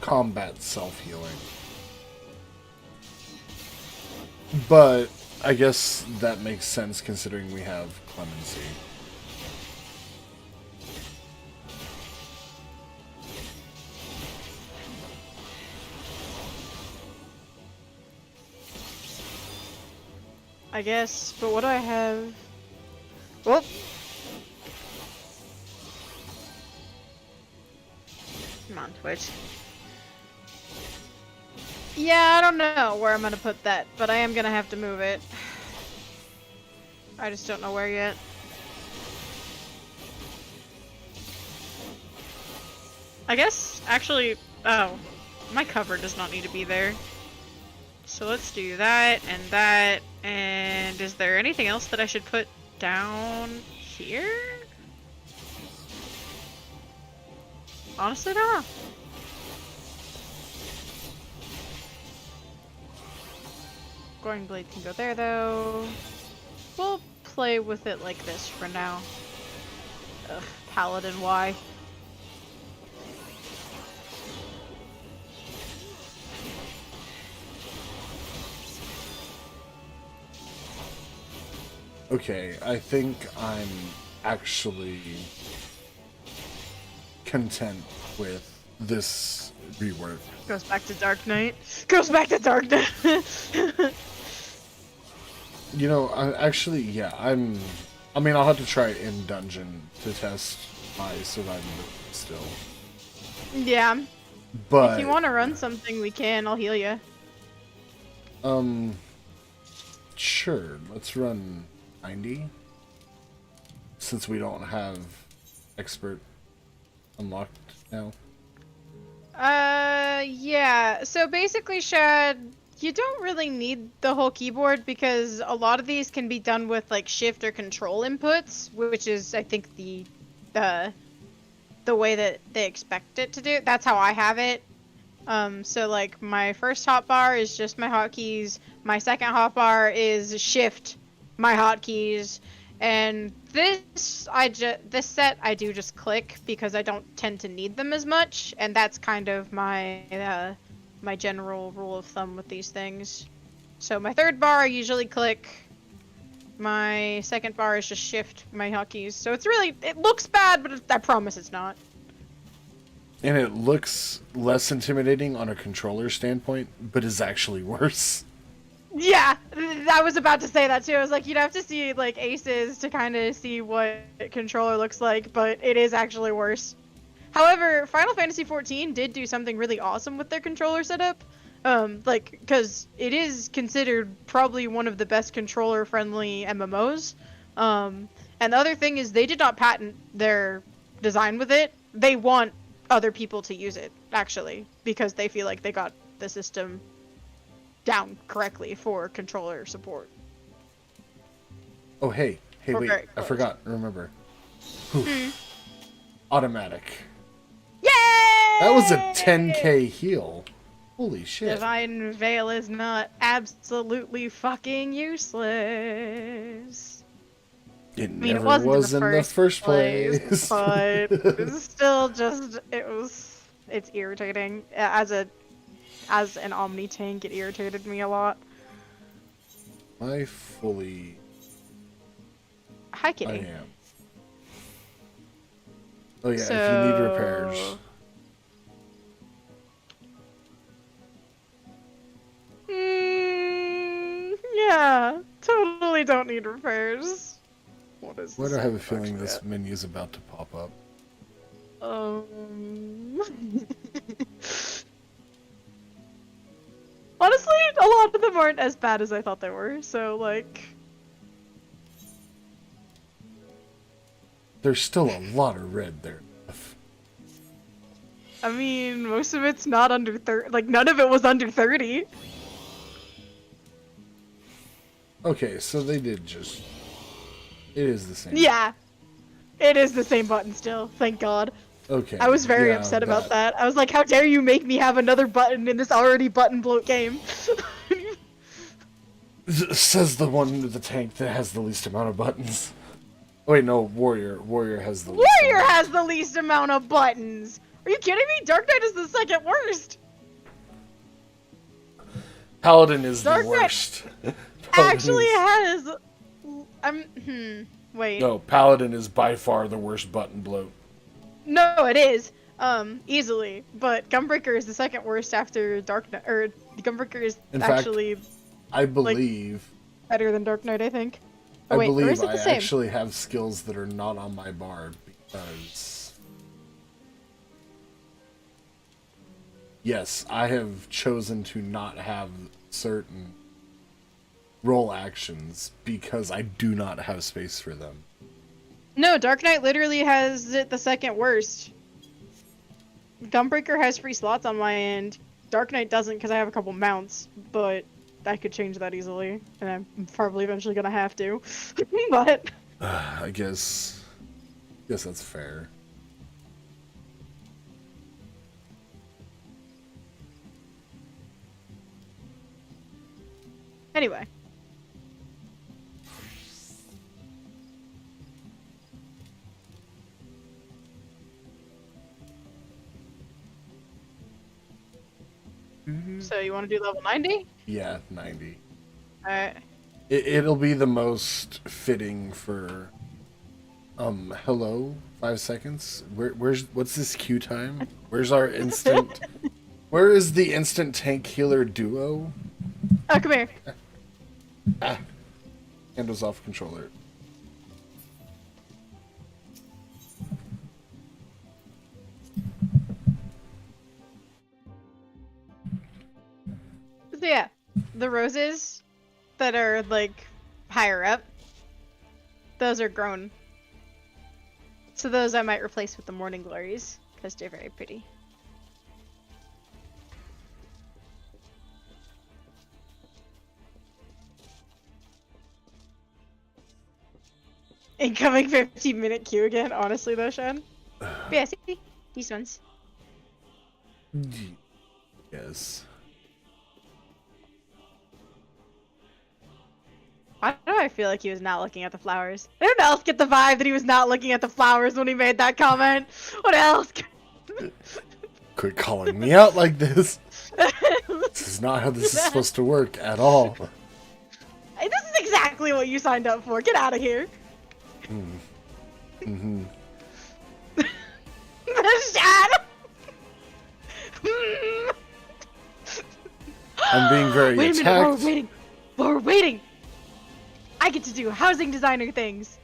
combat self-healing. But I guess that makes sense considering we have Clemency. I guess, but what do I have? Well. Come on, Twitch. Yeah, I don't know where I'm gonna put that, but I am gonna have to move it. I just don't know where yet. I guess, actually, oh, my cover does not need to be there. So let's do that, and is there anything else that I should put down here? Honestly, don't know. Goring Blade can go there, though. We'll play with it like this for now. Ugh, Paladin, why? Okay, I think I'm actually content with this rework. Goes back to Dark Knight. Goes back to Dark Knight! You know, I mean, I'll have to try it in dungeon to test my survivability still. Yeah. But If you want to run something, we can. I'll heal you. Sure, let's run 90. Since we don't have expert unlocked now. Yeah. So basically, Shad, you don't really need the whole keyboard because a lot of these can be done with like shift or control inputs, which is, I think, the way that they expect it to do. That's how I have it. So like my first hotbar is just my hotkeys. My second hotbar is shift, my hotkeys, and this set I do just click because I don't tend to need them as much, and that's kind of my my general rule of thumb with these things. So my third bar I usually click. My second bar is just shift my hotkeys. So it looks bad, but I promise it's not. And it looks less intimidating on a controller standpoint, but is actually worse. Yeah, I was about to say that too. I was like, you'd have to see like aces to kind of see what controller looks like, but it is actually worse. However, Final Fantasy XIV did do something really awesome with their controller setup. Because it is considered probably one of the best controller-friendly MMOs. And the other thing is they did not patent their design with it. They want other people to use it, actually, because they feel like they got the system down correctly for controller support. Oh, hey, We're wait, very I close. forgot, remember. Automatic. Yay! That was a 10k heal. Holy shit. Divine Veil is not absolutely fucking useless. It I mean, never it wasn't was in the first place. but it's still just it's irritating. As an Omni tank, it irritated me a lot. I fully... Hi, I Kitty. am. Oh yeah, if you need repairs. Yeah, totally don't need repairs. What is Why this? do I have a feeling actually this at? menu's about to pop up? Honestly, a lot of them aren't as bad as I thought they were, so, like... There's still a lot of red there. I mean, most of it's not under 30. Like, none of it was under 30. Okay, so they did just... It is the same. Yeah. It is the same button still, thank God. Okay. I was very yeah, upset about that. I was like, how dare you make me have another button in this already button bloat game? Says the one with the tank that has the least amount of buttons. Oh, wait, no, Warrior. Warrior has the least Warrior amount. has the least amount of buttons! Are you kidding me? Dark Knight is the second worst! Paladin is Dark the Knight worst. Paladin Actually is- has... Wait. No, Paladin is by far the worst button bloat. No, it is. Easily. But Gunbreaker is the second worst after Dark Knight. Or Gunbreaker is In fact, actually I believe... better than Dark Knight, I think. Oh, I wait, or believe is it I the same? actually have skills that are not on my bar because... Yes, I have chosen to not have certain role actions because I do not have space for them. No, Dark Knight literally has it the second worst. Gunbreaker has free slots on my end. Dark Knight doesn't because I have a couple mounts, but I could change that easily, and I'm probably eventually gonna have to. But I guess that's fair. anyway. So you want to do level 90? Yeah, 90. Alright. It'll be the most fitting for. Hello, 5 seconds. What's this queue time? Where's our instant? Where is the instant tank healer duo? Oh, come here. Handles off controller. So yeah, the roses that are like higher up, those are grown. So those I might replace with the morning glories because they're very pretty. Incoming 15-minute queue again, honestly though, Sean. But yeah, see? These ones. Yes. Why do I feel like he was not looking at the flowers? Anyone else get the vibe that he was not looking at the flowers when he made that comment? What else? Quit calling me out like this. This is not how this is supposed to work at all. Hey, this is exactly what you signed up for. Get out of here. Mm-hmm. Shad! I'm being very Wait a minute, attacked. while we're waiting. While we're waiting. I get to do housing designer things.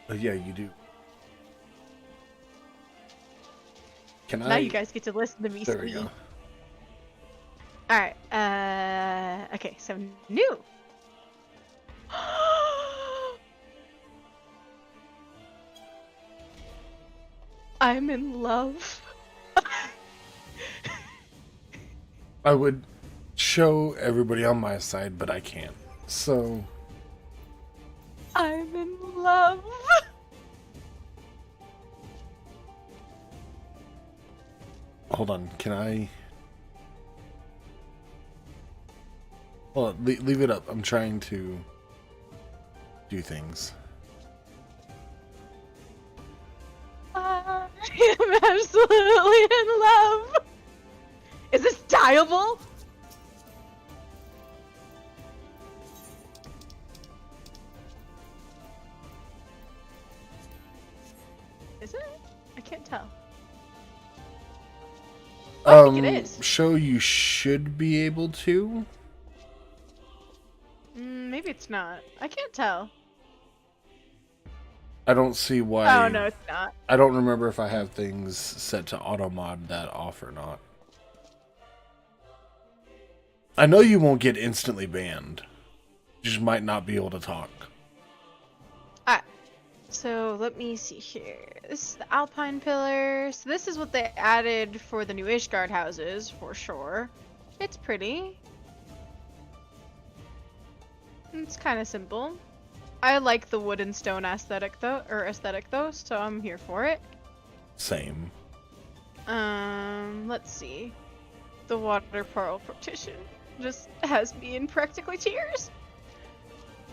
Yeah, you do. Can Now you guys get to listen to me There we speak. go. Alright, okay, so new. I'm in love. I would show everybody on my side, but I can't. So, I'm in love. hold on. Can I? Hold on. Leave it up. I'm trying to do things. I am absolutely in love. Is this dyeable? Is it? I can't tell. I think it is. Show you should be able to. Maybe it's not. I can't tell. I don't see why. Oh no, it's not. I don't remember if I have things set to auto mod that off or not. I know you won't get instantly banned. You just might not be able to talk. Alright. So let me see here. This is the Alpine pillar. So this is what they added for the new Ishgard houses, for sure. It's pretty. It's kind of simple. I like the wood and stone aesthetic though, so I'm here for it. Same. Let's see. The water pearl partition just has me in practically tears.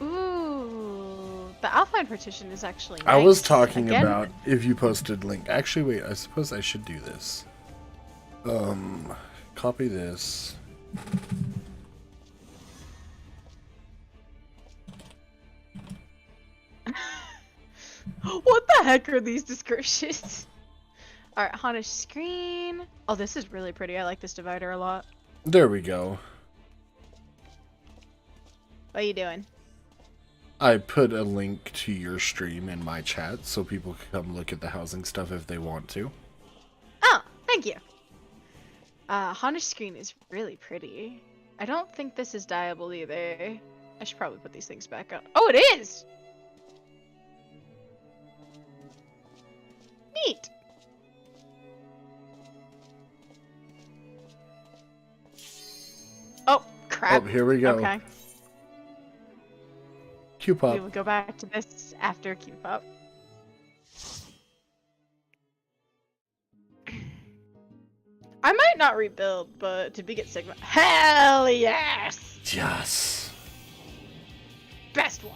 Ooh, the Alpine partition is actually nice. I was talking Again, about if you posted link. Actually, wait. I suppose I should do this. Copy this. What the heck are these descriptions? Alright, Hanish screen. Oh, this is really pretty. I like this divider a lot. There we go. What are you doing? I put a link to your stream in my chat so people can come look at the housing stuff if they want to. Oh, thank you. Hanish screen is really pretty. I don't think this is dyeable either. I should probably put these things back up. Oh, it is! Neat. crap. Oh, here we go. Okay. We Q-pop. will go back to this after Q-pop. I might not rebuild, but to be get Sigma, hell yes! Yes. Best one.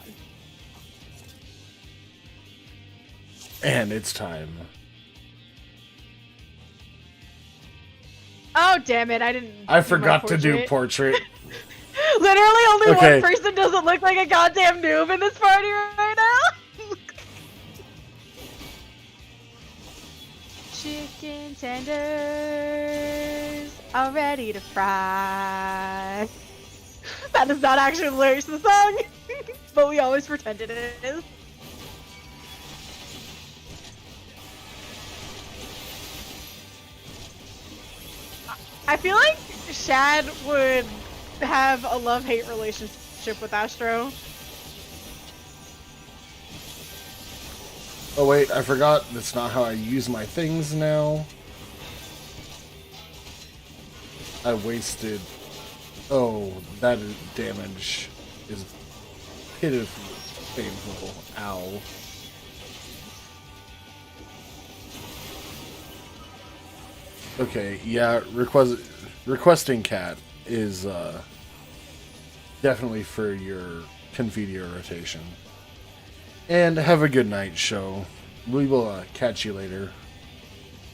And it's time. Oh damn it! I didn't. I do my forgot to do portrait. portrait. Literally, only Okay. one person doesn't look like a goddamn noob in this party right now. Chicken tenders are ready to fry. That is not actually the lyrics to the song, but we always pretended it is. I feel like Shad would have a love-hate relationship with Astro. Oh wait, I forgot. That's not how I use my things now. I wasted... Oh, that damage is pitifully painful. Ow. Okay, yeah, requesting cat is definitely for your Confidia rotation. And have a good night, show. We will catch you later.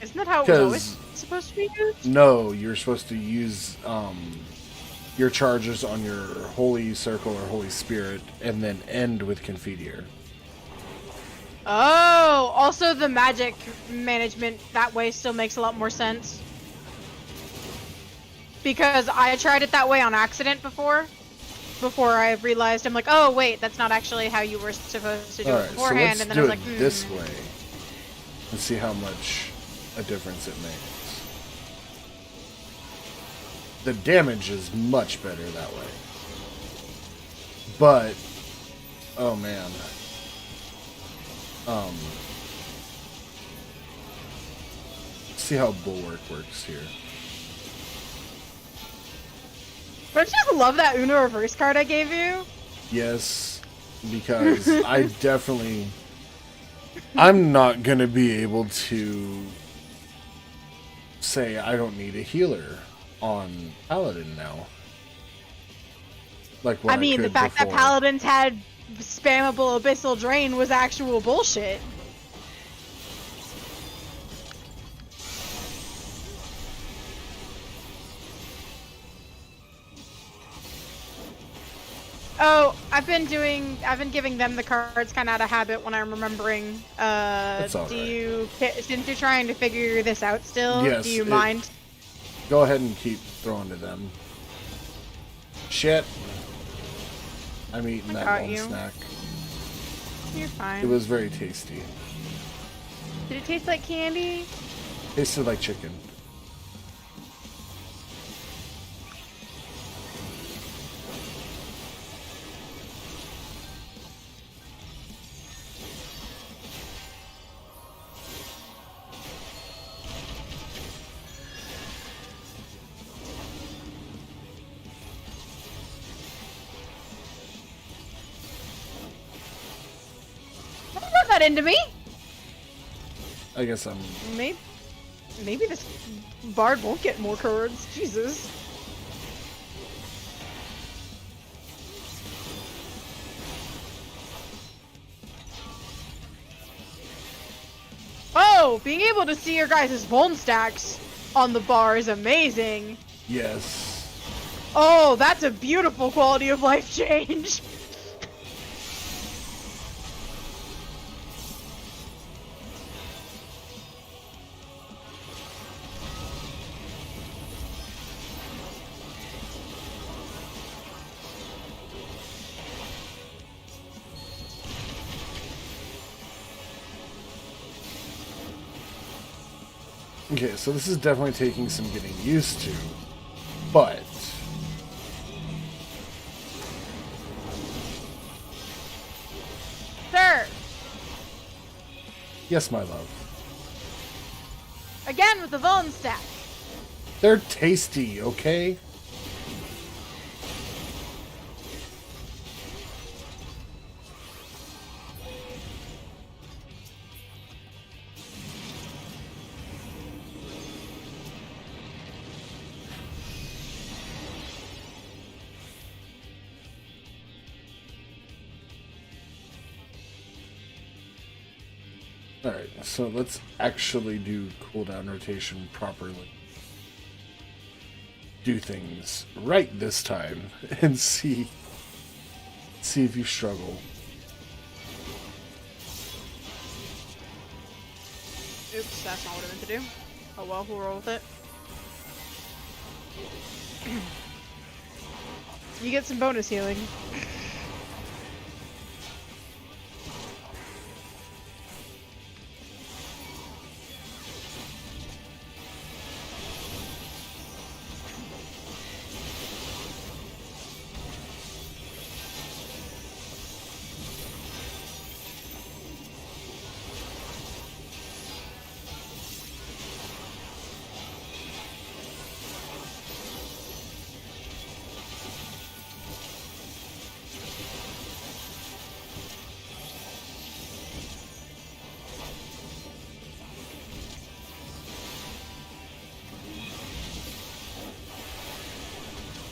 Isn't that how it was always 'Cause- supposed to be used? No, you're supposed to use your charges on your Holy Circle or Holy Spirit, and then end with Confidia. Oh, also the magic management that way still makes a lot more sense. Because I tried it that way on accident before I realized, I'm like, oh wait, that's not actually how you were supposed to do it Alright, so beforehand, let's and then do I was it like, this way and see how much a difference it makes. The damage is much better that way. But, oh man. See how Bulwark works here. Don't you just love that Uno reverse card I gave you? Yes, because I definitely... I'm not going to be able to say I don't need a healer on Paladin now. Like what I mean, the could fact before. that Paladins had spammable Abyssal Drain was actual bullshit. Oh, I've been giving them the cards kind of out of habit when I'm remembering. That's all do right. you, since you're trying to figure this out still, Yes, do you it- mind? Go ahead and keep throwing to them. Shit. I'm eating that got one you. snack. You're fine. It was very tasty. Did it taste like candy? Tasted like chicken. Don't run that into me! I guess I'm... Maybe this bard won't get more cards. Jesus. Oh, being able to see your guys' Vuln stacks on the bar is amazing. Yes. Oh, that's a beautiful quality of life change. Okay, so this is definitely taking some getting used to, but... Sir, Yes, my love. again with the Vuln stack. They're tasty, okay? Alright, so let's actually do cooldown rotation properly. Do things right this time and see if you struggle. Oops, that's not what I meant to do. Oh well, we'll roll with it. You get some bonus healing.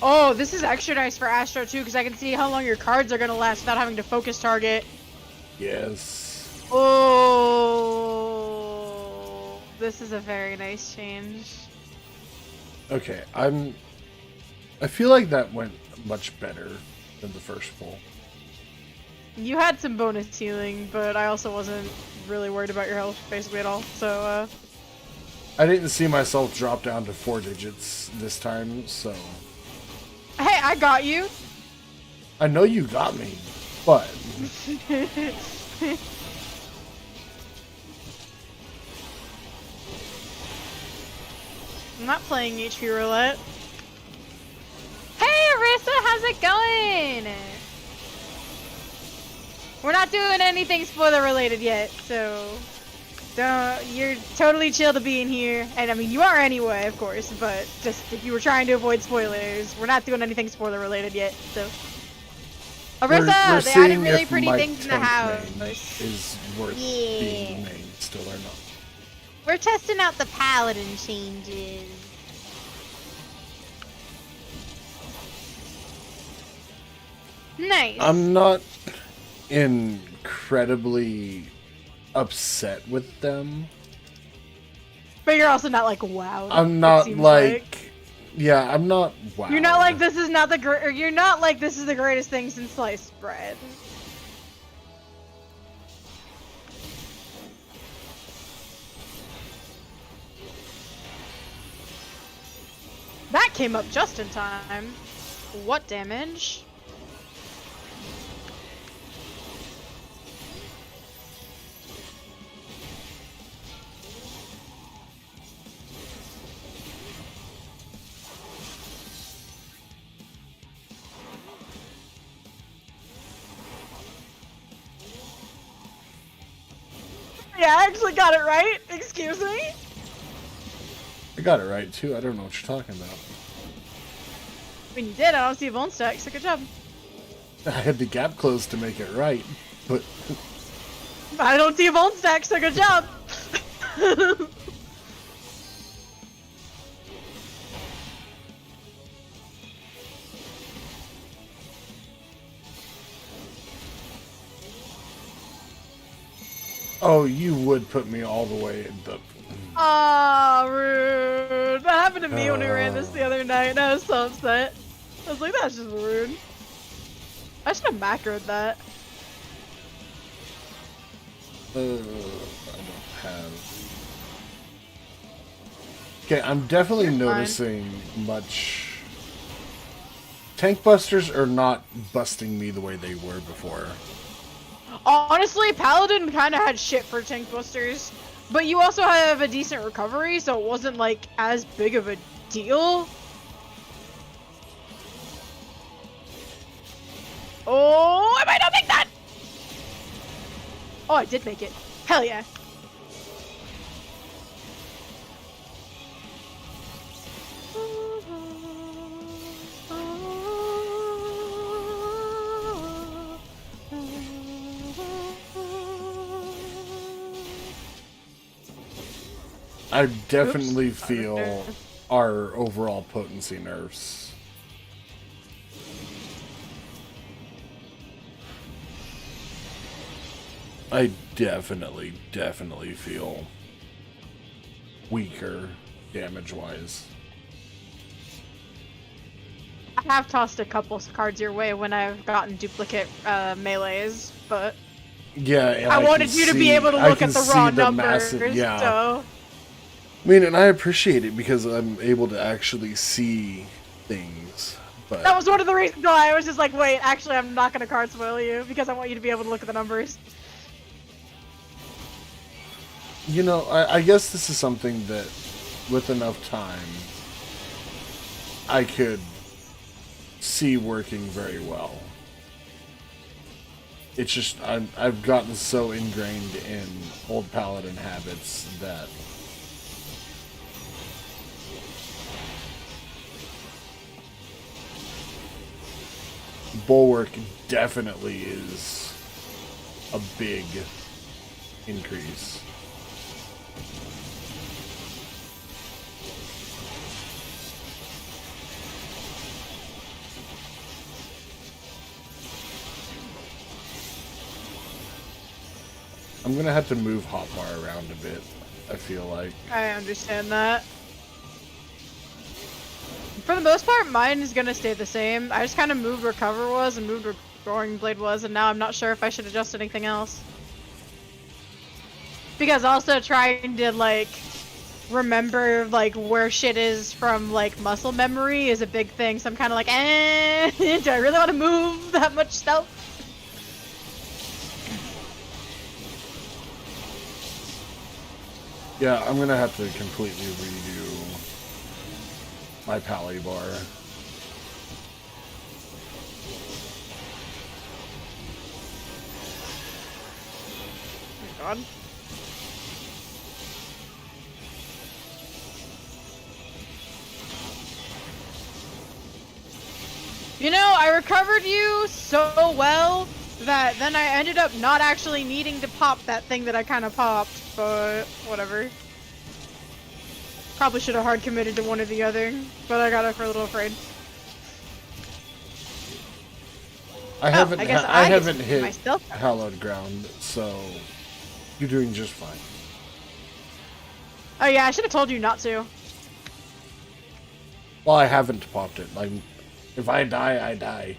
Oh, this is extra nice for Astro too, because I can see how long your cards are gonna last without having to focus target. Yes. Oh, this is a very nice change. Okay, I feel like that went much better than the first pull. You had some bonus healing, but I also wasn't really worried about your health basically at all. So, I didn't see myself drop down to 4 digits this time, so hey, I got you. I know you got me, but I'm not playing HP roulette. Hey, Arissa, how's it going? We're not doing anything spoiler related yet, so you're totally chill to be in here. And I mean, you are anyway, of course, but just if you were trying to avoid spoilers, we're not doing anything spoiler related yet, so. Arissa, we're they seeing added really if pretty my things in the tank house. main is worth Yeah. being main still or not. We're testing out the paladin changes. Nice. I'm not incredibly upset with them. But you're also not like wow. I'm not like, yeah, I'm not wow. You're not like this is not the great. You're not like this is the greatest thing since sliced bread. That came up just in time. What damage? Yeah, I actually got it right. Excuse me. I got it right too. I don't know what you're talking about. When you did, I don't see a bone stack, so good job. I had the gap closed to make it right, but I don't see a bone stack, so good job. oh, you would put me all the way in the. Aw, rude. That happened to me when we ran this the other night, and I was so upset. I was like, that's just rude. I should have macroed that. I don't have. Okay, I'm definitely You're fine. noticing much. Tank busters are not busting me the way they were before. Honestly, Paladin kind of had shit for tank busters, but you also have a decent recovery, so it wasn't like as big of a deal. Oh, I might not make that! Oh, I did make it. Hell yeah. I definitely Oops. feel our overall potency nerfs. I definitely feel weaker damage-wise. I have tossed a couple cards your way when I've gotten duplicate melees, but Yeah, and I wanted can you to be see- able to I look can at the see raw the numbers. massive- yeah. So I mean, and I appreciate it because I'm able to actually see things. But that was one of the reasons why I was just like, wait, actually, I'm not gonna card spoil you because I want you to be able to look at the numbers. you know, I guess this is something that, with enough time, I could see working very well. It's just I've gotten so ingrained in old paladin habits that bulwark definitely is a big increase. I'm gonna have to move hotbar around a bit, I feel like. I understand that. For the most part, mine is gonna stay the same. I just kind of moved where cover was and moved where Roaring Blade was, and now I'm not sure if I should adjust anything else. Because also trying to, like, remember, like, where shit is from, like, muscle memory is a big thing, so I'm kind of like, do I really want to move that much stuff? Yeah, I'm gonna have to completely redo my pally bar. Oh my god. You know, I recovered you so well that then I ended up not actually needing to pop that thing that I kind of popped, but whatever. Probably should have hard committed to one or the other, but I got a little afraid. I haven't I guess I I get haven't to hit myself. hallowed ground, so you're doing just fine. Oh yeah, I should have told you not to. Well, I haven't popped it. Like, if I die, I die.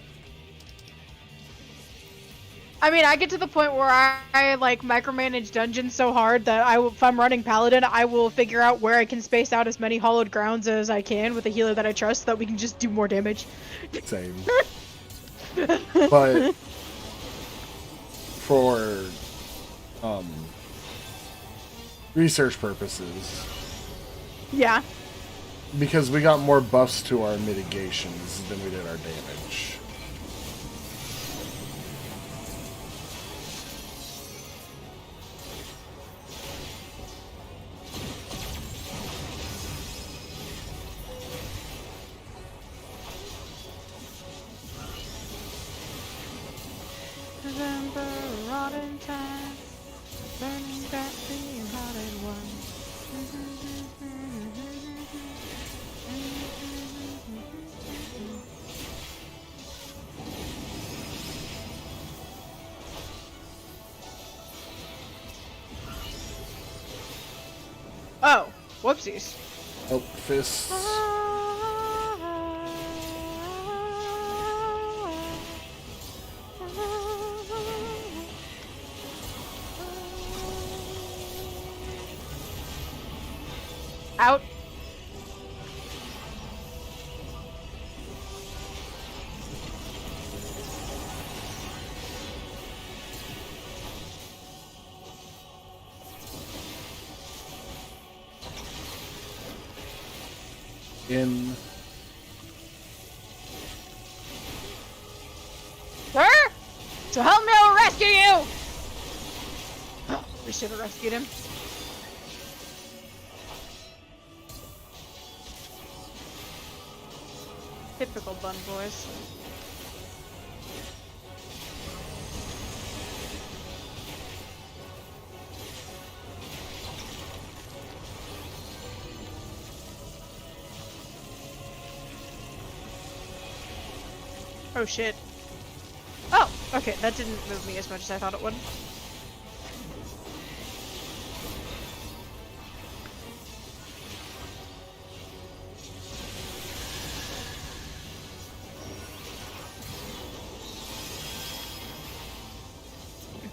I mean, I get to the point where I like micromanage dungeons so hard that if I'm running Paladin, I will figure out where I can space out as many hollowed grounds as I can with a healer that I trust so that we can just do more damage. Same. But for research purposes, Yeah. because we got more buffs to our mitigations than we did our damage. Remember rotten time, burning that being rotted one. Oh, whoopsies. Oh, fists. Out. In. Sir? So help me, I will rescue you! Oh, we should have rescued him. Typical bun boys. Oh shit. Oh, okay, that didn't move me as much as I thought it would.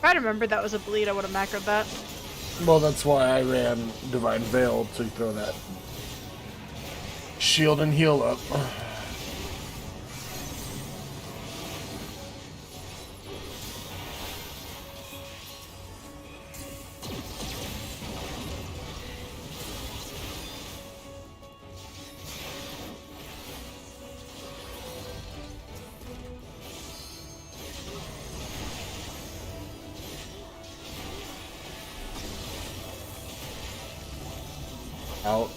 If I'd remembered that was a bleed, I would have macroed that. Well, that's why I ran Divine Veil to throw that shield and heal up. Out.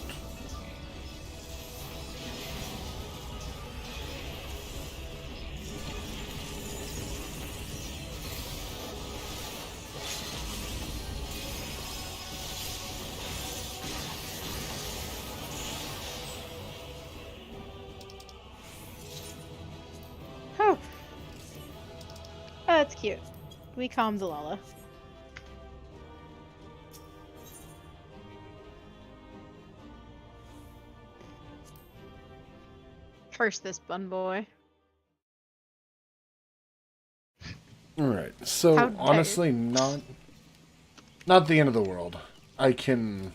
Oh. That's cute. We calmed Lala. Curse this bun boy. Alright, How so dare honestly, not the end of the world. I can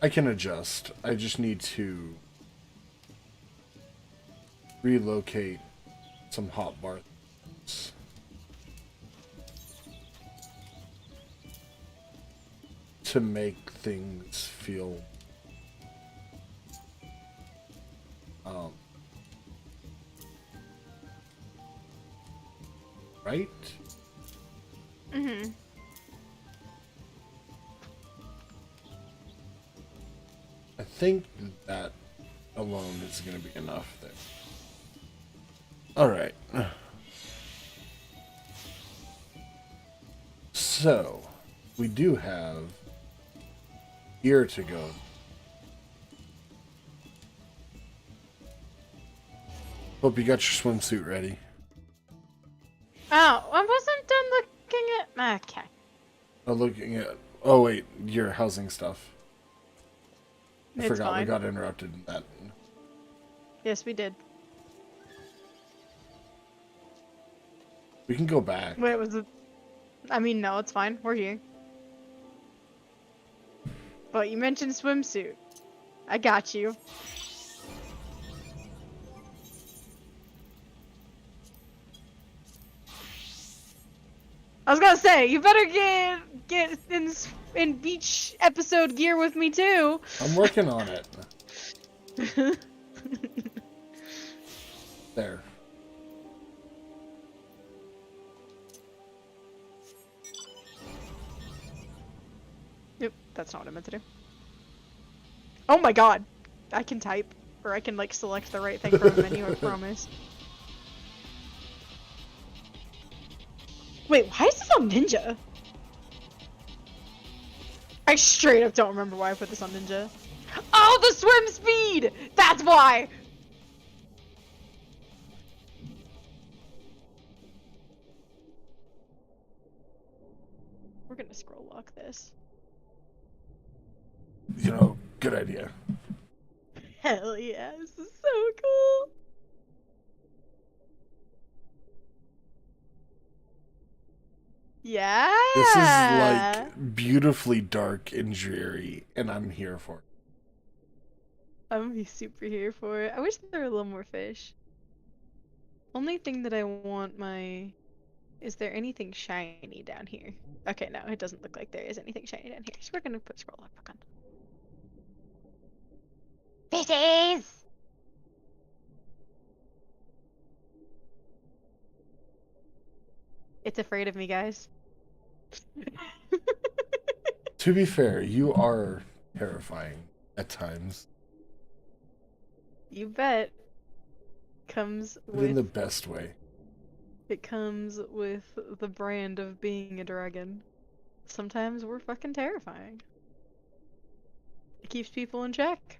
adjust. I just need to relocate some hotbar to make things feel right? Mm-hmm. I think that alone is going to be enough there. Alright. So, we do have gear to go. Hope you got your swimsuit ready. Oh, I wasn't done looking at. Okay. Oh, looking at. Oh, wait, your housing stuff. I It's forgot we fine. got interrupted in that. Yes, we did. We can go back. Wait, was it? I mean, no, it's fine. We're here. But you mentioned swimsuit. I got you. I was gonna say, you better get in beach episode gear with me too. I'm working on it. There. Yep, that's not what I meant to do. Oh my god! I can type. Or I can, like, select the right thing from the menu, I promise. Wait, why is this on Ninja? I straight up don't remember why I put this on Ninja. Oh, the swim speed! That's why! We're gonna scroll lock this. You know, good idea. Hell yeah, this is so cool! Yeah! This is like beautifully dark and dreary, and I'm here for it. I'm gonna be super here for it. I wish there were a little more fish. Only thing that I want my... Is there anything shiny down here? Okay, no, it doesn't look like there is anything shiny down here. So we're gonna put scroll lock back on. Fishes! It's afraid of me, guys. To be fair, you are terrifying at times. You bet. Comes But in the with... best way. It comes with the brand of being a dragon. Sometimes we're fucking terrifying. It keeps people in check.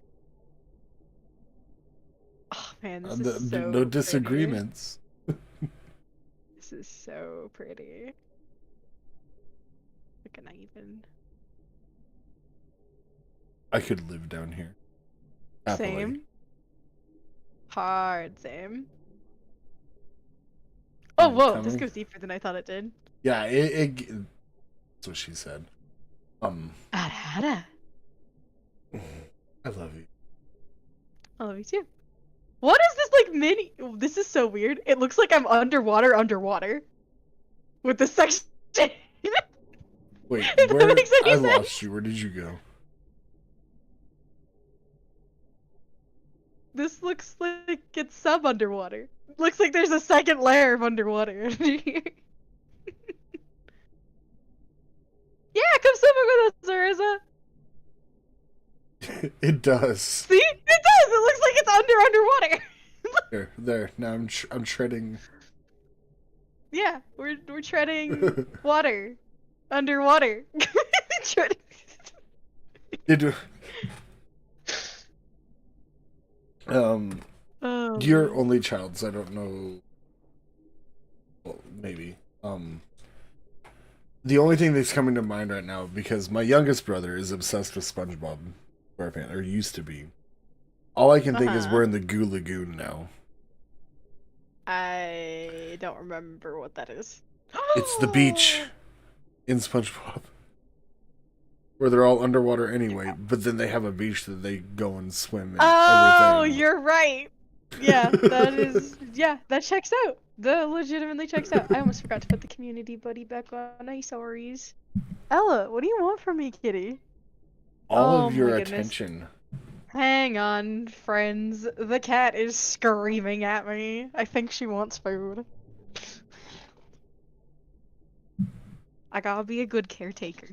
Oh man, this is so No pretty. disagreements. This is so pretty. Look at I even. I could live down here. Happily. Same. Hard same. Oh, and whoa, this coming. goes deeper than I thought it did. Yeah, that's what she said. Ada. I love you. I love you too. What is this like mini? This is so weird. It looks like I'm underwater. With this section. Wait, If that where? makes any I sense. lost you. Where did you go? This looks like it's sub-underwater. Looks like there's a second layer of underwater under here. Yeah, come swimming with us, Arisa. It does. See? It does! It looks like it's underwater. There. Now I'm treading. Yeah, we're treading water. Underwater. Treading. Did Oh, You're man. only child, so I don't know. Well, maybe. The only thing that's coming to mind right now, because my youngest brother is obsessed with SpongeBob SquarePants, or used to be. All I can think is Uh-huh. we're in the Goo Lagoon now. I don't remember what that is. It's the beach in SpongeBob, where they're all underwater anyway. But then they have a beach that they go and swim in. Oh, everything. you're right. Yeah, that is. Yeah, that checks out. That legitimately checks out. I almost forgot to put the community buddy back on. I'm sorries. Ella, what do you want from me, kitty? All Oh of your my goodness. attention. Hang on, friends. The cat is screaming at me. I think she wants food. I gotta be a good caretaker.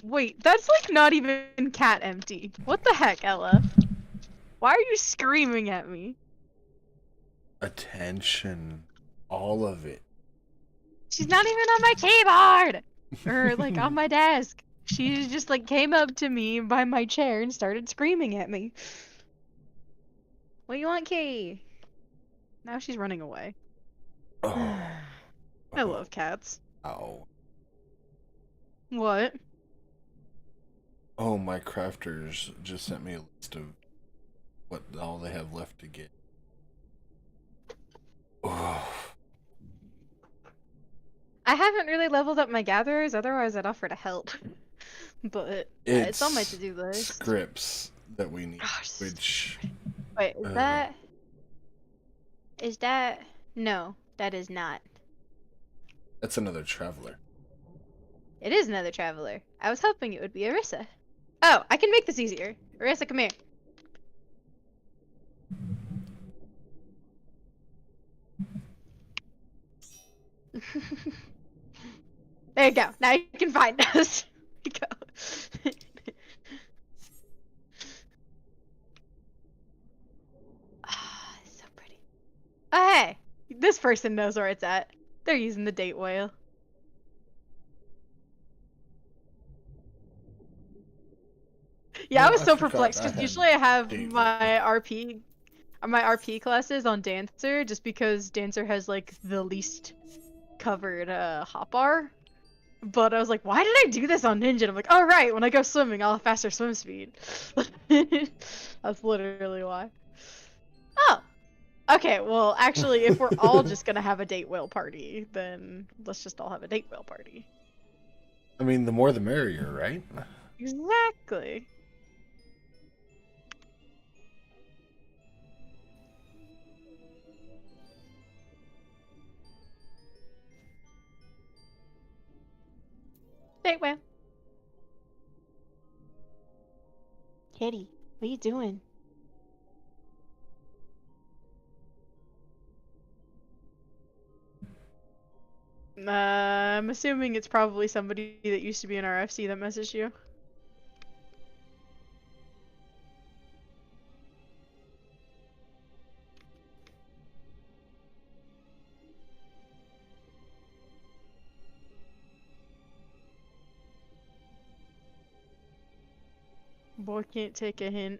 Wait, that's like not even cat empty. What the heck, Ella? Why are you screaming at me? Attention. All of it. She's not even on my keyboard! Or like on my desk. She just like came up to me by my chair and started screaming at me. What do you want, Kay? Now she's running away. Oh. I love cats. Ow. What? Oh, my crafters just sent me a list of what all they have left to get. Oh. I haven't really leveled up my gatherers, otherwise I'd offer to help. But it's on my to-do list. Scripts that we need, Gosh, which wait, is that... Is that... No, that is not. that's another traveler. It is another traveler. I was hoping it would be Arissa. Oh, I can make this easier. Arissa, come here. There you go. Now you can find us. There you go. Ah, it's so pretty. Oh, hey. This person knows where it's at. They're using the date whale. Yeah, No, I was I so forgot perplexed I because had usually I have date my RP classes on Dancer just because Dancer has like the least covered hotbar. But I was like, why did I do this on Ninja? And I'm like, oh right, when I go swimming, I'll have faster swim speed. That's literally why. Oh. Okay, well, actually, if we're all just gonna have a date whale party, then let's just all have a date whale party. I mean, the more the merrier, right? Exactly. Date whale. Kitty, what are you doing? I'm assuming it's probably somebody that used to be in our FC that messaged you. Boy can't take a hint.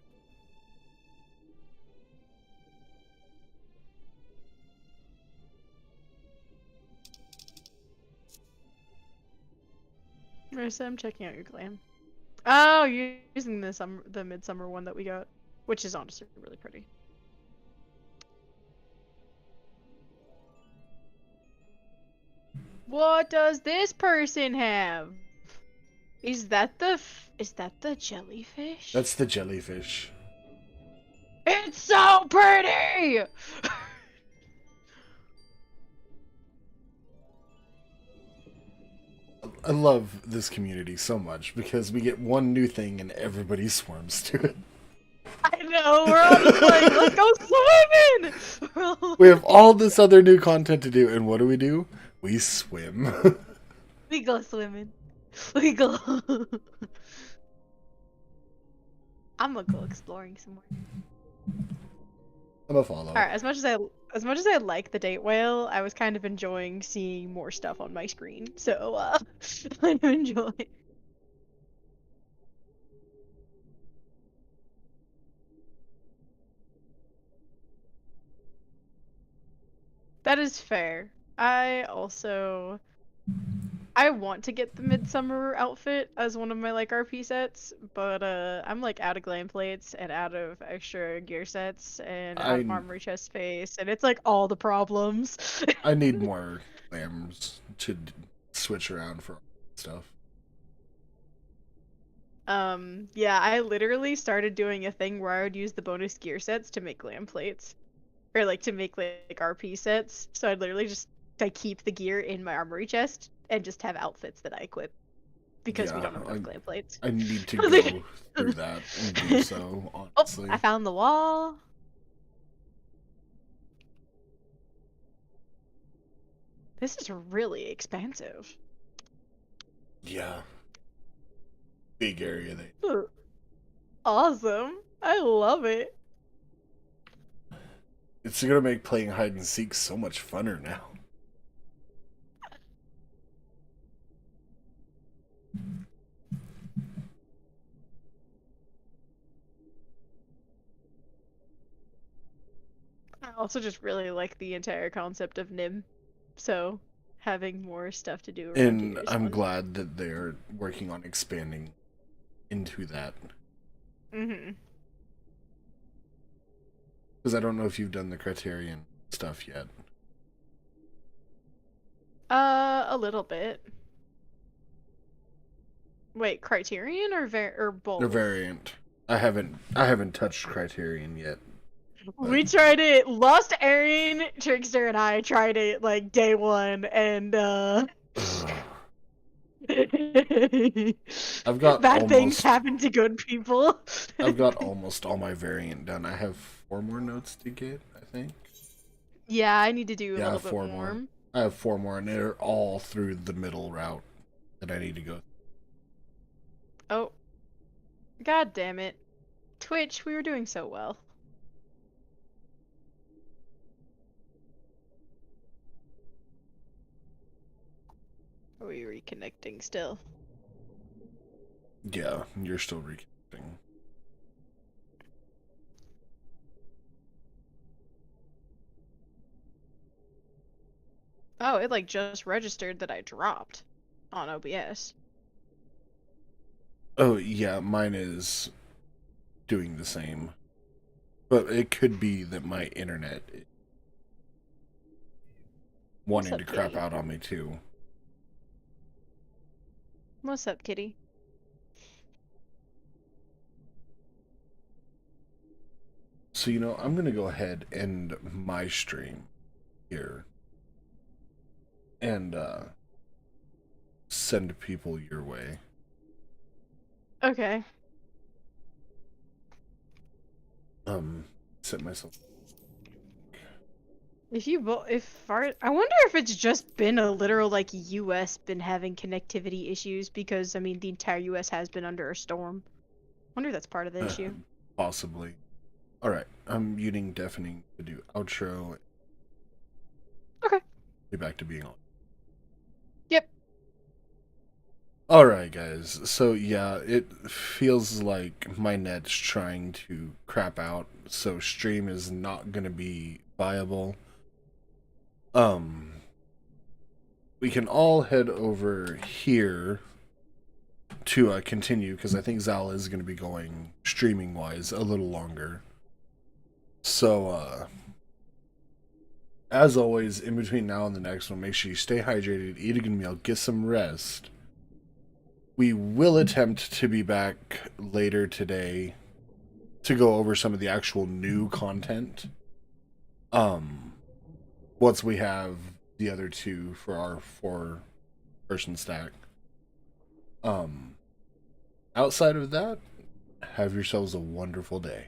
Marissa, I'm checking out your clan. Oh, you're using the midsummer one that we got, which is honestly really pretty. What does this person have? Is that the jellyfish? That's the jellyfish. It's so pretty! I love this community so much because we get one new thing and everybody swarms to it. I know, we're all just like, let's go swimming! We're all We have all this other new content to do, and what do? We swim. we go swimming. We go. I'm gonna go exploring some more. I'm a follow. Alright, as much as I like the date whale, I was kind of enjoying seeing more stuff on my screen. So I enjoy. That is fair. I want to get the midsummer outfit as one of my like RP sets, but I'm like out of glam plates and out of extra gear sets and out of armory chest space, and it's like all the problems. I need more lambs to switch around for stuff. Yeah, I literally started doing a thing where I would use the bonus gear sets to make glam plates. Or like to make like RP sets. So I'd literally just keep the gear in my armory chest and just have outfits that I equip. Because we don't have enough glam plates. I need to go through that and do so, honestly. Oh, I found the wall. This is really expansive. Yeah. Big area there. Ooh. Awesome. I love it. It's gonna make playing hide and seek so much funner now. I also just really like the entire concept of Nim. So having more stuff to do around And here is I'm fun. glad that they're working on expanding into that. Mm-hmm. Because I don't know if you've done the Criterion stuff yet. A little bit. Wait, Criterion or both? The variant. I haven't touched Criterion yet. We tried it. Lost Aryan, Trickster, and I tried it like day one, and I've got bad things happen to good people. I've got almost all my variant done. I have 4 more notes to get, I think. Yeah, I need to do a Yeah, little bit 4 more. I have 4 more, and they're all through the middle route that I need to go. Oh. God damn it. Twitch, we were doing so well. Are we reconnecting still? Yeah, you're still reconnecting. Oh, it like just registered that I dropped on OBS. Oh, yeah, mine is doing the same. But it could be that my internet is wanting What's to up, crap kitty? out on me too. What's up, kitty? So, I'm going to go ahead and end my stream here. And send people your way. Okay. Set myself. I wonder if it's just been a literal like US been having connectivity issues because I mean the entire US has been under a storm. I wonder if that's part of the issue. Possibly. Alright, I'm muting deafening to do outro. Okay. Be back to being on. Yep. Alright, guys. So, yeah, it feels like my net's trying to crap out, so stream is not gonna be viable. We can all head over here to continue, because I think Zal is going to be going, streaming-wise, a little longer. So, as always, in between now and the next one, make sure you stay hydrated, eat a good meal, get some rest. We will attempt to be back later today to go over some of the actual new content. Once we have the other two for our 4-person stack. Outside of that, have yourselves a wonderful day.